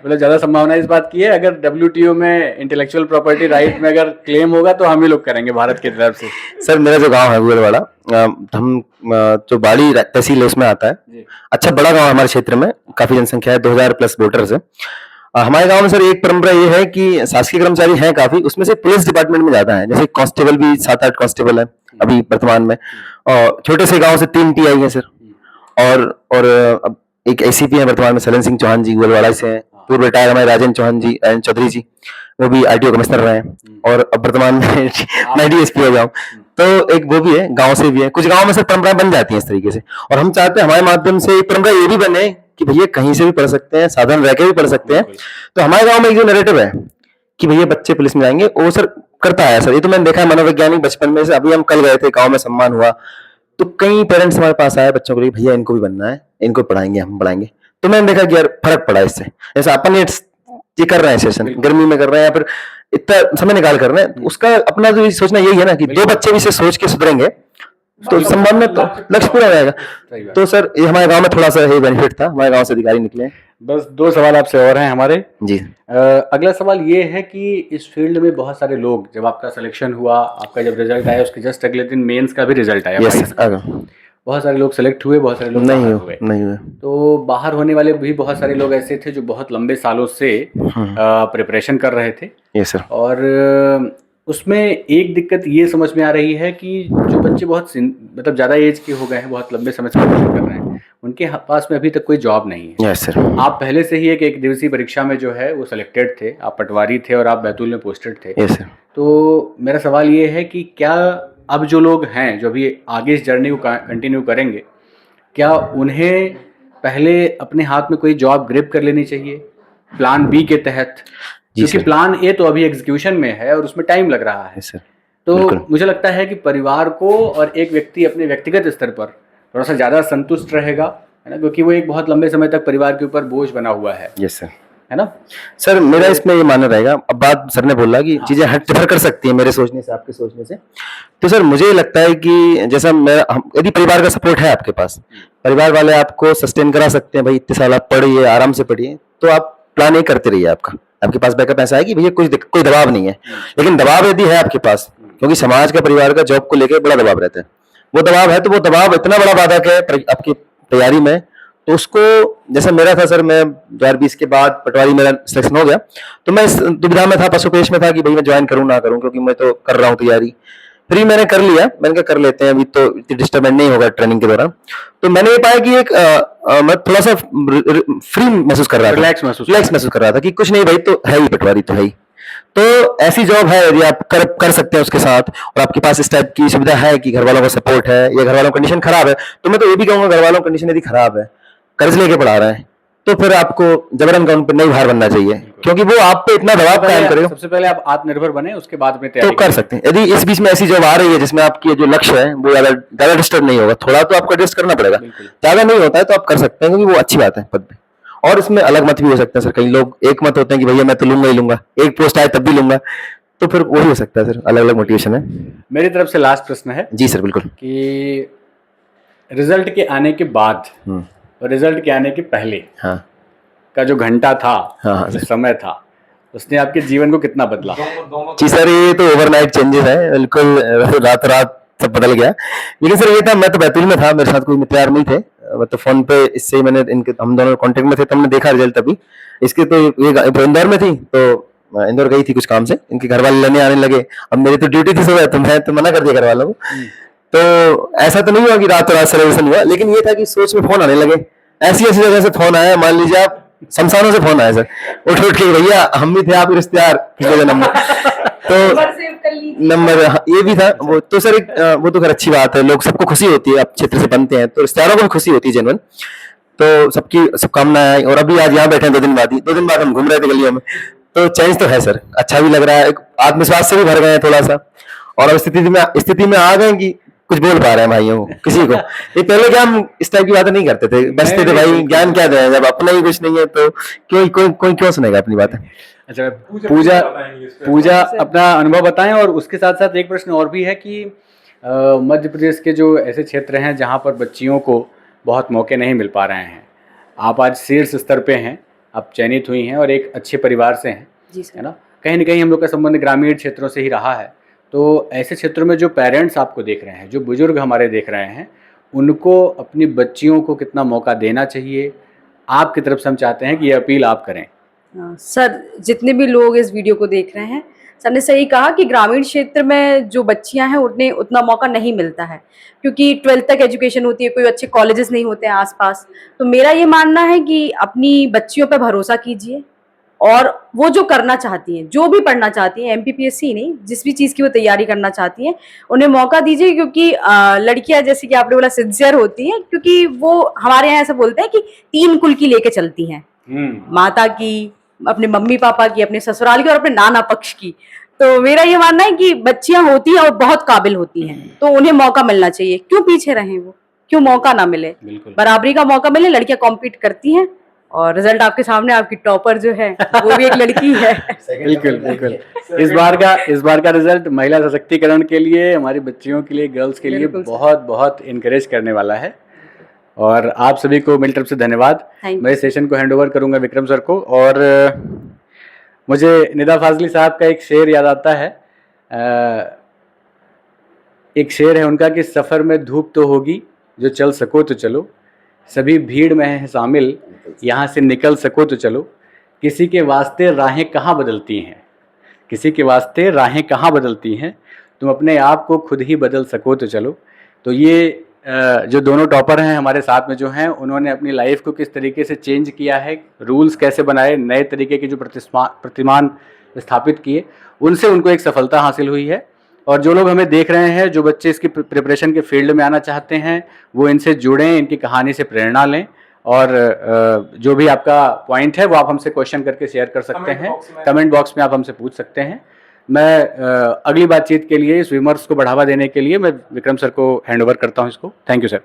S4: मतलब ज्यादा संभावना इस बात की है, अगर WTO में इंटेलेक्चुअल प्रॉपर्टी राइट में अगर क्लेम होगा तो हम ही लोग करेंगे भारत की तरफ से।
S2: सर मेरा जो गांव है गूगलवाड़ा, हम जो बाड़ी तहसील है उसमें आता है।
S4: जी।
S2: अच्छा बड़ा गांव है हमारे क्षेत्र में, काफी जनसंख्या है, 2000 प्लस वोटर्स है। हमारे गांव में सर एक परंपरा ये है कि शासकीय कर्मचारी हैं काफी, उसमें से पुलिस डिपार्टमेंट में ज्यादा है। जैसे कांस्टेबल भी 7-8 कांस्टेबल है अभी वर्तमान में, और छोटे से गांव से 3 TI है सर। और अब एक ACP है वर्तमान में, सलन सिंह चौहान जी गूगलवाड़ा से हैं। पूर्व रिटायर हमारे राजेंद्र चौधरी जी, वो भी RTO कमिश्नर रहे हैं, और अब वर्तमान में मैं DSP हो जाऊं। तो एक वो भी है, गांव से भी है। कुछ गांव में सर परंपराएं बन जाती हैं इस तरीके से, और हम चाहते हैं हमारे माध्यम से एक परंपरा ये भी बने कि भैया कहीं से भी पढ़ सकते हैं, साधारण रह के भी पढ़ सकते हैं। तो हमारे गांव में एक जो नैरेटिव है कि भैया बच्चे पुलिस में जाएंगे, वो सर करता है सर। ये तो मैंने देखा है मनोवैज्ञानिक बचपन में से। अभी हम कल गए थे, गांव में सम्मान हुआ, तो कई पेरेंट्स हमारे पास आए बच्चों को लिए, भैया इनको भी बनना है, इनको पढ़ाएंगे, हम पढ़ाएंगे। तो मैंने देखा कि यार फर्क पड़ा इससे। जैसे अपन ये कर रहे हैं सेशन, गर्मी में कर रहे हैं या फिर इतना समय निकाल कर रहे हैं, उसका अपना जो सोचना यही है ना कि 2 बच्चे भी से सोच के सुधरेंगे तो संभव में तो लक्ष्य पूरा हो जाएगा। तो सर ये हमारे गांव में थोड़ा सा ये बेनिफिट था, हमारे गांव से अधिकारी निकले।
S4: बस 2 सवाल आपसे और हैं हमारे।
S2: जी
S4: अगला सवाल ये है कि इस फील्ड में बहुत सारे लोग, जब आपका सिलेक्शन हुआ, आपका जब रिजल्ट आया, उसके जस्ट अगले दिन मेंस का भी रिजल्ट आया,
S2: यस
S4: 22
S2: सर।
S4: का। बहुत सारे लोग सेलेक्ट हुए, बहुत सारे लोग
S2: नहीं
S4: बाहर
S2: हुए,
S4: हुए।
S2: नहीं हुए।
S4: तो बाहर होने वाले भी बहुत सारे लोग ऐसे थे जो बहुत लंबे सालों से प्रिपरेशन कर रहे थे।
S2: Yes sir.
S4: और उसमें एक दिक्कत ये समझ में आ रही है कि जो बच्चे बहुत मतलब ज़्यादा एज के हो गए हैं, बहुत लंबे समय से प्रिपरेशन कर रहे हैं, उनके पास में अभी तक कोई जॉब नहीं है।
S2: Yes sir.
S4: आप पहले से ही एक दिवसीय परीक्षा में जो है वो सिलेक्टेड थे, आप पटवारी थे और आप बैतूल में पोस्टेड थे।
S2: Yes sir.
S4: तो मेरा सवाल ये है कि क्या अब जो लोग हैं जो अभी आगे इस जर्नी को कंटिन्यू करेंगे, क्या उन्हें पहले अपने हाथ में कोई जॉब ग्रिप कर लेनी चाहिए प्लान बी के तहत? क्योंकि
S2: सर।
S4: प्लान ए तो अभी एग्जीक्यूशन में है और उसमें टाइम लग रहा है।
S2: Yes sir.
S4: तो
S2: बिल्कुल।
S4: मुझे लगता है कि परिवार को और एक व्यक्ति अपने व्यक्तिगत स्तर पर थोड़ा सा ज़्यादा संतुष्ट रहेगा, है ना, क्योंकि वो एक बहुत लंबे समय तक परिवार के ऊपर बोझ बना हुआ है
S2: यस सर।
S4: है ना।
S2: सर मेरा इसमें ये मानना रहेगा, अब बात सर ने बोला कि चीजें हट कर सकती है मेरे सोचने से, आपके सोचने से। तो सर मुझे लगता है कि जैसा यदि परिवार का सपोर्ट है आपके पास, परिवार वाले आपको सस्टेन करा सकते हैं, भाई इतने साल आप पढ़िए, आराम से पढ़िए, तो आप प्लान ए करते रहिए। आपके पास बैकअप ऐसा है कि भैया कोई दबाव नहीं है। लेकिन दबाव यदि है आपके पास, क्योंकि समाज का, परिवार का जॉब को लेकर बड़ा दबाव रहता है, वो दबाव है, तो वो दबाव इतना बड़ा बाधक है आपकी तैयारी में, तो उसको, जैसे मेरा था सर, मैं 2020 के बाद पटवारी मेरा सिलेक्शन हो गया, तो मैं इस दुविधा में था, पशुपेश में था कि भाई मैं ज्वाइन करूं ना करूं, क्योंकि मैं तो कर रहा हूं तैयारी। फिर ही मैंने कर लिया, मैंने कहा कर लेते हैं, अभी तो इतनी डिस्टर्बेंस नहीं होगा ट्रेनिंग के दौरान। तो मैंने ये पाया कि मैं थोड़ा सा फ्री महसूस कर रहा था,
S4: रिलैक्स महसूस
S2: कर रहा था कि कुछ नहीं भाई, तो है ही पटवारी, तो है ही। तो ऐसी जॉब है, यदि आप कर सकते हैं उसके साथ, और आपके पास इस टाइप की सुविधा है कि घर वालों का सपोर्ट है, या घर वालों की कंडीशन खराब है, तो मैं तो ये भी कहूंगा घर वालों की कंडीशन यदि खराब है, कर्ज लेके पढ़ा रहे हैं, तो फिर आपको जबरन का उन पर नहीं भार बनना चाहिए, क्योंकि वो आप पे इतना दबाव कायम करेगा।
S4: सबसे पहले आप आत्मनिर्भर बने, उसके बाद में
S2: तो
S4: तैयारी
S2: कर सकते हैं। यदि इस बीच में ऐसी जॉब आ रही है जिसमें आपकी जो लक्ष्य है वो ज्यादा डिस्टर्ब नहीं होगा, थोड़ा तो आपको एडजस्ट करना पड़ेगा, ज्यादा नहीं होता है तो आप कर सकते हैं, क्योंकि वो अच्छी बात है पद पे। और इसमें अलग मत भी हो सकते हैं सर, कई लोग एक मत होते हैं कि भैया मैं तो लूंगा ही लूंगा, एक पोस्ट आए तब भी लूंगा, तो फिर वही हो सकता है सर, अलग अलग मोटिवेशन है।
S4: मेरी तरफ से लास्ट प्रश्न है
S2: जी सर बिल्कुल।
S4: कि रिजल्ट के आने के बाद और रिजल्ट के आने के पहले
S2: हाँ
S4: का जो घंटा था,
S2: हाँ
S4: जो समय था, उसने आपके जीवन को कितना बदला?
S2: जी सर, ये तो ओवरनाइट चेंजेस है, बिल्कुल रात रात सब बदल गया। लेकिन सर ये था, मैं तो बैतूल में था, मेरे साथ कोई मित्रयार नहीं थे, मैं तो फोन पे इससे ही मैंने हम दोनों कांटेक्ट में थे, तो हमने देखा रिजल्ट तभी। इसके तो ये इंदौर में थी, तो इंदौर गई थी कुछ काम से, इनके घर वाले लेने आने लगे, अब मेरी तो ड्यूटी थी सुबह, तो मैं तो मना कर दिया घर वालों को। तो ऐसा तो नहीं हुआ कि रात रात सेलिब्रेशन हुआ, लेकिन ये था कि सोच में फोन आने लगे, ऐसी ऐसी जगह से फोन आया, मान लीजिए आप शमशानों से फोन आया सर, उठ के भैया हम भी थे आप रिश्तेदार पिछले जन्म में, तो नंबर ये भी था वो। तो सर वो तो खैर अच्छी बात है, लोग सबको खुशी होती है, आप क्षेत्र से बनते हैं तो रिश्तेदारों को भी खुशी होती है जेन्युइन, तो सबकी शुभकामनाएं आई। और अभी आज यहाँ बैठे हैं 2 दिन बाद ही, 2 दिन बाद हम घूम रहे थे गलियों में, तो चेंज तो है सर, अच्छा भी लग रहा है, एक आत्मविश्वास से भी भर गए हैं थोड़ा सा, और अब स्थिति में आ गए कि कुछ बोल पा रहे हैं भाइयों को, किसी को। ये पहले क्या हम इस टाइप की बातें नहीं करते थे, बचते थे भाई, ज्ञान क्या दें, जब अपना ही कुछ नहीं है तो कोई क्यों सुनेगा अपनी बातें।
S4: अच्छा, पूजा अपना अनुभव बताएं। और उसके साथ साथ एक प्रश्न और भी है कि मध्य प्रदेश के जो ऐसे क्षेत्र हैं जहां पर बच्चियों को बहुत मौके नहीं मिल पा रहे हैं, आप आज शीर्ष स्तर पे हैं, आप चयनित हुई हैं और एक अच्छे परिवार से हैं, है ना, कहीं ना कहीं हम लोग का संबंध ग्रामीण क्षेत्रों से ही रहा है। तो ऐसे क्षेत्रों में जो पेरेंट्स आपको देख रहे हैं, जो बुजुर्ग हमारे देख रहे हैं, उनको अपनी बच्चियों को कितना मौका देना चाहिए, आपकी तरफ से हम चाहते हैं कि ये अपील आप करें।
S3: सर जितने भी लोग इस वीडियो को देख रहे हैं, सर ने सही कहा कि ग्रामीण क्षेत्र में जो बच्चियां हैं उन्हें उतना मौका नहीं मिलता है, क्योंकि 12th तक एजुकेशन होती है, कोई अच्छे कॉलेजेस नहीं होते हैं आसपास। तो मेरा ये मानना है कि अपनी बच्चियों पर भरोसा कीजिए, और वो जो करना चाहती हैं, जो भी पढ़ना चाहती हैं, MPPSC नहीं, जिस भी चीज़ की वो तैयारी करना चाहती हैं, उन्हें मौका दीजिए, क्योंकि लड़कियां जैसे कि आपने बोला सिंसियर होती हैं, क्योंकि वो हमारे यहाँ ऐसा बोलते हैं कि 3 कुल की लेके चलती हैं, माता की, अपने मम्मी पापा की, अपने ससुराल की और अपने नाना पक्ष की। तो मेरा ये मानना है कि बच्चियां होती हैं और बहुत काबिल होती हैं, तो उन्हें मौका मिलना चाहिए, क्यों पीछे रहें वो, क्यों मौका ना मिले, बराबरी का मौका मिले। लड़कियां कॉम्पीट करती हैं, और रिजल्ट आपके सामने, आपकी टॉपर जो है वो भी एक लड़की है।
S4: बिल्कुल बिल्कुल। इस बार का रिजल्ट महिला सशक्तिकरण के लिए, हमारी बच्चियों के लिए, गर्ल्स के लिए बहुत बहुत इनकरेज करने वाला है। और आप सभी को मेरी तरफ से धन्यवाद।
S3: Thank you.
S4: मैं इस सेशन को हैंड ओवर करूंगा विक्रम सर को। और मुझे निदा फाजली साहब का एक शेर याद आता है। एक शेर है उनका कि सफ़र में धूप तो होगी, जो चल सको तो चलो, सभी भीड़ में है शामिल, यहाँ से निकल सको तो चलो, किसी के वास्ते राहें कहाँ बदलती हैं, किसी के वास्ते राहें कहाँ बदलती हैं, तुम अपने आप को खुद ही बदल सको तो चलो। तो ये जो दोनों टॉपर हैं हमारे साथ में जो हैं, उन्होंने अपनी लाइफ को किस तरीके से चेंज किया है, रूल्स कैसे बनाए, नए तरीके के जो प्रतिमान स्थापित किए, उनसे उनको एक सफलता हासिल हुई है। और जो लोग हमें देख रहे हैं, जो बच्चे इसकी प्रिपरेशन के फील्ड में आना चाहते हैं, वो इनसे जुड़ें, इनकी कहानी से प्रेरणा लें। और जो भी आपका पॉइंट है वो आप हमसे क्वेश्चन करके शेयर कर सकते हैं, कमेंट बॉक्स में आप हमसे पूछ सकते हैं। मैं अगली बातचीत के लिए, स्विमर्स को बढ़ावा देने के लिए मैं विक्रम सर को हैंड ओवर करता हूं इसको। Thank you sir.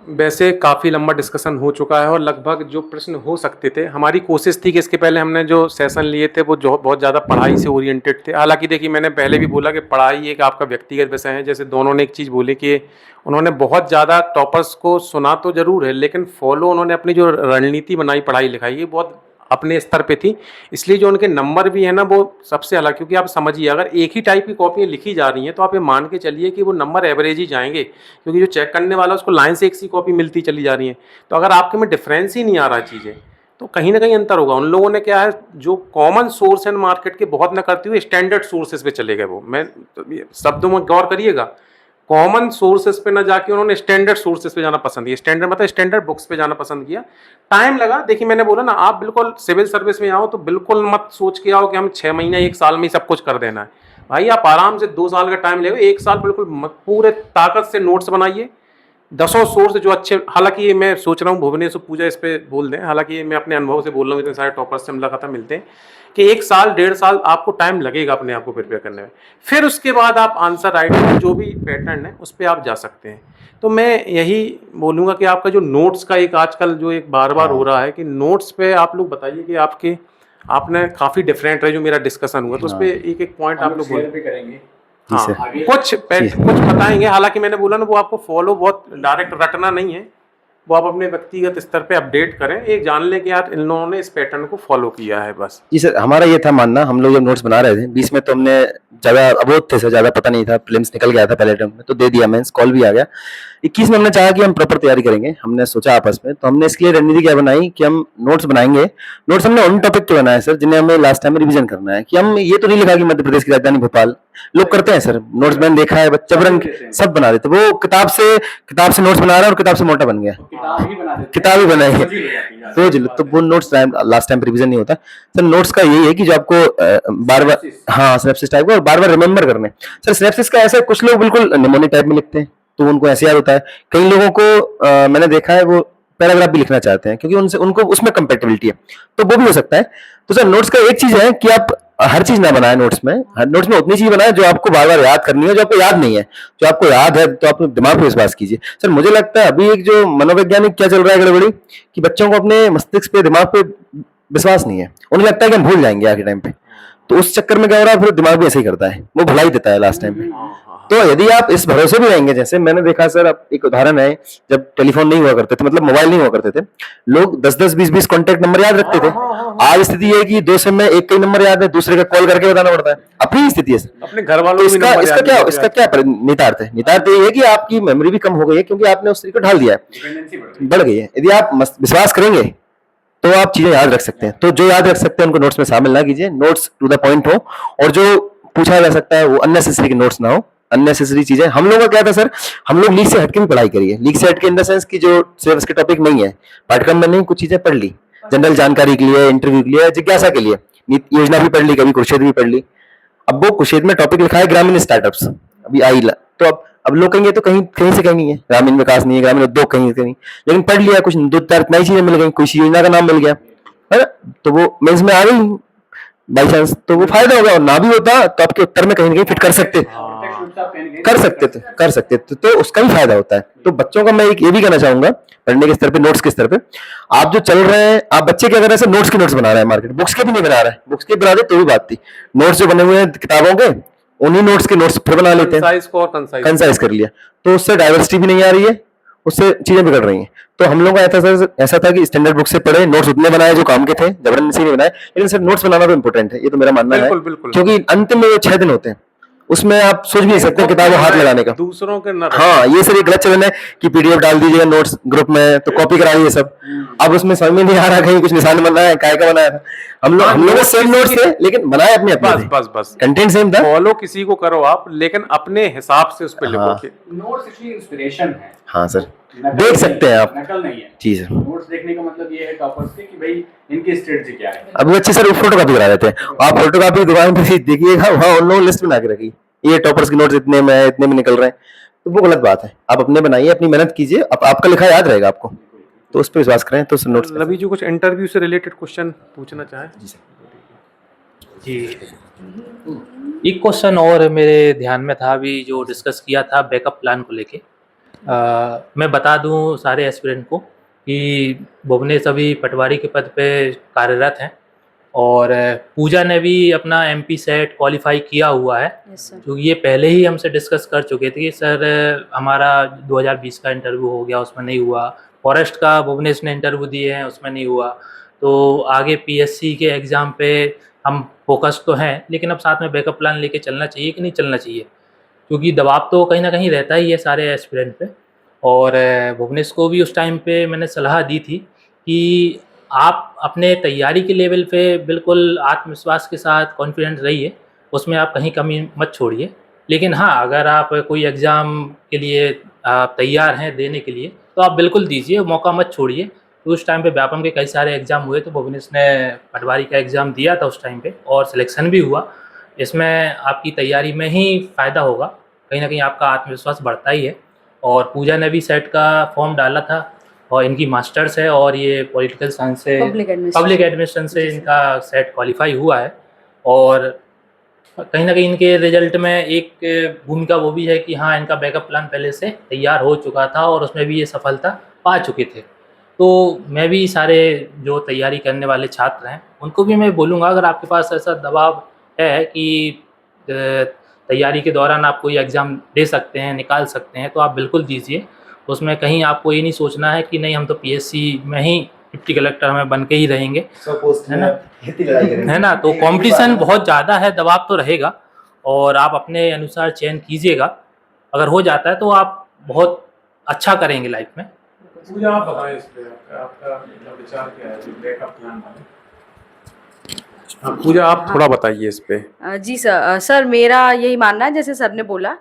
S1: वैसे काफ़ी लंबा डिस्कशन हो चुका है और लगभग जो प्रश्न हो सकते थे, हमारी कोशिश थी कि इसके पहले हमने जो सेशन लिए थे वो जो बहुत ज़्यादा पढ़ाई से ओरिएंटेड थे। हालांकि देखिए, मैंने पहले भी बोला कि पढ़ाई एक आपका व्यक्तिगत विषय है। जैसे दोनों ने एक चीज़ बोली कि उन्होंने बहुत ज़्यादा टॉपर्स को सुना तो ज़रूर है, लेकिन फॉलो उन्होंने अपनी जो रणनीति बनाई पढ़ाई लिखाई, ये बहुत अपने स्तर पे थी। इसलिए जो उनके नंबर भी है ना, वो सबसे अलग। क्योंकि आप समझिए, अगर एक ही टाइप की कॉपियाँ लिखी जा रही हैं तो आप ये मान के चलिए कि वो नंबर एवरेज ही जाएंगे, क्योंकि जो चेक करने वाला उसको लाइन से एक सी कॉपी मिलती चली जा रही है। तो अगर आपके में डिफरेंस ही नहीं आ रहा चीज़ें, तो कहीं ना कहीं अंतर होगा। उन लोगों ने क्या है, जो कॉमन सोर्स है मार्केट के बहुत न करते हुए स्टैंडर्ड सोर्सेज पे चले गए। वो मैं तो शब्दों में गौर करिएगा, कॉमन सोर्सेज पे ना जाके उन्होंने स्टैंडर्ड सोर्सेज पे जाना पसंद किया। स्टैंडर्ड मतलब स्टैंडर्ड बुक्स पे जाना पसंद किया। टाइम लगा। देखिए, मैंने बोला ना, आप बिल्कुल सिविल सर्विस में आओ तो बिल्कुल मत सोच के आओ कि हम 6 महीने 1 साल में ही सब कुछ कर देना है। भाई, आप आराम से 2 साल का टाइम ले, 1 साल बिल्कुल पूरे ताकत से नोट्स बनाइए, 10 सोर्स जो अच्छे। हालांकि ये मैं सोच रहा हूँ भुवनेश्वर पूजा इस पे बोल दें, हालांकि मैं अपने अनुभव से बोल रहा हूँ, इतने सारे टॉपर्स से हम लगातार मिलते हैं कि 1 साल 1.5 साल आपको टाइम लगेगा अपने आप को प्रिपेयर करने में। फिर उसके बाद आप आंसर राइटिंग जो भी पैटर्न है उस पर आप जा सकते हैं। तो मैं यही बोलूँगा कि आपका जो नोट्स का एक आजकल जो एक बार बार हो रहा है कि नोट्स पे आप लोग बताइए कि आपने काफ़ी डिफरेंट है जो मेरा डिस्कशन हुआ, तो उस पर एक एक पॉइंट आप लोग
S4: करेंगे।
S1: हाँ, कुछ बताएंगे। हालांकि मैंने बोला ना, वो आपको फॉलो बहुत डायरेक्ट रटना नहीं है, वो आप अपने व्यक्तिगत स्तर पे अपडेट करें, एक जान लें कि यार इन लोगों ने इस पैटर्न को फॉलो किया है बस।
S2: जी सर, हमारा ये था मानना, हम लोग जब नोट्स बना रहे थे, बीच में तो हमने ज़्यादा अबोध थे सर, ज़्यादा पता नहीं था, प्रीलिम्स निकल गया था पहले अटेम्प्ट में, तो दे दिया मेंस, कॉल भी आ गया। 21 में हमने चाहा कि हम प्रॉपर तैयारी करेंगे, हमने सोचा आपस में, तो हमने इसके लिए रणनीति क्या बनाई कि हम नोट्स बनाएंगे। नोट्स हमने उन टॉपिक पे बनाए सर जिन्हें हमें लास्ट टाइम में रिवीजन करना है। कि हम ये तो नहीं लिखा कि मध्य प्रदेश की राजधानी भोपाल, लोग करते हैं सर, नोट्स मैंने देखा है, बच्चे रंग सब बना देते, वो किताब से नोट्स बना रहा है और किताब से मोटा बन गया, किताब ही बनाई है रोज, तो वो नोट्स लास्ट टाइम रिवीजन नहीं होता सर। नोट्स का यही है कि जो आपको बार बार, हाँ, सिनेप्सिस टाइप का, और बार बार रिमेंबर करने। सर सिनेप्सिस का ऐसा है, कुछ लोग बिल्कुल निमोनिक टाइप में लिखते हैं तो उनको ऐसे याद होता है। कई लोगों को मैंने देखा है वो पैराग्राफ भी लिखना चाहते हैं क्योंकि उनको उसमें कंपेटिबिलिटी है, तो वो भी हो सकता है। तो सर नोट्स का एक चीज है कि आप हर चीज ना बनाए नोट्स में उतनी चीज बनाए जो आपको बार बार याद करनी है, जो आपको याद नहीं है। जो आपको याद है तो आप दिमाग पे विश्वास कीजिए। सर मुझे लगता है अभी एक जो मनोवैज्ञानिक क्या चल रहा है गड़बड़ी, कि बच्चों को अपने मस्तिष्क पे, दिमाग पे विश्वास नहीं है, उन्हें लगता है कि हम भूल जाएंगे आगे टाइम पे, तो उस चक्कर में क्या हो रहा है, फिर दिमाग भी ऐसे ही करता है, वो भुला ही देता है लास्ट टाइम पे। तो यदि आप इस भरोसे भी रहेंगे, जैसे मैंने देखा सर, अब एक उदाहरण है, जब टेलीफोन नहीं हुआ करते थे, मतलब मोबाइल नहीं हुआ करते थे, लोग 10-10, 20-20 कॉन्टेक्ट नंबर याद रखते थे। आज स्थिति है कि 2 सिम में एक का ही नंबर याद है, दूसरे का कॉल करके बताना पड़ता है। अपनी स्थिति है
S1: अपने घर वालों
S2: को। इसका क्या निहितार्थ है? निहितार्थ ये है कि आपकी मेमोरी भी कम हो गई है, क्योंकि आपने उस तरीके को ढाल दिया है, बढ़ गई है। यदि आप विश्वास करेंगे तो आप चीजें याद रख सकते हैं। तो जो याद रख सकते हैं उनको नोट्स में शामिल ना कीजिए, नोट्स टू द पॉइंट हो, और जो पूछा जा सकता है वो अननेसेसरी के नोट्स ना हो, अननेसेसरी चीजें। हम लोगों का क्या था सर, हम लोग लीक से हटके भी पढ़ाई करिए, लीक से हटके इन द सेंस की जो सिलेबस के टॉपिक नहीं है, पाठ्यक्रम में नहीं, कुछ चीजें पढ़ ली, जनरल जानकारी के लिए, इंटरव्यू के लिए, जिज्ञासा के लिए, योजना भी पढ़ ली, कभी कुरुक्षेत्र भी पढ़ ली। अब वो कुरुक्षेत्र में टॉपिक लिखा है ग्रामीण स्टार्टअप्स, अभी आई, तो अब लोग कहेंगे तो कहीं से कहीं नहीं है, ग्रामीण विकास नहीं है, ग्रामीण उद्योग कहीं से नहीं, लेकिन पढ़ लिया, कुछ 2-4 नई चीजें मिल गई, कुछ योजना का नाम मिल गया, है ना, तो वो मेंस में आ गई बाई चांस, तो वो फायदा होगा। और ना भी होता तो आपके उत्तर में कहीं ना कहीं फिट कर सकते थे, तो उसका भी फायदा होता है। तो बच्चों का मैं एक ये भी कहना चाहूंगा, पढ़ने के स्तर पे, नोट्स के स्तर पे, आप जो चल रहे हैं, आप बच्चे क्या कर रहे हैं, नोट्स के नोट्स बना रहे हैं, मार्केट बुक्स के भी नहीं बना रहे हैं, बुक्स के बना दे तो भी बात थी, नोट्स जो बने हुए हैं किताबों के, उन्हीं नोट्स के नोट्स फिर बना लेते हैं, कंसाइज कर लिया, तो उससे डाइवर्सिटी भी नहीं आ रही है, उससे चीजें बिगड़ रही हैं। तो हम लोगों का ऐसा था कि स्टैंडर्ड बुक से पढ़े, नोट्स उतने बनाए जो काम के थे, जबरदस्ती नहीं बनाए, लेकिन सर नोट्स बनाना तो इम्पोर्टेंट है, ये तो मेरा मानना है,
S1: बिल्कुल बिल्कुल।
S2: क्योंकि अंतिम में वो 6 दिन होते हैं, उसमें आप सोच भी नहीं सकते किताब को हाथ लगाने का।
S1: दूसरों के न
S2: हाँ, ये सर एक गलत चलन है कि पीडीएफ डाल दीजिएगा नोट्स ग्रुप में तो कॉपी कराइए सब। अब उसमें समझ में नहीं आ रहा कहीं कुछ निशान बनाया है, काय का बनाया था। हम लोग सेम नोट्स थे लेकिन बनाए अपने अपने
S1: बस
S2: थे।
S1: बस बस
S2: कंटेंट सेम था।
S1: फॉलो किसी को करो आप, लेकिन अपने हिसाब से उस पर लिखो
S2: हाँ।
S1: कि
S4: नोट्स एक्चुअली इंस्पिरेशन है,
S2: हाँ सर,
S4: नकल
S2: देख
S4: नहीं
S2: सकते
S4: है,
S2: हैं आप।
S4: नकल नहीं है।
S2: जी सर।
S4: नोट्स देखने का मतलब ये है टॉपर्स के कि भाई इनकी स्ट्रेटजी क्या है।
S2: अब वो अच्छे सर फोटो कॉपी करा देते हैं, आप फोटो कॉपी की दुकान पे देखिएगा, वहाँ उन लोगों ने लिस्ट बना के रखी, ये टॉपर्स के नोट्स इतने में निकल रहे हैं, तो वो गलत बात है। आप अपने बनाइए, अपनी मेहनत कीजिए, आपका लिखा याद रहेगा आपको, तो उस पर विश्वास करें तो सर नोट्स।
S1: रवि जी कुछ इंटरव्यू से रिलेटेड क्वेश्चन पूछना चाहें?
S5: जी, एक क्वेश्चन और मेरे ध्यान में था अभी जो डिस्कस किया था बैकअप प्लान को लेके। मैं बता दूं सारे एस्पिरेंट को कि भुवनेश अभी पटवारी के पद पे कार्यरत हैं और पूजा ने भी अपना एमपी सेट क्वालिफाई किया हुआ है,
S3: यस सर।
S5: जो ये पहले ही हमसे डिस्कस कर चुके थे कि सर हमारा 2020 का इंटरव्यू हो गया, उसमें नहीं हुआ। फॉरेस्ट का भुवनेश ने इंटरव्यू दिए हैं, उसमें नहीं हुआ। तो आगे पीएससी के एग्ज़ाम पे हम फोकस तो हैं, लेकिन अब साथ में बैकअप प्लान लेके चलना चाहिए कि नहीं चलना चाहिए, क्योंकि दबाव तो कहीं ना कहीं रहता ही है सारे एस्पिरेंट पे। और भुवनेश को भी उस टाइम पे मैंने सलाह दी थी कि आप अपने तैयारी के लेवल पे बिल्कुल आत्मविश्वास के साथ कॉन्फिडेंट रहिए, उसमें आप कहीं कमी मत छोड़िए। लेकिन हाँ, अगर आप कोई एग्ज़ाम के लिए आप तैयार हैं देने के लिए, तो आप बिल्कुल दीजिए, मौका मत छोड़िए। तो उस टाइम पे व्यापम के कई सारे एग्ज़ाम हुए, तो भुवनेश ने पटवारी का एग्ज़ाम दिया था उस टाइम पे और सिलेक्शन भी हुआ। इसमें आपकी तैयारी में ही फ़ायदा होगा, कहीं ना कहीं आपका आत्मविश्वास बढ़ता ही है। और पूजा ने भी सेट का फॉर्म डाला था और इनकी मास्टर्स है और ये पॉलिटिकल साइंस से
S3: पब्लिक एडमिनिस्ट्रेशन
S5: पब्लिक एडमिनिस्ट्रेशन से इनका सेट क्वालिफाई हुआ है। और कहीं ना कहीं इनके रिजल्ट में एक भूमिका वो भी है कि हाँ, इनका बैकअप प्लान पहले से तैयार हो चुका था और उसमें भी ये सफलता पा चुके थे। तो मैं भी सारे जो तैयारी करने वाले छात्र हैं उनको भी मैं बोलूँगा, अगर आपके पास ऐसा दबाव है कि तैयारी के दौरान आप कोई एग्ज़ाम दे सकते हैं, निकाल सकते हैं, तो आप बिल्कुल दीजिए। उसमें कहीं आपको ये नहीं सोचना है कि नहीं हम तो पीएससी में ही डिप्टी कलेक्टर हमें बन के ही रहेंगे, है ना, है ना। तो कंपटीशन बहुत ज़्यादा है, दबाव तो रहेगा और आप अपने अनुसार चयन कीजिएगा। अगर हो जाता है तो आप बहुत अच्छा करेंगे लाइफ में।
S1: पूजा आप बताएं इस पे, आपका विचार क्या है बैकअप प्लान वाले? पूजा आप थोड़ा बताइए इस पे।
S3: जी सर। सर मेरा यही मानना है, जैसे सर ने बोला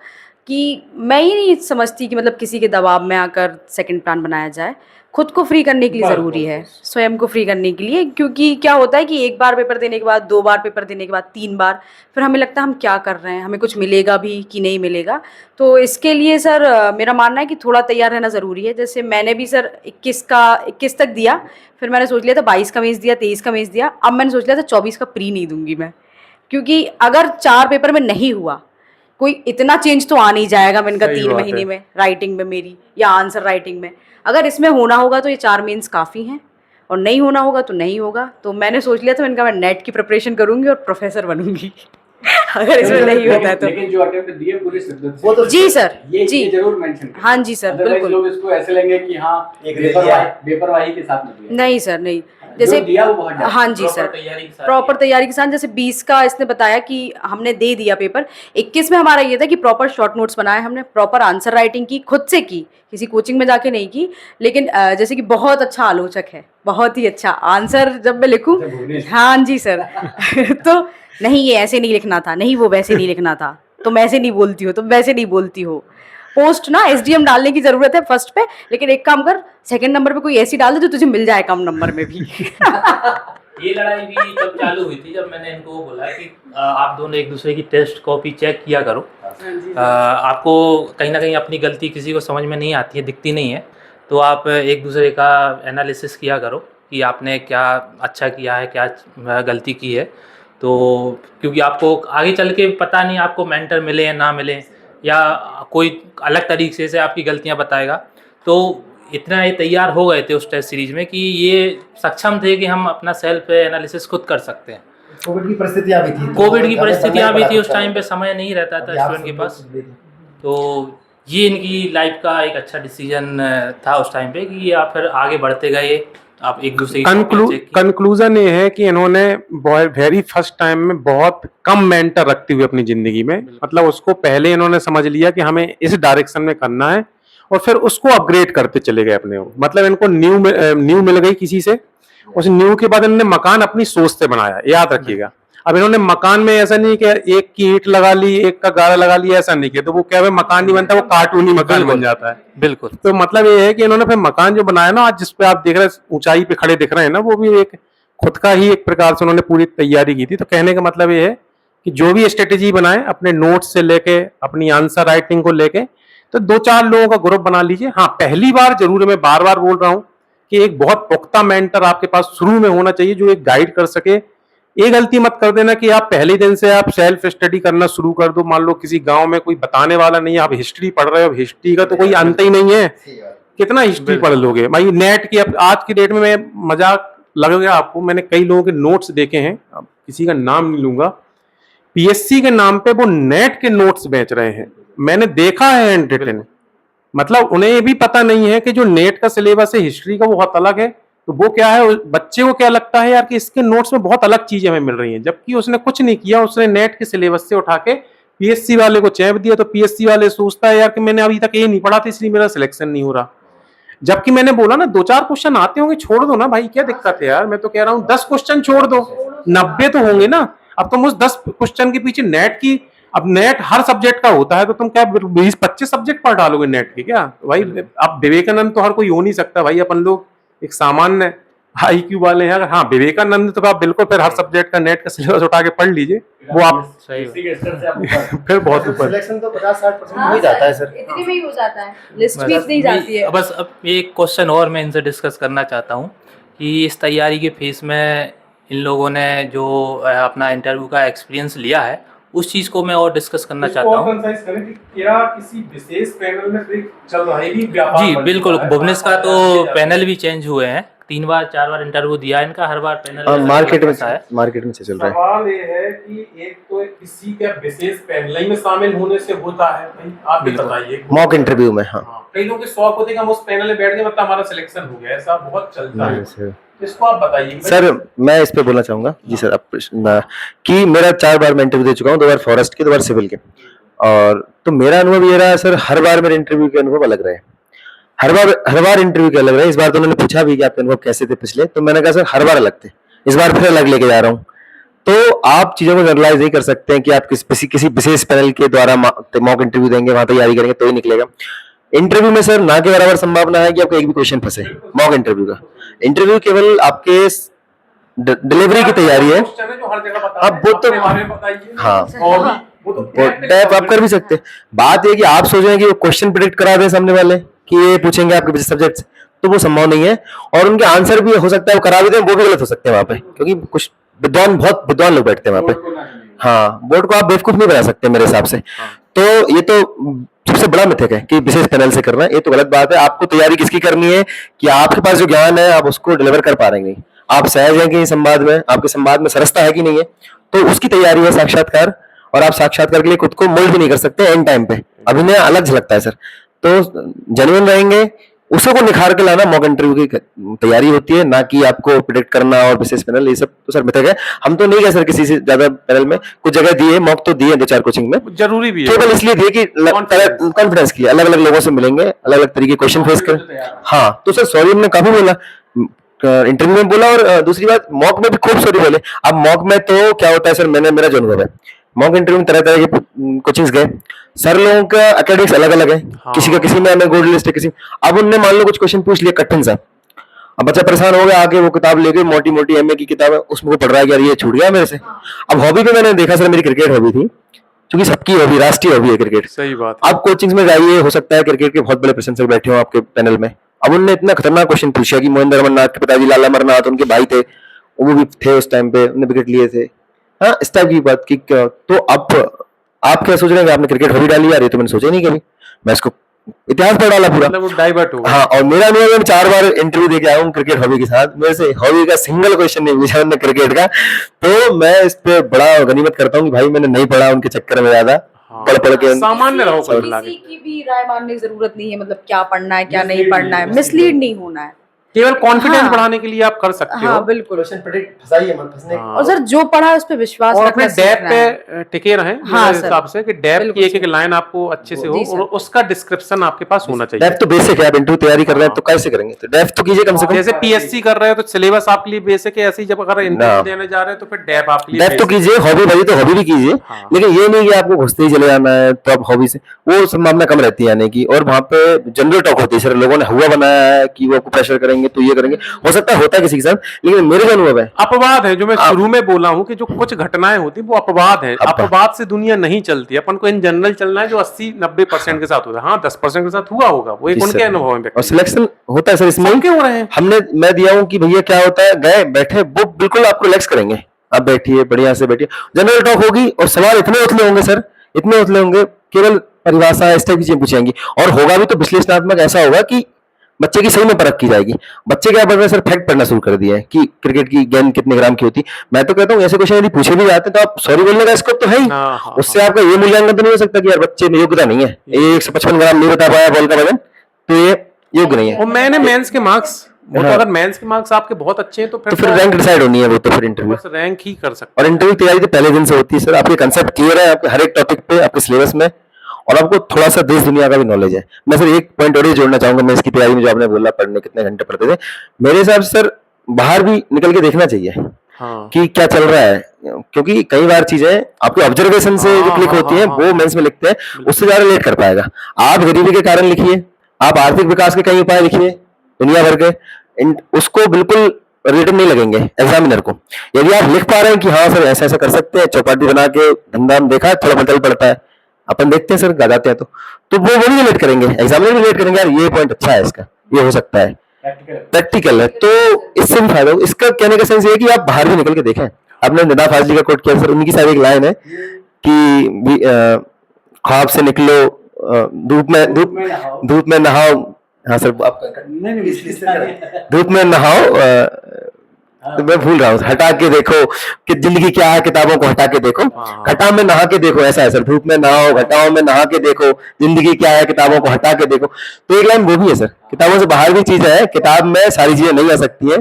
S3: कि मैं ही नहीं समझती कि मतलब किसी के दबाव में आकर सेकंड प्लान बनाया जाए। खुद को फ्री करने के लिए
S1: बस,
S3: ज़रूरी
S1: बस,
S3: है,
S1: बस।
S3: स्वयं को फ्री करने के लिए। क्योंकि क्या होता है कि एक बार पेपर देने के बाद, 2 बार पेपर देने के बाद, 3 बार, फिर हमें लगता है हम क्या कर रहे हैं, हमें कुछ मिलेगा भी कि नहीं मिलेगा। तो इसके लिए सर मेरा मानना है कि थोड़ा तैयार रहना ज़रूरी है। जैसे मैंने भी सर 21 तक दिया, फिर मैंने सोच लिया था 22 का मेंस दिया, 23 का मेंस दिया। अब मैंने सोच लिया था 24 का प्री नहीं दूंगी मैं, क्योंकि अगर 4 पेपर में नहीं हुआ, कोई इतना चेंज तो आ नहीं जाएगा मैंने कहा
S1: सही
S3: 3
S1: बात
S3: महीने
S1: है।
S3: में राइटिंग में मेरी या आंसर राइटिंग में। अगर इसमें होना होगा तो ये 4 मेंस काफ़ी हैं, और नहीं होना होगा तो नहीं होगा। तो मैंने सोच लिया था, मैंने कहा मैं नेट की प्रिपरेशन करूंगी और प्रोफेसर बनूंगी अगर इसमें नहीं होता है तो।
S4: लेकिन जो अटेम्प्ट दिए पूरी शिद्दत से,
S2: वो तो
S3: जी सर,
S4: ये
S3: जी
S4: जरूर मेंशन करें।
S3: हाँ जी सर,
S4: Otherwise
S3: बिल्कुल।
S4: लोग इसको ऐसे लेंगे कि हाँ
S2: एक
S4: बेपरवाही के साथ में दिया।
S3: नहीं सर, नहीं।
S4: जो
S3: जैसे
S4: दिया वो बहुत ज़्यादा।
S3: हाँ जी
S5: प्रॉपर
S3: सर,
S5: तैयारी के साथ
S3: प्रॉपर तैयारी के साथ। जैसे 20 का इसने बताया कि हमने दे दिया पेपर, 21 में हमारा ये था कि प्रॉपर शॉर्ट नोट्स बनाए हमने, प्रॉपर आंसर राइटिंग की, खुद से की, किसी कोचिंग में जाके नहीं की। लेकिन जैसे कि बहुत अच्छा आलोचक है, बहुत ही अच्छा आंसर जब मैं लिखूं, हाँ जी सर तो नहीं ये ऐसे नहीं लिखना था, नहीं वो वैसे नहीं लिखना था, तुम ऐसे नहीं बोलती हो, तुम वैसे नहीं बोलती हो। पोस्ट ना एसडीएम डालने की जरूरत है फर्स्ट पे, लेकिन एक काम कर, सेकंड नंबर पे कोई ऐसी डाल दे जो तुझे मिल जाए कम नंबर में भी
S5: ये लड़ाई भी तब चालू हुई थी जब मैंने इनको बोला कि आप दोनों एक दूसरे की टेस्ट कॉपी चेक किया करो। आपको कहीं ना कहीं अपनी गलती किसी को समझ में नहीं आती है, दिखती नहीं है, तो आप एक दूसरे का एनालिसिस किया करो कि आपने क्या अच्छा किया है, क्या गलती की है। तो क्योंकि आपको आगे चल के पता नहीं आपको मेंटर मिले या ना मिले, या कोई अलग तरीके से आपकी गलतियां बताएगा। तो इतना ये तैयार हो गए थे उस टेस्ट सीरीज में कि ये सक्षम थे कि हम अपना सेल्फ एनालिसिस खुद कर सकते हैं।
S2: कोविड की परिस्थितियां भी थी,
S5: कोविड की परिस्थितियां भी थी, उस टाइम पे समय नहीं रहता था स्टूडेंट के पास। तो ये इनकी लाइफ का एक अच्छा डिसीजन था उस टाइम पे कि आप फिर आगे बढ़ते गए, आप एक दूसरे की copy check की।
S1: कंक्लूजन ये है कि इन्होंने वेरी फर्स्ट टाइम में बहुत कम मेंटर रखते हुए अपनी जिंदगी में, मतलब उसको पहले इन्होंने समझ लिया कि हमें इस डायरेक्शन में करना है और फिर उसको अपग्रेड करते चले गए अपने को। मतलब इनको न्यू मिल गई किसी से, उस न्यू के बाद इन्होंने मकान अपनी सोच से बनाया, याद रखिएगा। अब इन्होंने मकान में ऐसा नहीं कि एक की ईंट लगा ली, एक का गारा लगा लिया, ऐसा नहीं किया, तो वो क्या है, मकान नहीं बनता, वो कार्टूनी मकान बन जाता है।
S5: बिल्कुल।
S1: तो मतलब ये है कि इन्होंने फिर मकान जो बनाया ना आज, जिसपे आप देख रहे हैं ऊंचाई पे खड़े दिख रहे हैं ना, वो भी एक खुद का ही एक प्रकार से उन्होंने पूरी तैयारी की थी। तो कहने का मतलब ये है कि जो भी स्ट्रेटेजी बनाए अपने नोट्स से लेके अपनी आंसर राइटिंग को लेके, तो 2-4 लोगों का ग्रुप बना लीजिए। हाँ, पहली बार जरूर, मैं बार बार बोल रहा हूँ कि एक बहुत पुख्ता मेंटर आपके पास शुरू में होना चाहिए जो एक गाइड कर सके। ये गलती मत कर देना कि आप पहले दिन से आप सेल्फ स्टडी करना शुरू कर दो। मान लो किसी गांव में कोई बताने वाला नहीं है, आप हिस्ट्री पढ़ रहे हो, हिस्ट्री का तो कोई अंत ही नहीं है, कितना हिस्ट्री पढ़ लोगे भाई। नेट की अब आज की डेट में, मैं मजाक लगेगा आपको, मैंने कई लोगों के नोट्स देखे हैं, अब किसी का नाम नहीं लूंगा, पीएससी के नाम पे वो नेट के नोट्स बेच रहे हैं, मैंने देखा है हैंड रिटन। मतलब उन्हें ये भी पता नहीं है कि जो नेट का सिलेबस है हिस्ट्री का वो बहुत अलग है। तो वो क्या है, बच्चे को क्या लगता है यार कि इसके नोट्स में बहुत अलग चीजें हमें मिल रही हैं, जबकि उसने कुछ नहीं किया, उसने नेट के सिलेबस से उठा के पीएससी वाले को चैप दिया। तो पीएससी वाले सोचता है यार कि मैंने अभी तक ये नहीं पढ़ा था इसलिए मेरा सिलेक्शन नहीं हो रहा। जबकि मैंने बोला ना 2-4 क्वेश्चन आते होंगे, छोड़ दो ना भाई, क्या दिक्कत है यार। मैं तो कह रहा हूँ 10 क्वेश्चन छोड़ दो, 90 तो होंगे ना। अब तुम उस 10 क्वेश्चन के पीछे नेट की, अब नेट हर सब्जेक्ट का होता है, तो तुम क्या 20-25 सब्जेक्ट पढ़ डालोगे नेट के क्या भाई। अब विवेकानंद तो हर कोई हो नहीं सकता भाई, अपन लोग एक सामान्य IQ वाले हैं। अगर हाँ विवेकानंद, तो आप बिल्कुल फिर हर सब्जेक्ट का नेट का सिलेबस उठा के पढ़ लीजिए, वो आप
S5: सही
S4: इसी के स्तर से आप ऊपर।
S1: फिर बहुत ऊपर।
S2: सिलेक्शन तो 50-60% हो ही जाता है सर।
S3: इतने में ही हो जाता है, लिस्ट भी इतनी जाती है।
S5: बस अब एक क्वेश्चन और मैं इनसे डिस्कस करना चाहता हूँ कि इस तैयारी के फेस में इन लोगों ने जो अपना इंटरव्यू का एक्सपीरियंस लिया है, उस चीज़ को मैं और डिस्कस करना चाहता हूँ।
S1: क्या किसी विशेष पैनल में चल रहा है
S5: जी बिल्कुल, भुवनेश का तो पैनल भी चेंज हुए हैं, 3-4 बार इंटरव्यू दिया है इनका, हर बार पैनल
S2: मार्केट में से चल रहा है।
S1: सवाल ये है कि एक तो किसी के विशेष पैनल में शामिल होने से होता है भाई, आप भी बताइए।
S2: मॉक इंटरव्यू में, हाँ
S1: कई लोगों के शौक होते हैं कि हम उस पैनल में बैठ गए मतलब हमारा सिलेक्शन हो गया, ऐसा बहुत चलता है।
S2: सर।
S1: इसको आप बताइए
S2: सर मैं इस पे बोलना चाहूंगा जी सर, कि मेरा 4 बार मैं इंटरव्यू दे चुका हूँ, 2 बार फॉरेस्ट के, 2 बार सिविल के। और तो मेरा अनुभव ये रहा सर, हर बार मेरे इंटरव्यू के अनुभव अलग रहे, हर बार इंटरव्यू के अलग रहे। इस बार तो उन्होंने पूछा भी कि आपके अनुभव कैसे थे पिछले, तो मैंने कहा सर हर बार अलग थे, इस बार फिर अलग लेके जा रहा हूँ। तो आप चीजों को जनरलाइज नहीं कर सकते हैं कि आप किसी विशेष पैनल के द्वारा मॉक इंटरव्यू देंगे, वहां तैयारी करेंगे तो ही निकलेगा। इंटरव्यू में सर ना के बराबर संभावना है कि आपको एक भी क्वेश्चन फंसे मॉक इंटरव्यू का। इंटरव्यू केवल आपके डिलीवरी की तैयारी है। अब वो तो हाँ, वो टाइप आप कर भी सकते हैं। बात ये कि आप सोच रहे हैं कि वो क्वेश्चन प्रेडिक्ट करा दें सामने वाले कि ये पूछेंगे आपके विशेष सब्जेक्ट से, तो वो संभव नहीं है। और उनके आंसर भी हो सकता है वो करा भी दें, वो भी गलत हो सकते हैं वहां पे, क्योंकि कुछ बहुत विद्वान लोग बैठते हैं वहां पे। हाँ, बोर्ड को आप बेवकूफ नहीं बना सकते मेरे हिसाब से। तो ये तो सबसे बड़ा मिथक है कि विशेष पैनल से करना, ये तो गलत बात है। आपको तैयारी किसकी करनी है कि आपके पास जो ज्ञान है आप उसको डिलीवर कर पा रहे हैं, आप सहज हैं कि संवाद में, आपके संवाद में सरसता है कि नहीं है, तो उसकी तैयारी है साक्षात्कार। और आप साक्षात्कार के लिए खुद को मोल्ड भी नहीं कर सकते एंड टाइम पे, अभिनय अलग झलकता है सर। तो जेन्युइन रहेंगे, उसी को निखार के लाना मॉक इंटरव्यू की तैयारी होती है, ना कि आपको प्रेडिक्ट करना और विशेष पैनल, ये सब तो सर मिथक है। हम तो नहीं गए सर किसी से ज्यादा पैनल में, कुछ जगह दिए मॉक तो दिए 2-4 कोचिंग में,
S1: जरूरी भी है,
S2: केवल इसलिए दिए कि कॉन्फिडेंस के लिए, अलग अलग लोगों से मिलेंगे, अलग अलग तरीके क्वेश्चन फेस कर। हाँ तो सर सॉरी हमने काफी बोला, इंटरव्यू में बोला, और दूसरी बात मॉक में भी खूब सॉरी बोले। अब मॉक में तो क्या होता है सर, मेरा जो अनुभव है, मॉक इंटरव्यू में तरह तरह के कोचिंग्स गए सर, लोगों का एकेडमिक्स अलग अलग है।
S1: हाँ। किसी
S2: में गोल्ड लिस्ट है, किसी अब उनने मान लो कुछ क्वेश्चन पूछ लिए कठिन सा, अब बच्चा परेशान हो गया, आके वो किताब लेके मोटी मोटी MA की किताब है, उसमें वो पढ़ रहा है कि यार ये छूट गया मेरे से। अब हॉबी पे मैंने देखा सर, मेरी क्रिकेट हॉबी थी, क्योंकि सबकी हॉबी, राष्ट्रीय हॉबी है क्रिकेट।
S1: सही बात।
S2: आप कोचिंग्स में जाइए, हो सकता है क्रिकेट के बहुत बड़े प्रशंसक बैठे हो आपके पैनल में, अब उनने इतना खतरनाक क्वेश्चन पूछा कि महेंद्र अमरनाथ के पिताजी लाला अमरनाथ उनके भाई थे, वो भी थे उस टाइम पे, उन्होंने विकेट लिए थे। हाँ, इस टाइप की बात की। तो अब आप क्या सोच रहे हैं कि आपने क्रिकेट हॉबी डाली यार, ये तो मैंने सोचा ही नहीं कभी, मैं इसको इतिहास पर डाला पूरा,
S1: मतलब वो डाइवर्ट हो गया।
S2: हाँ, और मेरा अनुभव मैं 4 बार इंटरव्यू दे के आया हूँ क्रिकेट हॉबी के साथ, मेरे से हॉबी का सिंगल क्वेश्चन नहीं पूछा उन्होंने क्रिकेट का। तो मैं इस पे बड़ा गनीमत करता हूँ कि भाई मैंने नहीं पढ़ा उनके चक्कर में ज्यादा, पढ़ पढ़ के
S1: सामान्य रहो कुल मिला
S3: किसी
S1: के।
S3: की भी राय मानने की जरूरत नहीं है, मतलब क्या पढ़ना है क्या नहीं पढ़ना है, मिसलीड नहीं होना है।
S1: केवल कॉन्फिडेंस
S3: हाँ।
S1: बढ़ाने के लिए आप कर सकते
S3: हाँ
S1: हो।
S3: बिल्कुल।
S2: क्वेश्चन प्रेडिक्ट फंसाइए मत फंसने
S1: हाँ।
S3: और सर जो पढ़ा है उस पर विश्वास
S1: और
S3: रखना
S1: अपने डेप
S3: सीखना है।
S1: पे टिके रहें
S3: हाँ
S1: मेरे
S3: सर।
S1: हिसाब से कि डेप
S3: बिल्कुल
S1: की एक एक
S3: सर।
S1: लाइन आपको अच्छे से हो
S3: जी सर।
S1: और उसका डिस्क्रिप्शन आपके पास होना चाहिए।
S2: डेफ तो बेसिक है, आप इंटरव्यू तैयारी कर रहे हैं तो कैसे करेंगे, तो डेफ तो कीजिए कम से कम।
S1: जैसे पीएससी कर रहे हो तो सिलेबस आपके लिए बेसिक है, ऐसे ही जब अगर इंटरव्यू
S2: ना।
S1: देने जा रहे हैं तो फिर डेप आपके लिए
S2: डेफ तो
S1: basic है।
S2: कीजिए, हॉबी भाई तो हॉबी भी कीजिए,
S1: हाँ।
S2: लेकिन ये नहीं कि आपको घुसते ही चले जाना है तो आप हॉबी से, वो संभावना कम रहती है आने की। और वहां पे जनरल टॉक होती है, सर लोगों ने हुआ बनाया है कि वो आपको प्रेशर करेंगे तो ये करेंगे, हो सकता है होता है किसी के साथ, लेकिन मेरे जो अनुभव है
S1: अपवाद है, जो मैं शुरू में बोला हूँ कि जो कुछ घटनाएं होती वो अपवाद है। अपवाद से दुनिया नहीं चलती, अपन को इन जनरल चलना है जो 80-90% के साथ होता है। हाँ 10% के साथ हुआ होगा, वो एक
S2: जी
S1: उनके
S2: सर।
S1: अनुभव में
S2: और
S1: व्यक्ति।
S2: सिलेक्शन होता है सर इसमें
S1: सबके हो रहे हैं।
S2: हमने मैं दिया हूँ कि भैया क्या होता है, गए बैठे वो बिल्कुल आपको रिलैक्स करेंगे, आप बैठिए बढ़िया से बैठिए, जनरल टॉक होगी और सवाल इतने उथले होंगे सर, इतने उथले होंगे, केवल परिभाषा इस टाइप की चीजें पूछेंगी। और होगा भी तो विश्लेषणात्मक ऐसा होगा कि बच्चे की सही में परख की जाएगी। बच्चे क्या पढ़ रहे हैं सर, फैक्ट पढ़ना शुरू कर दिया है कि क्रिकेट की गेंद कितने ग्राम की होती है। मैं तो कहता हूँ ऐसे क्वेश्चन यदि पूछे भी जाते हैं तो आप सॉरी बोलने का स्कोप तो है ही,
S1: हाँ, हाँ,
S2: उससे आपका ये मूल्यांकन तो नहीं हो सकता कि यार बच्चे में योग्यता नहीं है, ये 155 ग्राम नहीं बता पाया बॉल का वजन, तो ये योग्य नहीं है।
S1: और मैंने मेंस के मार्क्स, वो तो
S2: हाँ।
S1: अगर मेंस के मार्क्स आपके बहुत अच्छे हैं तो
S2: तो फिर रैंक डिसाइड होनी है, वो तो फिर इंटरव्यू,
S1: बस रैंक ही कर सकते
S2: और इंटरव्यू तैयारी तो पहले दिन से होती है सर। आपके कंसेप्ट क्लियर है आपके हर एक टॉपिक पे, आपके सिलेबस में, और आपको थोड़ा सा देश दुनिया का भी नॉलेज है। मैं सर एक पॉइंट और ये जोड़ना चाहूंगा, मैं इसकी तैयारी में जो आपने बोला पढ़ने कितने घंटे पढ़ते थे, मेरे हिसाब से सर बाहर भी निकल के देखना चाहिए
S1: हाँ।
S2: कि क्या चल रहा है, क्योंकि कई बार चीजें आपके ऑब्जर्वेशन से जो
S1: हाँ,
S2: क्लिक
S1: हाँ,
S2: होती है
S1: हाँ,
S2: वो मेंस में लिखते हैं, उससे ज्यादा लेट कर पाएगा। आप गरीबी के कारण लिखिए, आप आर्थिक विकास के कई उपाय लिखिए दुनिया भर के, उसको बिल्कुल रिटर्न नहीं लगेंगे एग्जामिनर को। यदि आप लिख पा रहे हैं कि हाँ सर ऐसा ऐसा कर सकते हैं, चौपाटी बना के धंधा देखा है, थोड़ा बदल पड़ता है, अपन देखते हैं सर गदाते हैं, तो वो भी लेट करेंगे, एग्जामिनर भी लेट करेंगे, यार ये पॉइंट अच्छा है इसका, ये हो सकता है, प्रैक्टिकल है, तो इससे भी फायदा हो। इसका कहने का सेंस ये है कि आप बाहर भी निकल के देखें। आपने निदा फाजली का कोट किया सर, उनकी शायद एक लाइन है कि ख्वाब से निकलो, धूप में नहाओ, हाँ सर आप धूप में नहाओ, तो मैं भूल रहा हूँ, हटा के देखो कि जिंदगी क्या है, किताबों को हटा के देखो, घटा में नहा के देखो, ऐसा है सर, धूप में नहाओ घटाओं में नहा के देखो, जिंदगी क्या है, किताबों को हटा के देखो। तो एक लाइन वो भी है सर, किताबों से बाहर भी चीज है, किताब में सारी चीजें नहीं आ सकती है,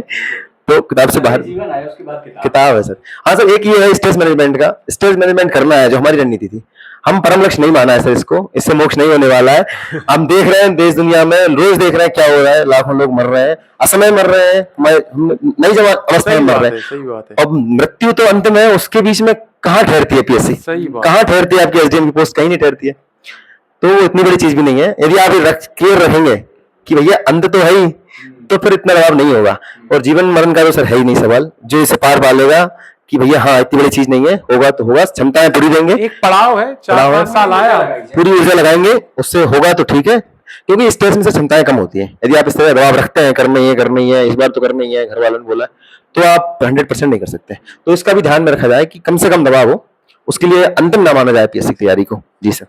S2: तो किताब से बाहर
S4: जीवन आया उसके बाद
S2: किताब है सर। हाँ सर, एक ये है स्ट्रेस मैनेजमेंट का, स्ट्रेस मैनेजमेंट करना है जो हमारी रणनीति थी, हम परम लक्ष्य नहीं माना है सर इसको, इससे मोक्ष नहीं होने वाला है। हम देख रहे हैं देश दुनिया में रोज देख रहे हैं क्या हो रहा है, लाखों लोग मर रहे हैं, असमय मर रहे हैं, हम नई अवस्था में मर रहे हैं,
S1: सही बात है।
S2: अब मृत्यु तो अंतिम है, उसके बीच में कहाँ ठहरती है पीएससी,
S1: सही बात।
S2: कहाँ ठहरती है आपकी एसडीएम की पोस्ट, कहीं नहीं ठहरती है। तो इतनी बड़ी चीज भी नहीं है, यदि आप क्लियर रहेंगे कि भैया अंत तो है ही, तो फिर इतना दबाव नहीं होगा। और जीवन मरण का तो सर है ही नहीं सवाल, जो इसे पार पालेगा कि भैया हाँ इतनी बड़ी चीज नहीं है, होगा तो होगा, क्षमताएं पूरी देंगे,
S1: एक पड़ाव है,
S2: पड़ाव है।
S1: 4-5 साल आया,
S2: पूरी ऊर्जा लगाएंगे, उससे होगा तो ठीक है, क्योंकि स्ट्रेस में से क्षमताएं कम होती है। यदि आप इस तरह दबाव रखते हैं करनी है इस बार तो करनी है, घर वालों ने बोला, तो आप 100% नहीं कर सकते। तो इसका भी ध्यान में रखा जाए कि कम से कम दबाव हो, उसके लिए अंतिम ना माना जाए पीएससी की तैयारी को। जी सर।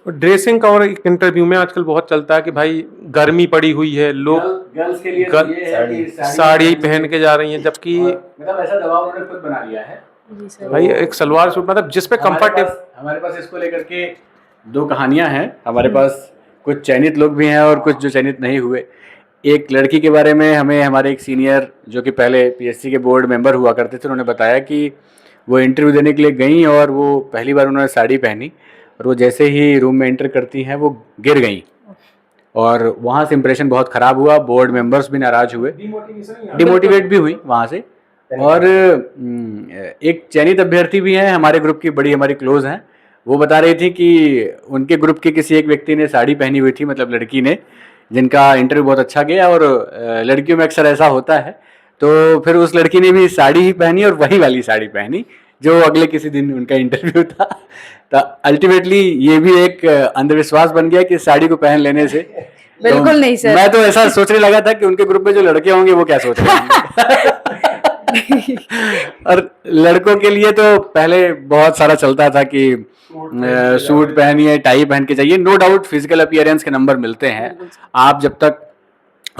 S1: ड्रेसिंग का और एक इंटरव्यू में आजकल बहुत चलता है कि भाई गर्मी पड़ी हुई है, लोग
S4: गर्ल्स के लिए
S1: गर्ल-
S4: तो ये है कि
S1: साड़ी पहन के जा रही हैं, जबकि
S4: मतलब ऐसा दबाव उन्होंने खुद बना लिया है।
S3: जी सर।
S1: भाई एक सलवार सूट मतलब जिस पे कंफर्टेबल।
S4: हमारे पास इसको लेकर के दो कहानियां हैं। हमारे पास कुछ चयनित लोग भी हैं और कुछ जो चयनित नहीं हुए। एक लड़की के बारे में हमें हमारे एक सीनियर जो कि पहले पीएससी के बोर्ड मेंबर हुआ करते थे, उन्होंने बताया कि वो इंटरव्यू देने के लिए गई और वो पहली बार उन्होंने साड़ी पहनी और वो जैसे ही रूम में एंटर करती हैं वो गिर गई और वहाँ से इंप्रेशन बहुत ख़राब हुआ। बोर्ड मेंबर्स भी नाराज़ हुए, डिमोटिवेट भी हुई वहाँ से। और एक चयनित अभ्यर्थी भी हैं हमारे ग्रुप की, बड़ी हमारी क्लोज हैं, वो बता रही थी कि उनके ग्रुप के किसी एक व्यक्ति ने साड़ी पहनी हुई थी, मतलब लड़की ने, जिनका इंटरव्यू बहुत अच्छा गया। और लड़कियों में अक्सर ऐसा होता है, तो फिर उस लड़की ने भी साड़ी ही पहनी और वही वाली साड़ी पहनी जो अगले किसी दिन उनका इंटरव्यू था। तो अल्टीमेटली ये भी एक अंधविश्वास बन गया कि साड़ी को पहन लेने से
S3: बिल्कुल नहीं सर।
S4: मैं तो ऐसा सोचने लगा था कि उनके ग्रुप में जो लड़के होंगे वो क्या सोच रहे होंगे। और लड़कों के लिए तो पहले बहुत सारा चलता था कि सूट पहनिए, टाई पहन के जाइए। नो डाउट फिजिकल अपीयरेंस के नंबर मिलते हैं। आप जब तक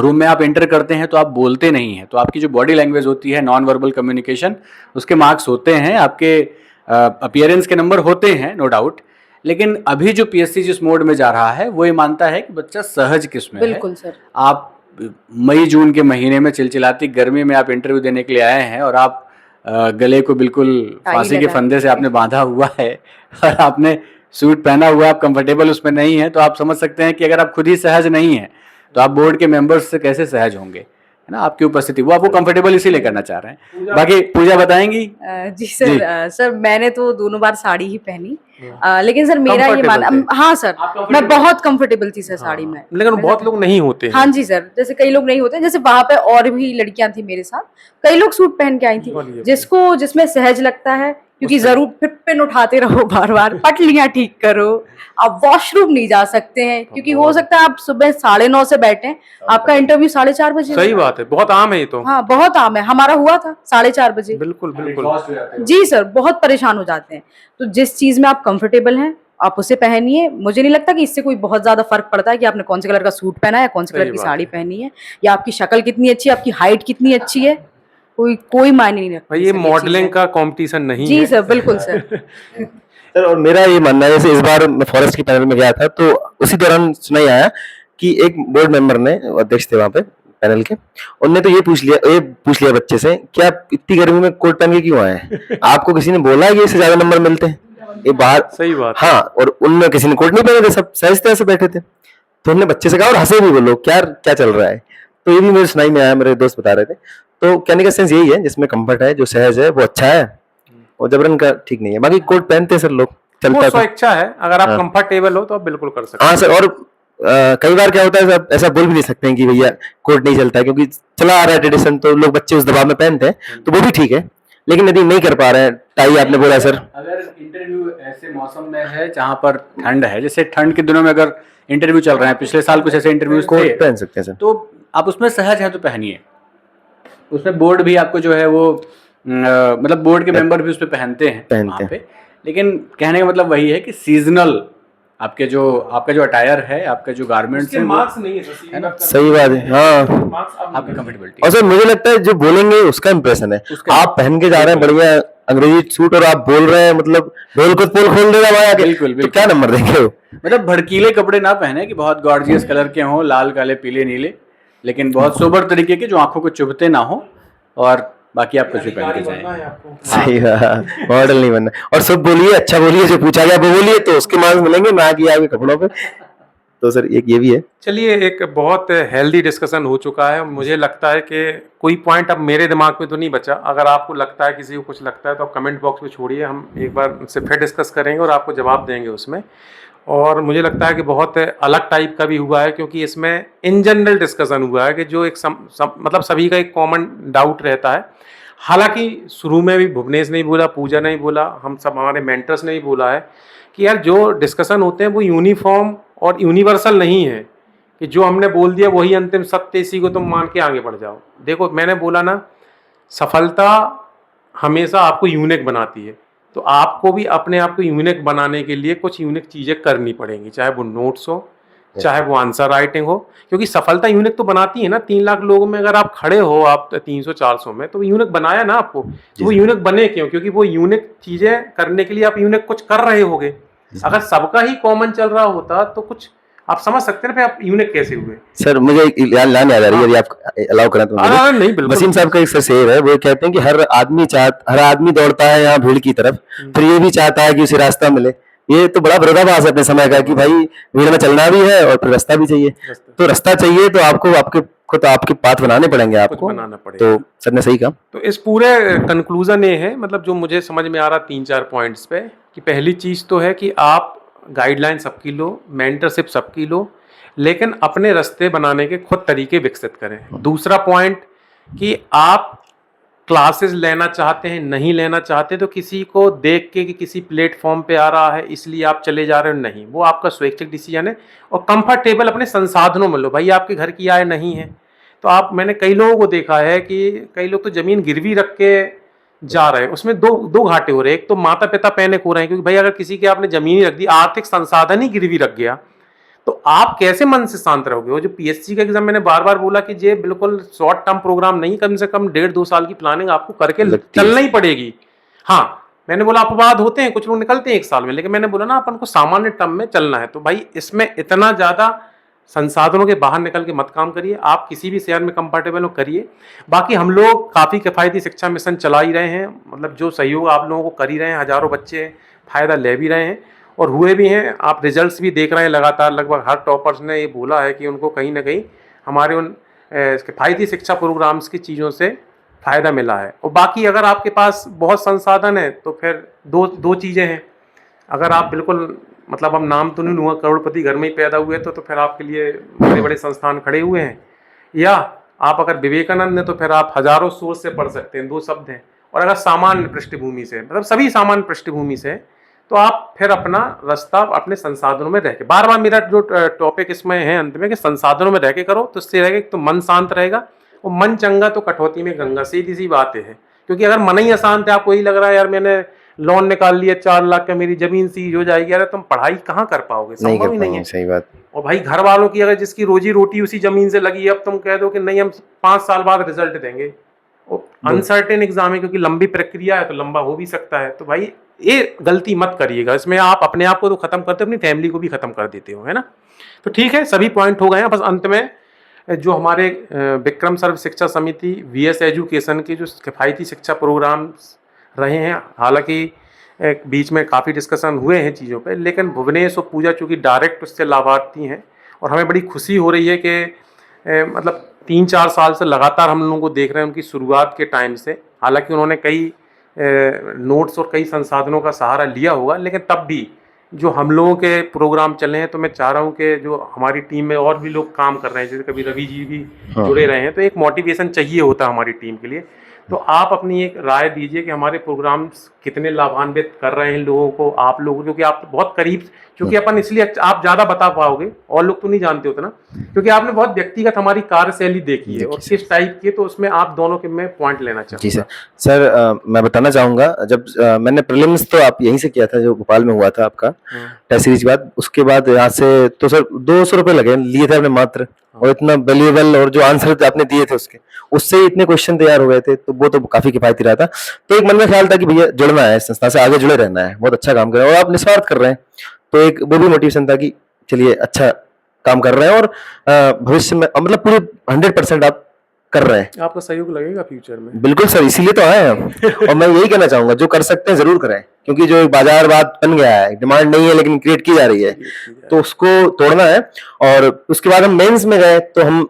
S4: रूम में आप एंटर करते हैं तो आप बोलते नहीं हैं, तो आपकी जो बॉडी लैंग्वेज होती है, नॉन वर्बल कम्युनिकेशन, उसके मार्क्स होते हैं, आपके अपीयरेंस के नंबर होते हैं, नो डाउट। लेकिन अभी जो पीएससी जिस मोड में जा रहा है वो ये मानता है कि बच्चा सहज किस्म है।
S3: बिल्कुल सर।
S4: आप मई जून के महीने में चिलचिलाती गर्मी में आप इंटरव्यू देने के लिए आए हैं और आप गले को बिल्कुल
S3: टाई
S4: फांसी के
S3: लगा
S4: फंदे से आपने बांधा हुआ है और आपने सूट पहना हुआ, आप कंफर्टेबल उसमें नहीं है, तो आप समझ सकते हैं कि अगर आप खुद ही सहज नहीं हैं तो आप बोर्ड के मेंबर्स से कैसे सहज होंगे, है ना। आपकी उपस्थिति, वो आपको कंफर्टेबल इसीलिए करना चाह रहे हैं। बाकी पूजा बताएंगी।
S3: जी सर।
S4: जी।
S3: सर मैंने तो दोनों बार साड़ी ही पहनी, लेकिन सर मेरा ये
S1: Comfortable
S3: मानना,
S1: थे।
S3: हाँ सर, मैं बहुत कंफर्टेबल थी सर साड़ी में।
S1: लेकिन बहुत लोग नहीं होते हैं।
S3: हाँ जी सर, जैसे कई लोग नहीं होते, जैसे वहां पे और भी लड़कियां थी मेरे साथ, कई लोग सूट पहन के आई थी,
S1: बोलिए।
S3: जिसको जिसमें सहज लगता है, क्योंकि जरूर फिर पिन उठाते रहो बार बार, पटलियां ठीक करो, आप वॉशरूम नहीं जा सकते हैं, क्योंकि हो सकता है आप सुबह 9:30 से बैठे, आपका इंटरव्यू 4:30 बजे
S1: सही
S3: होगा।
S1: बात है, बहुत आम है ये तो।
S3: हाँ बहुत आम है, हमारा हुआ था 4:30 बजे।
S1: बिल्कुल बिल्कुल।
S3: जी सर, बहुत परेशान हो जाते हैं। तो जिस चीज में आप कंफर्टेबल हैं आप उसे पहनिए। मुझे नहीं लगता कि इससे कोई बहुत ज्यादा फर्क पड़ता है कि आपने कौन से कलर का सूट पहना है, कौन से कलर
S1: सही
S3: की
S1: बात
S3: साड़ी
S1: है।
S3: पहनी है, या आपकी शक्ल कितनी अच्छी है, आपकी हाइट कितनी अच्छी है, कोई मायने नहीं रखता।
S1: भाई ये मॉडलिंग का कंपटीशन नहीं
S3: जी
S1: है।
S3: सर, बिल्कुल सर।
S2: सर और मेरा ये मानना है, जैसे इस बार मैं फॉरेस्ट के पैनल में गया था तो उसी दौरान सुना ही आया कि एक बोर्ड मेंबर ने, अध्यक्ष थे वहां पे पैनल के, उनने तो ये पूछ लिया बच्चे से कि आप इतनी गर्मी में कोट पहन के क्यों आए हैं, आपको किसी ने बोला है कि इससे ज्यादा नंबर मिलते हैं? ये बाहर
S1: सही बात है।
S2: हाँ, और उनमें किसी ने कोट नहीं पहने थे, सब सहज तरह से बैठे थे। तो हमने बच्चे से कहा, और हंसे भी वो लोग, क्या चल रहा है। तो ये भी मेरे सुनाई में आया, मेरे दोस्त बता रहे थे। तो कहने का सेंस यही है, जिसमें कंफर्ट है, जो सहज है वो अच्छा है, और जबरन का ठीक नहीं है। बाकी कोट पहनते हैं सर लोग,
S1: वो
S2: चलता है।
S1: स्वेच्छा है, अगर आप
S2: हाँ।
S1: कंफर्टेबल हो तो आप बिल्कुल कर सकते
S2: हाँ सर, और कई बार क्या होता है सर, ऐसा बोल भी नहीं सकते हैं कि भैया कोट नहीं चलता है, क्योंकि चला आ रहा है ट्रेडिशन, तो लोग बच्चे उस दबाव में पहनते हैं, तो वो भी ठीक है। लेकिन यदि नहीं कर पा रहे हैं, टाई आपने बोला सर,
S4: अगर इंटरव्यू ऐसे मौसम में है जहाँ पर ठंड है, जैसे ठंड के दिनों में अगर इंटरव्यू चल रहे हैं, पिछले साल कुछ ऐसे इंटरव्यूज थे,
S2: कोट पहन सकते हैं सर।
S4: तो आप उसमें सहज हैं तो पहनिए। उसमें बोर्ड भी आपको जो है वो मतलब बोर्ड के मेंबर भी उस पर पहनते हैं वहाँ पे। लेकिन कहने का मतलब वही है कि सीजनल आपका जो अटायर है, आपका जो गारमेंट्स है,
S1: मार्क्स नहीं है
S4: ना?
S2: सही बात है। हाँ,
S4: आपकी कंफर्टेबिलिटी।
S2: और सर मुझे लगता है जो बोलेंगे उसका इंप्रेशन है। आप पहन के जा रहे हैं बढ़िया अंग्रेजी सूट, और आप बोल रहे हैं मतलब ढोल को पोल खोल देगा वहां आके,
S4: बिल्कुल,
S2: तो क्या नंबर देंगे वो?
S4: मतलब भड़कीले कपड़े ना पहने कि बहुत गॉर्जियस कलर के हों, लाल काले पीले नीले, लेकिन बहुत सोबर तरीके के जो आंखों को चुभते ना हो, और बाकी आप कुछ भी पहन के जाएं।
S2: सही बात, मॉडल नहीं बनना। और सब बोलिए, अच्छा बोलिए, जो पूछा गया वो बोलिए, तो उसके मार्क्स मिलेंगे, ना कि आपके कपड़ों पे। तो सर एक ये भी है।
S1: चलिए, एक बहुत हेल्दी डिस्कशन हो चुका है। मुझे लगता है कि कोई पॉइंट अब मेरे दिमाग में तो नहीं बचा। अगर आपको लगता है, किसी को कुछ लगता है, तो आप कमेंट बॉक्स में छोड़िए, हम एक बार उनसे फिर डिस्कस करेंगे और आपको जवाब देंगे उसमें। और मुझे लगता है कि बहुत अलग टाइप का भी हुआ है, क्योंकि इसमें इन जनरल डिस्कशन हुआ है कि जो एक मतलब सभी का एक कॉमन डाउट रहता है। हालांकि शुरू में भी भुवनेश ने बोला, पूजा ने बोला, हम सब हमारे मेंटर्स ने भी बोला है कि यार जो डिस्कशन होते हैं वो यूनिफॉर्म और यूनिवर्सल नहीं है कि जो हमने बोल दिया वही अंतिम सत्य, इसी को तुम मान के आगे बढ़ जाओ। देखो, मैंने बोला ना, सफलता हमेशा आपको यूनिक बनाती है, तो आपको भी अपने आप को यूनिक बनाने के लिए कुछ यूनिक चीज़ें करनी पड़ेंगी, चाहे वो नोट्स हो, चाहे वो आंसर राइटिंग हो, क्योंकि सफलता यूनिक तो बनाती है ना। 3 लाख लोगों में अगर आप खड़े हो, आप 300-400 में, तो यूनिक बनाया ना आपको। तो वो यूनिक बने क्यों? क्योंकि वो यूनिक चीज़ें करने के लिए आप यूनिक कुछ कर रहे होगे। अगर सबका ही कॉमन चल रहा होता तो कुछ आप समझ सकते हैं ना, आप यूनिक कैसे हुए।
S2: सर मुझे एक लाइन याद आ रही है, यदि आप अलाउ करें तो।
S1: नहीं, बिल्कुल।
S2: वसीम साहब का एक सर शेर है, वो कहते हैं कि हर आदमी दौड़ता है यहाँ भीड़ की तरफ, फिर ये भी चाहता है कि उसे रास्ता मिले। ये तो बड़ा विरोधाभास है अपने समय का, कि भाई भीड़ में चलना भी है और फिर रास्ता भी चाहिए। तो रास्ता चाहिए तो आपके पाथ बनाने पड़ेंगे, आपको
S1: बनाना पड़ेगा।
S2: तो सर ने सही कहा।
S1: तो इस पूरे कंक्लूजन ये है, मतलब जो मुझे समझ में आ रहा 3-4 पॉइंट्स पे, कि पहली चीज़ तो है कि आप गाइडलाइन सबकी लो, मेंटरशिप सबकी लो, लेकिन अपने रास्ते बनाने के खुद तरीके विकसित करें। दूसरा पॉइंट कि आप क्लासेस लेना चाहते हैं, नहीं लेना चाहते, तो किसी को देख के कि किसी प्लेटफॉर्म पे आ रहा है इसलिए आप चले जा रहे हो, नहीं, वो आपका स्वैच्छिक डिसीजन है। और कंफर्टेबल अपने संसाधनों में लो। भाई आपके घर की आय नहीं है तो मैंने कई लोगों को देखा है कि कई लोग तो ज़मीन गिरवी रख के जा रहे हैं, उसमें दो घाटे हो रहे हैं। एक तो माता पिता पैनिक हो रहे हैं, क्योंकि भाई अगर किसी के आपने जमीन ही रख दी, आर्थिक संसाधन ही गिरवी रख गया, तो आप कैसे मन से शांत रहोगे। वो जो पीएससी का एग्जाम, मैंने बार बार बोला कि ये बिल्कुल शॉर्ट टर्म प्रोग्राम नहीं, कम से कम 1.5-2 साल की प्लानिंग आपको करके चलना ही पड़ेगी। हाँ, मैंने बोला अपवाद होते हैं, कुछ लोग निकलते हैं 1 साल में, लेकिन मैंने बोला ना अपन को सामान्य टर्म में चलना है। तो भाई इसमें इतना ज़्यादा संसाधनों के बाहर निकल के मत काम करिए, आप किसी भी शहर में कंफर्टेबल हो करिए। बाकी हम लोग काफ़ी किफ़ायती शिक्षा मिशन चला ही रहे हैं, मतलब जो सहयोग आप लोगों को कर ही रहे हैं, हज़ारों बच्चे फ़ायदा ले भी रहे हैं और हुए भी हैं। आप रिजल्ट्स भी देख रहे हैं लगातार, लगभग हर टॉपर्स ने ये बोला है कि उनको कहीं ना कहीं हमारे उन किफ़ायती शिक्षा प्रोग्राम्स की चीज़ों से फ़ायदा मिला है। और बाकी अगर आपके पास बहुत संसाधन है तो फिर दो चीज़ें हैं। अगर आप बिल्कुल मतलब हम नाम तो नहीं लूँगा, करोड़पति घर में ही पैदा हुए तो फिर आपके लिए बड़े बड़े संस्थान खड़े हुए हैं, या आप अगर विवेकानंद हैं तो फिर आप हज़ारों सोर्स से पढ़ सकते हैं, 2 शब्द हैं। और अगर सामान्य पृष्ठभूमि से, मतलब सभी सामान्य पृष्ठभूमि से, तो आप फिर अपना रास्ता अपने संसाधनों में रह के, बार बार मेरा जो टॉपिक इसमें है अंत में कि संसाधनों में रह के करो, तो इससे रहेगा तो मन शांत रहेगा, और मन चंगा तो कटौती में गंगा, सीधी सी बात है। क्योंकि अगर मन ही अशांत है, आपको यही लग रहा है यार मैंने लोन निकाल लिया 4 लाख का, मेरी जमीन सीज हो जाएगी, अरे तुम पढ़ाई कहाँ कर पाओगे, संभव ही नहीं है।
S2: सही बात।
S1: और भाई घर वालों की अगर जिसकी रोजी रोटी उसी जमीन से लगी है, अब तुम कह दो कि नहीं हम 5 साल बाद रिजल्ट देंगे, अनसर्टेन एग्जाम है, क्योंकि लंबी प्रक्रिया है तो लंबा हो भी सकता है। तो भाई ये गलती मत करिएगा, इसमें आप अपने आप को तो खत्म करते हो, अपनी फैमिली को भी खत्म कर देते हो, है ना। तो ठीक है, सभी पॉइंट हो गए हैं। बस अंत में जो हमारे विक्रम सर्व शिक्षा समिति VS एजुकेशन के जो किफ़ायती शिक्षा प्रोग्राम्स रहे हैं, हालांकि बीच में काफ़ी डिस्कशन हुए हैं चीज़ों पे, लेकिन भुवनेश और पूजा चूँकि डायरेक्ट उससे लाभार्थी हैं, और हमें बड़ी खुशी हो रही है कि मतलब 3-4 साल से लगातार हम लोगों को देख रहे हैं उनकी शुरुआत के टाइम से। हालांकि उन्होंने कई नोट्स और कई संसाधनों का सहारा लिया होगा, लेकिन तब भी जो हम लोगों के प्रोग्राम चले हैं, तो मैं चाह रहा हूँ कि जो हमारी टीम में और भी लोग काम कर रहे हैं, जैसे कभी रवि जी भी जुड़े रहे हैं, तो एक मोटिवेशन चाहिए होता है हमारी टीम के लिए। तो आप अपनी एक राय दीजिए कि हमारे प्रोग्राम्स कितने लाभान्वित कर रहे हैं लोगों को, आप लोगों, क्योंकि आप बहुत करीब, क्योंकि अपन इसलिए आप ज़्यादा बता पाओगे, और लोग तो नहीं जानते होते ना, क्योंकि आपने बहुत व्यक्तिगत हमारी कार्यशैली देखी है और किस टाइप की, तो उसमें आप दोनों के मैं पॉइंट लेना चाहूँगा।
S2: जी सर, मैं बताना चाहूंगा, जब मैंने प्रीलिम्स तो आप यहीं से किया था, जो भोपाल में हुआ था आपका टेस्ट सीरीज के बाद, उसके बाद यहाँ से तो सर 200 रुपये लिए थे आपने मात्र, और इतना वैल्यूएबल, और जो आंसर आपने दिए थे उससे ही इतने क्वेश्चन तैयार हो गए थे, तो वो तो काफी किफायती रहा था। तो एक मन में ख्याल था कि भैया जुड़ना है, संस्था से आगे जुड़े रहना है, बहुत अच्छा काम कर रहे हैं और आप निस्वार्थ कर रहे हैं, तो एक वो भी मोटिवेशन था कि चलिए अच्छा काम कर रहे हैं, और भविष्य में मतलब पूरे 100% आप कर रहे हैं।
S1: आपका सहयोग लगेगा फ्यूचर में।
S2: बिल्कुल सर, इसीलिए तो आए हम। और मैं यही कहना चाहूंगा, जो कर सकते हैं जरूर करें, क्योंकि जो बाजारवाद बन गया है, डिमांड नहीं है लेकिन क्रिएट की जा रही है, तो उसको तोड़ना है। और उसके बाद हम मेंस में गए, तो हम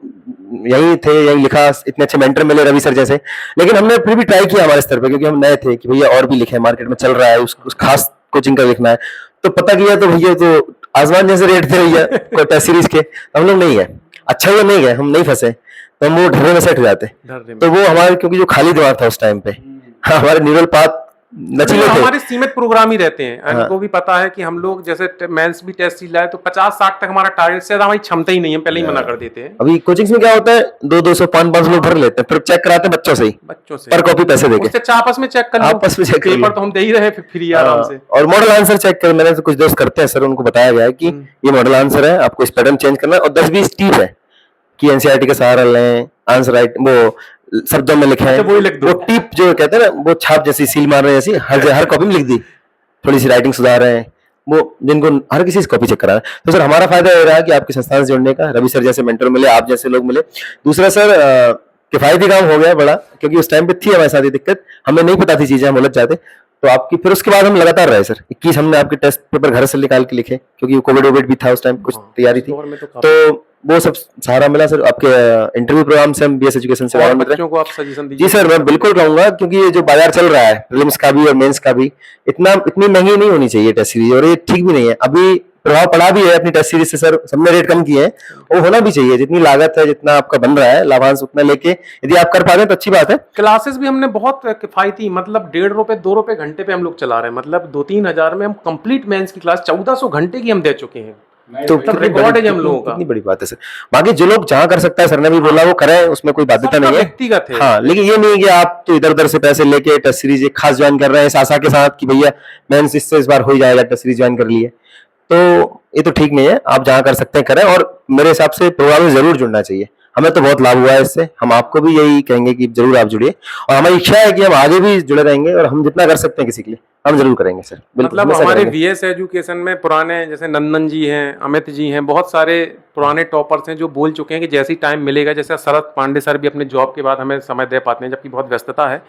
S2: यही थे, यही लिखा, इतने अच्छे मेंटर मिले रवि सर जैसे, लेकिन हमने फिर भी ट्राई किया हमारे स्तर पे, क्योंकि हम नए थे कि भैया और भी लिखे, मार्केट में चल रहा है, उस खास कोचिंग का लिखना है। तो पता किया तो भैया तो आसमान जैसे रेट थे भैया टेस्ट सीरीज के, हम लोग नहीं गए। अच्छा हुआ नहीं गए, हम नहीं फंसे, तो हम वो ढर्रे में सेट हो जाते। तो वो हमारे, क्योंकि जो खाली दिमाग था उस टाइम पे, हमारे न्यूरल पाथ नचले थे।
S1: हमारे सीमित प्रोग्राम ही रहते हैं, इनको भी पता है कि हम लोग जैसे मेंस भी टेस्ट सीरीज लाए तो 50-60 तक हमारा टारगेट से हमारी क्षमता ही नहीं है, पहले ही मना कर देते हैं।
S2: अभी कोचिंग्स में क्या होता है, 200, 500 लोग भर लेते हैं, फिर चेक कराते हैं बच्चों से ही,
S1: बच्चों से
S2: पर कॉपी पैसे देके।
S1: उससे आपस में चेक कर लो,
S2: आपस में चेक कर लो।
S1: पेपर तो हम दे ही रहे फ्री आराम से।
S2: और मॉडल आंसर चेक कर, मैंने तो कुछ दोस्त करते हैं सर, उनको बताया गया है कि ये मॉडल आंसर है, आपको इस पैटर्न चेंज करना है, और 10-20 टिप है कि एनसीईआरटी का सहारा लें, आंसर राइट वो शब्दों में लिखे, वो टिप जो कहते हैं ना, वो छाप जैसी, सील मार रहे जैसी हर कॉपी में लिख दी, थोड़ी सी राइटिंग सुधार रहे हैं, वो जिनको हर किसी से कॉपी चेक करा है। तो सर हमारा फायदा ये रहा कि आपके संस्थान से जुड़ने का, रवि सर जैसे मेंटर मिले, आप जैसे लोग मिले। दूसरा सर किफायती काम हो गया बड़ा, क्योंकि उस टाइम पे थी हमारे साथ ये दिक्कत, हमें नहीं पता थी चीजें, हम उलझ जाते, तो आपकी फिर उसके बाद हम लगातार रहे सर। 21 हमने आपके टेस्ट पेपर घर से निकाल के लिखे, क्योंकि कोविड भी था उस टाइम, कुछ तैयारी थी, तो वो सब सहारा मिला सर। आपके इंटरव्यू प्रोग्राम से हम BS एजुकेशन से
S1: बच्चों को आप सजेशन दीजिए।
S2: जी सर, मैं बिल्कुल कहूंगा, क्योंकि ये जो बाजार चल रहा है प्रीलिम्स का भी और मेंस का भी, इतनी महंगी नहीं होनी चाहिए टेस्ट सीरीज, और ये ठीक भी नहीं है। अभी प्रभाव पड़ा भी है अपनी टेस्ट सीरीज से सर, सबने रेट कम किए हैं, वो होना भी चाहिए। जितनी लागत है, जितना आपका बन रहा है लाभांश, उतना लेके यदि आप कर पा रहे हैं तो अच्छी बात है।
S1: क्लासेस भी हमने बहुत किफायती, मतलब 1.5 रुपए 2 रुपए घंटे पे हम लोग चला रहे हैं, मतलब 2-3 हजार में हम कंप्लीट मेंस की क्लास 1400 घंटे की हम दे चुके हैं।
S2: तो
S1: रिकॉर्ड है हम लोगों का,
S2: कितनी बड़ी बात है सर। बाकी जो लोग जहाँ कर सकता है, सर ने भी बोला, वो करें, उसमें कोई बाध्यता नहीं है,
S1: व्यक्तिगत है।
S2: हाँ, लेकिन ये नहीं है कि आप तो इधर उधर से पैसे लेके टेस्ट सीरीज एक खास ज्वाइन कर रहे हैं इस आशा के साथ कि भैया मेंस इससे इस बार हो जाएगा, टेस्ट सीरीज ज्वाइन कर लिए, तो ये तो ठीक नहीं है। आप जहाँ कर सकते हैं करें, और मेरे हिसाब से प्रोग्राम में जरूर जुड़ना चाहिए। हमें तो बहुत लाभ हुआ है इससे। हम आपको भी यही कहेंगे कि जरूर आप जुड़िए, और हमारी इच्छा है कि हम आगे भी जुड़े रहेंगे, और हम जितना कर सकते हैं किसी के लिए हम जरूर करेंगे सर। बिल्कुल,
S1: मतलब
S2: हमेशा
S1: हमारे
S2: करेंगे।
S1: वीएस एजुकेशन में पुराने जैसे नंदन जी हैं, अमित जी हैं, बहुत सारे पुराने टॉपर्स हैं जो बोल चुके हैं कि जैसे ही टाइम मिलेगा, जैसे शरद पांडे सर भी अपने जॉब के बाद हमें समय दे पाते हैं जबकि बहुत व्यस्तता है,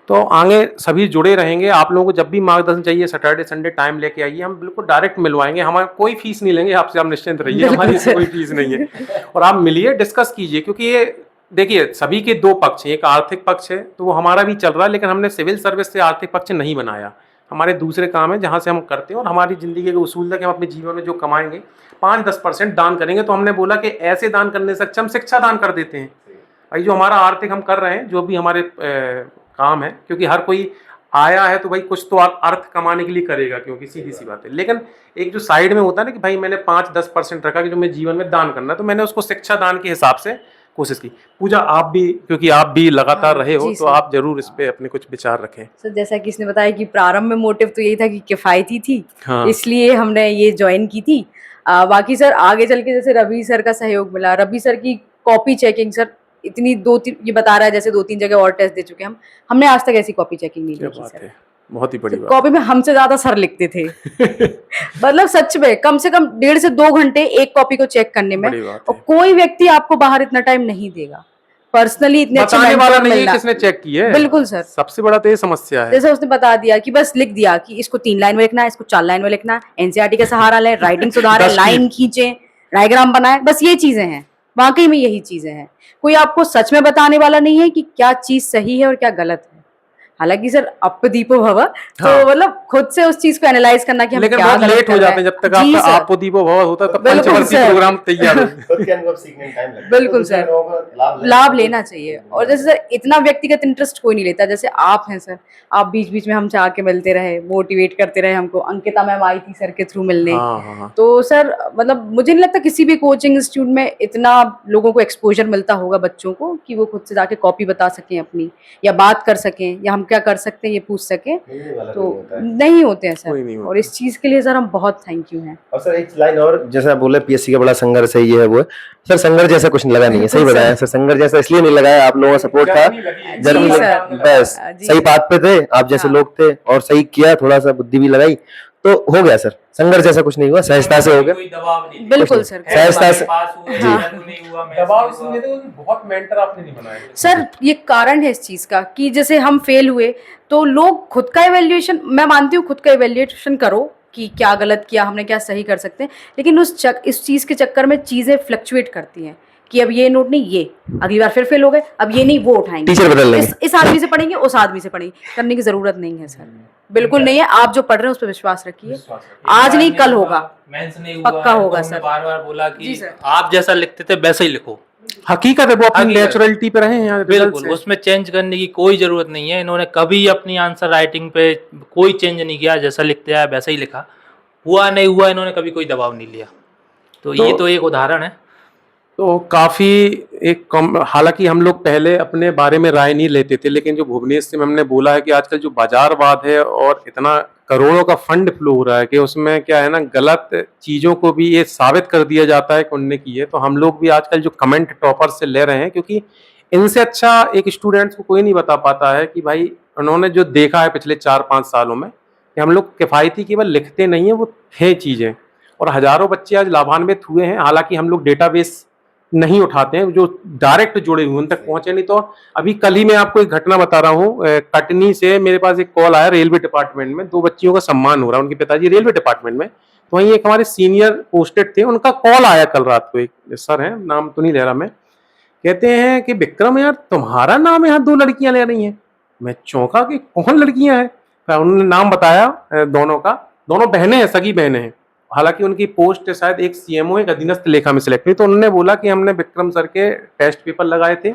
S1: तो आगे सभी जुड़े रहेंगे। आप लोगों को जब भी मार्गदर्शन चाहिए सैटरडे संडे टाइम लेके आइए, हम बिल्कुल डायरेक्ट मिलवाएंगे। हमारा कोई फीस नहीं लेंगे आपसे, आप निश्चिंत रहिए, हमारी इसमें कोई फीस नहीं है। और आप मिलिए, डिस्कस कीजिए, क्योंकि ये देखिए सभी के दो पक्ष हैं। एक आर्थिक पक्ष है तो वो हमारा भी चल रहा है, लेकिन हमने सिविल सर्विस से आर्थिक पक्ष नहीं बनाया। हमारे दूसरे काम है जहाँ से हम करते हैं, और हमारी ज़िंदगी के उसूल तक हम अपने जीवन में जो कमाएंगे 5-10% दान करेंगे। तो हमने बोला कि ऐसे दान करने से अच्छा हम शिक्षा दान कर देते हैं। भाई जो हमारा आर्थिक हम कर रहे हैं, जो भी हमारे काम है, क्योंकि हर कोई आया है तो भाई कुछ तो अर्थ कमाने के लिए करेगा, क्योंकि सीधी सी बात है। लेकिन एक जो साइड में होता है ना कि भाई मैंने 5-10% रखा कि जो मेरे जीवन में दान करना है, तो मैंने उसको शिक्षा दान के हिसाब से कोशिश की। पूजा आप भी, क्योंकि आप भी लगातार रहे हो,
S3: जी
S1: तो
S3: सर।
S1: आप जरूर इस पे अपने कुछ विचार रखें।
S3: सर जैसा कि इसने बताया कि प्रारंभ में मोटिव तो यही था कि किफ़ायती थी,
S1: हाँ।
S3: इसलिए हमने ये ज्वाइन की थी। बाकी सर आगे चल के जैसे रवि सर का सहयोग मिला, रवि सर की कॉपी चेकिंग, सर इतनी 2-3 ये बता रहा है जैसे 2-3 जगह और टेस्ट दे चुके हैं हम, हमने आज तक ऐसी कॉपी चेकिंग नहीं
S1: क्या
S3: देखी
S1: बात
S3: सर।
S1: है, बहुत ही बड़ी बात।
S3: कॉपी में हमसे ज्यादा सर लिखते थे। मतलब सच में कम से कम 1.5 से 2 घंटे एक कॉपी को चेक करने में,
S1: बड़ी बात
S3: और
S1: है।
S3: कोई व्यक्ति आपको बाहर इतना टाइम नहीं देगा। पर्सनली इतने अच्छे
S1: बताने वाला
S3: मेंटर
S1: नहीं है
S3: मिलना,
S1: किसने चेक की है।
S3: बिल्कुल सर।
S1: सबसे बड़ा तो ये समस्या है।
S3: जैसे उसने बता दिया कि बस लिख दिया कि इसको 3 लाइन में लिखना है, इसको 4 लाइन में लिखना है, एनसीईआरटी का सहारा लें, राइटिंग सुधारें,
S1: 10 की।
S3: लाइन खींचें, डायग्राम बनाएं, बस ये चीजें हैं। वाकई में यही चीजें हैं। कोई आपको सच में बताने वाला नहीं है कि क्या चीज सही है और क्या गलत है। हालांकि सर अप्पदीपो भव, तो
S1: हाँ।
S3: मतलब खुद से उस चीज को एनालाइज करना कि हम
S1: लेकिन
S3: क्या
S1: बहुत
S3: गलत
S1: लेट
S3: कर
S1: हो
S3: रहे
S1: जाते हैं,
S3: हैं।
S1: जब तक
S3: जी
S1: आपका
S3: सर।
S1: आपो दीपो भव होता है तब
S3: बिल्कुल
S1: पंचवर्षीय
S3: सर।
S1: प्रोग्राम तैयार हो।
S2: खुद के अनुभव सीखने में टाइम लगता है।
S3: बिल्कुल
S2: दूसरे
S3: सर।
S2: लोगों का
S3: लाभ लेना चाहिए। और जैसे सर इतना व्यक्तिगत इंटरेस्ट कोई नहीं लेता, जैसे आप हैं सर, आप बीच बीच में हमसे आके मिलते रहे, मोटिवेट करते रहे हमको। अंकिता मैम आई थी सर के थ्रू मिलने।
S1: हाँ, हाँ, हाँ।
S3: तो सर मतलब मुझे नहीं लगता किसी भी कोचिंग इंस्टीट्यूट में इतना लोगों को एक्सपोजर मिलता होगा बच्चों को कि वो खुद से जाके कॉपी बता सकें अपनी, या बात कर सकें, या हम क्या कर सकते हैं ये पूछ सकें। तो नहीं होते हैं
S1: कोई
S3: सर,
S1: नहीं
S3: और
S1: होता।
S3: इस चीज के लिए सर हम बहुत थैंक यू हैं।
S2: और सर एक लाइन और, जैसे आप बोले पीएससी का बड़ा संघर्ष है, ये है वो है। सर संघर्ष जैसा कुछ लगा नहीं है, सही
S3: बिल्कुल
S2: बताया सर। संघर्ष जैसा इसलिए नहीं लगाया, आप लोगों का सपोर्ट था, जर्नी
S3: जी
S2: लगी,
S3: सर।
S2: बस
S3: जी
S2: सही
S3: सर।
S2: बात पे थे, आप जैसे
S3: हाँ।
S2: लोग थे, और सही किया, थोड़ा सा बुद्धि भी लगाई तो हो गया सर। संघर्ष जैसा कुछ नहीं हुआ, सहजता से हो गया।
S5: कोई दबाव नहीं
S3: बिल्कुल
S2: कुछ
S3: सर।
S2: नहीं। सहजता से
S5: पास हुए,
S2: जी।
S5: इंटरव्यू नहीं हुआ, मैथ्स
S1: दबाव
S5: नहीं
S1: इसलिए
S5: हुआ।
S1: तो बहुत मेंटर आपने नहीं बनाए।
S3: सर ये कारण है इस चीज का कि जैसे हम फेल हुए तो लोग खुद का इवैल्यूएशन, मैं मानती हूँ खुद का इवैल्यूएशन करो कि क्या गलत किया हमने, क्या सही कर सकते हैं, लेकिन इस चीज के चक्कर में चीजें फ्लक्चुएट करती हैं कि अब ये नोट नहीं, ये अगली बार फिर फेल हो गए, अब ये नहीं वो उठाएंगे,
S2: टीचर बदल लेंगे।
S3: इस आदमी से पढ़ेंगे, उस आदमी से पढ़ेंगे। करने की जरूरत नहीं है सर, बिल्कुल नहीं है। आप जो पढ़ रहे हैं उस पर विश्वास रखिए, आज नहीं कल होगा,
S5: मेंस नहीं हुआ
S3: पक्का
S5: है, तो
S3: होगा
S5: हमने
S3: सर।
S5: बार बार बोला
S3: जी
S5: कि
S3: सर।
S5: आप जैसा लिखते थे वैसा ही लिखो।
S1: हकीकत है, वो अपनी
S5: हकीकत।
S1: नेचुरलिटी पे रहे हैं
S5: बिल्कुल, उसमें चेंज करने की कोई जरूरत नहीं है। इन्होंने कभी अपनी आंसर राइटिंग पे कोई चेंज नहीं किया, जैसा लिखते आया वैसा ही लिखा। हुआ नहीं हुआ, इन्होंने कभी कोई दबाव नहीं लिया। तो ये तो एक उदाहरण है।
S1: तो काफ़ी एक कम, हालांकि हम लोग पहले अपने बारे में राय नहीं लेते थे, लेकिन जो भुवनेश से हमने बोला है कि आजकल जो बाजारवाद है और इतना करोड़ों का फंड फ्लो हो रहा है कि उसमें क्या है ना, गलत चीज़ों को भी ये साबित कर दिया जाता है कि उनने की है। तो हम लोग भी आजकल जो कमेंट टॉपर से ले रहे हैं, क्योंकि इनसे अच्छा एक स्टूडेंट्स को कोई नहीं बता पाता है कि भाई उन्होंने जो देखा है पिछले 4-5 सालों में कि हम लोग किफ़ायती केवल लिखते नहीं है, वो थे चीज़ें, और हज़ारों बच्चे आज लाभान्वित हुए हैं। हालांकि हम लोग डेटाबेस नहीं उठाते हैं, जो डायरेक्ट जुड़े हुए उन तक पहुंचे नहीं। तो अभी कल ही मैं आपको एक घटना बता रहा हूँ, कटनी से मेरे पास एक कॉल आया, रेलवे डिपार्टमेंट में 2 बच्चियों का सम्मान हो रहा है, उनके पिताजी रेलवे डिपार्टमेंट में, तो वहीं एक हमारे सीनियर पोस्टेड थे, उनका कॉल आया कल रात को, एक सर हैं, नाम तो नहीं ले रहा मैं, कहते हैं कि विक्रम यार तुम्हारा नाम यहाँ 2 लड़कियां ले रही हैं। मैं चौंका कि कौन लड़कियां हैं। फिर उन्होंने नाम बताया दोनों का, दोनों बहनें हैं, सगी बहनें हैं। हालांकि उनकी पोस्ट शायद एक सीएमओ एक अधीनस्थ लेखा में सिलेक्ट हुई। तो उन्होंने बोला कि हमने विक्रम सर के टेस्ट पेपर लगाए थे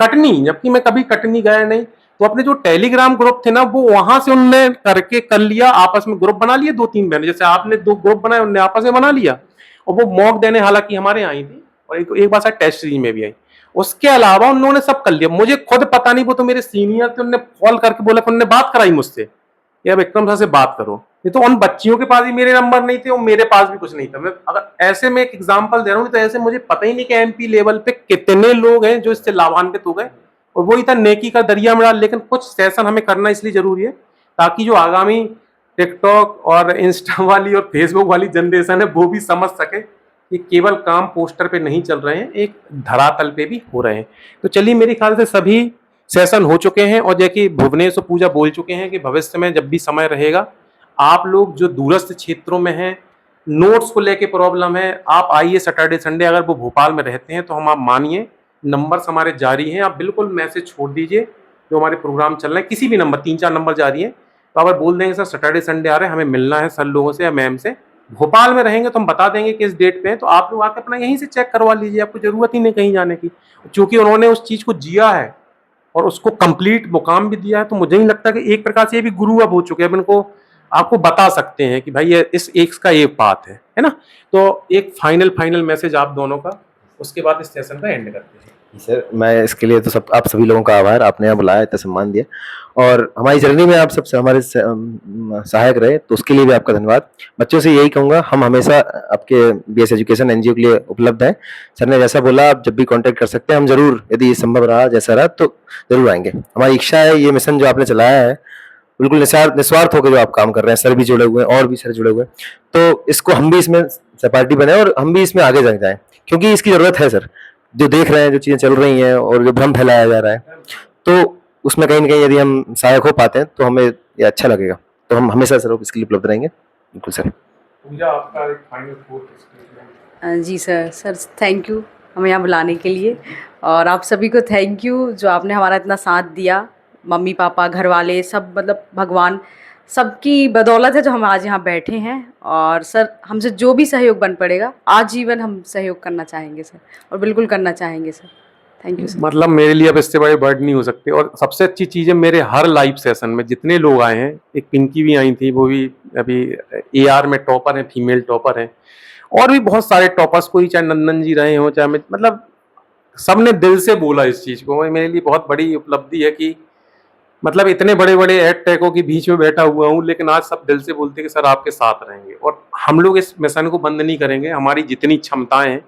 S1: कटनी, जबकि मैं कभी कटनी गया नहीं। तो अपने जो टेलीग्राम ग्रुप थे ना, वो वहां से उनने करके कर लिया, आपस में ग्रुप बना लिए 2-3 बहनें, जैसे आपने 2 ग्रुप बनाए, उनने आपस में बना लिया, और वो मॉक देने हालांकि हमारे आई थी, और एक बार शायद टेस्ट सीरीज में भी आई। उसके अलावा उन्होंने सब कर लिया, मुझे खुद पता नहीं, वो तो मेरे सीनियर थे, उन्होंने कॉल करके बोला, उन्होंने बात कराई मुझसे, यार विक्रम सर से बात करो। ये तो उन बच्चियों के पास भी मेरे नंबर नहीं थे और मेरे पास भी कुछ नहीं था। मैं अगर ऐसे में एक एग्जांपल दे रहा हूँ, तो ऐसे मुझे पता ही नहीं कि एमपी लेवल पे कितने लोग हैं जो इससे लाभान्वित हो गए, और वो इतना नेकी का दरिया में डाल। लेकिन कुछ सेशन हमें करना इसलिए जरूरी है ताकि जो आगामी टिकटॉक और इंस्टा वाली और फेसबुक वाली जनरेशन है वो भी समझ सके कि केवल काम पोस्टर पे नहीं चल रहे हैं, एक धरातल पे भी हो रहे हैं। तो चलिए, मेरे ख्याल से सभी सेशन हो चुके हैं, और जैसे भुवनेश और पूजा बोल चुके हैं कि भविष्य में जब भी समय रहेगा, आप लोग जो दूरस्थ क्षेत्रों में हैं, नोट्स को लेके प्रॉब्लम है, आप आइए सैटरडे संडे। अगर वो भोपाल में रहते हैं तो हम, आप मानिए, नंबर्स हमारे जारी हैं, आप बिल्कुल मैसेज छोड़ दीजिए जो हमारे प्रोग्राम चल रहे हैं, किसी भी नंबर, 3-4 नंबर जारी हैं, तो अगर बोल देंगे सर सैटरडे संडे आ रहे हैं, हमें मिलना है सर लोगों से या मैम से, भोपाल में रहेंगे तो हम बता देंगे किस डेट पे है, तो आप लोग आके अपना यहीं से चेक करवा लीजिए, आपको जरूरत ही नहीं कहीं जाने की, क्योंकि उन्होंने उस चीज को जिया है और उसको कंप्लीट मुकाम भी दिया है। तो मुझे नहीं लगता कि एक प्रकार से ये भी गुरु अब हो चुके हैं, अब इनको आपको बता सकते हैं कि भाई ये इस एक का ये बात है ना। तो एक फाइनल मैसेज आप दोनों का, उसके बाद इस सेशन का एंड करते हैं।
S2: सर, मैं इसके लिए तो सब आप सभी लोगों का आभार, आपने यहाँ बुलाया, इतना सम्मान दिया, और हमारी जर्नी में आप सबसे हमारे सहायक रहे, तो उसके लिए भी आपका धन्यवाद। बच्चों से यही कहूँगा, हम हमेशा आपके बीएस एजुकेशन एनजीओ के लिए उपलब्ध हैं। सर ने जैसा बोला, आप जब भी कांटेक्ट कर सकते हैं, हम जरूर, यदि संभव रहा, जैसा रहा, तो जरूर आएंगे। हमारी इच्छा है, ये मिशन जो आपने चलाया है बिल्कुल निस्वार्थ होकर जो आप काम कर रहे हैं, सर भी जुड़े हुए हैं और भी सर जुड़े हुए हैं, तो इसको हम भी इसमें सहपाठी बने और हम भी इसमें आगे जाएं, क्योंकि इसकी जरूरत है सर। जो देख रहे हैं, जो चीजें चल रही हैं और जो भ्रम फैलाया जा रहा है, तो उसमें कहीं ना कहीं यदि हम सहायक हो पाते हैं तो हमें ये अच्छा लगेगा। तो हम हमेशा सर इसके लिए उपलब्ध रहेंगे। बिल्कुल सर।
S1: पूजा, आपका एक फाइनल थॉट स्टेटमेंट।
S3: जी सर थैंक यू हमें यहाँ बुलाने के लिए, और आप सभी को थैंक यू जो आपने हमारा इतना साथ दिया। मम्मी पापा, घर वाले, सब, मतलब भगवान, सबकी बदौलत है जो हम आज यहाँ बैठे हैं। और सर, हमसे जो भी सहयोग बन पड़ेगा, आजीवन हम सहयोग करना चाहेंगे सर, और बिल्कुल करना चाहेंगे सर। Thank you sir.
S1: मतलब मेरे लिए अब इससे बड़े वर्ड नहीं हो सकते। और सबसे अच्छी चीज़ है, मेरे हर लाइव सेशन में जितने लोग आए हैं, एक पिंकी भी आई थी, वो भी अभी AR में टॉपर हैं, फीमेल टॉपर हैं, और भी बहुत सारे टॉपर्स, कोई चाहे नंदन जी रहे हो, चाहे मतलब सबने दिल से बोला इस चीज़ को। मेरे लिए बहुत बड़ी उपलब्धि है कि मतलब इतने बड़े बड़े एड टैगों के बीच में बैठा हुआ हूँ, लेकिन आज सब दिल से बोलते हैं कि सर आपके साथ रहेंगे, और हम लोग इस मिशन को बंद नहीं करेंगे। हमारी जितनी क्षमताएं हैं,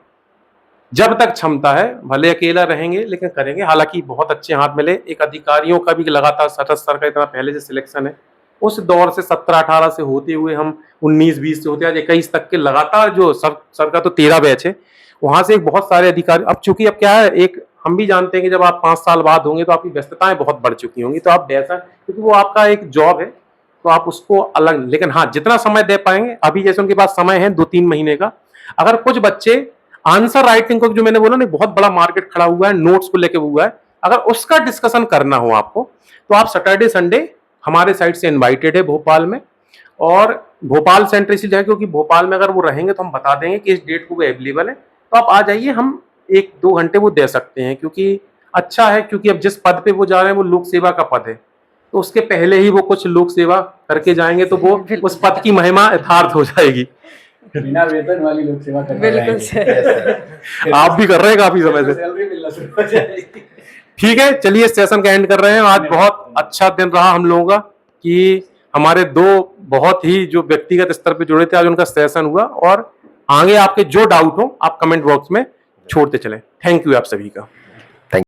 S1: जब तक क्षमता है, भले अकेला रहेंगे लेकिन करेंगे। हालांकि बहुत अच्छे हाथ मिले, एक अधिकारियों का भी लगातार सर का इतना पहले से सिलेक्शन है, उस दौर से 17-18 से होते हुए हम 19-20 से होते आज 21 तक के लगातार, जो सर का तो 13 बैच है, वहां से एक बहुत सारे अधिकारी। अब चूंकि अब क्या है, एक हम भी जानते हैं कि जब आप 5 साल बाद होंगे तो आपकी व्यस्तताएं बहुत बढ़ चुकी होंगी, तो आप वैसा, क्योंकि वो आपका एक जॉब है, तो आप उसको अलग, लेकिन हाँ जितना समय दे पाएंगे। अभी जैसे उनके पास समय है 2-3 महीने का, अगर कुछ बच्चे आंसर राइटिंग को, जो मैंने बोला ना, बहुत बड़ा मार्केट खड़ा हुआ है, नोट्स को लेके हुआ है, अगर उसका डिस्कशन करना हो आपको, तो आप सैटरडे संडे हमारे साइड से इनवाइटेड है भोपाल में। और भोपाल सेंटर इसलिए है क्योंकि भोपाल में अगर वो रहेंगे तो हम बता देंगे कि इस डेट को वो अवेलेबल है, तो आप आ जाइए, हम 1-2 घंटे वो दे सकते हैं। क्योंकि अच्छा है, क्योंकि अब जिस पद पे वो जा रहे हैं वो लोक सेवा का पद है, तो उसके पहले ही वो कुछ लोक सेवा करके जाएंगे, तो वो उस पद की महिमा यथार्थ हो जाएगी।
S4: बिना वेतन वाली लोक सेवा करने
S3: बिल्कुल सर।
S1: आप भी कर रहे हैं काफी समय से।
S4: सैलरी मिलना शुरू हो जाएगी।
S1: ठीक है, चलिए सेशन का एंड कर रहे हैं। आज बहुत अच्छा दिन रहा हम लोगों का कि हमारे 2 बहुत ही जो व्यक्तिगत स्तर पे जुड़े थे, आज उनका सेशन हुआ। और आगे आपके जो डाउट हो आप कमेंट बॉक्स में छोड़ते चलें। थैंक यू आप सभी का।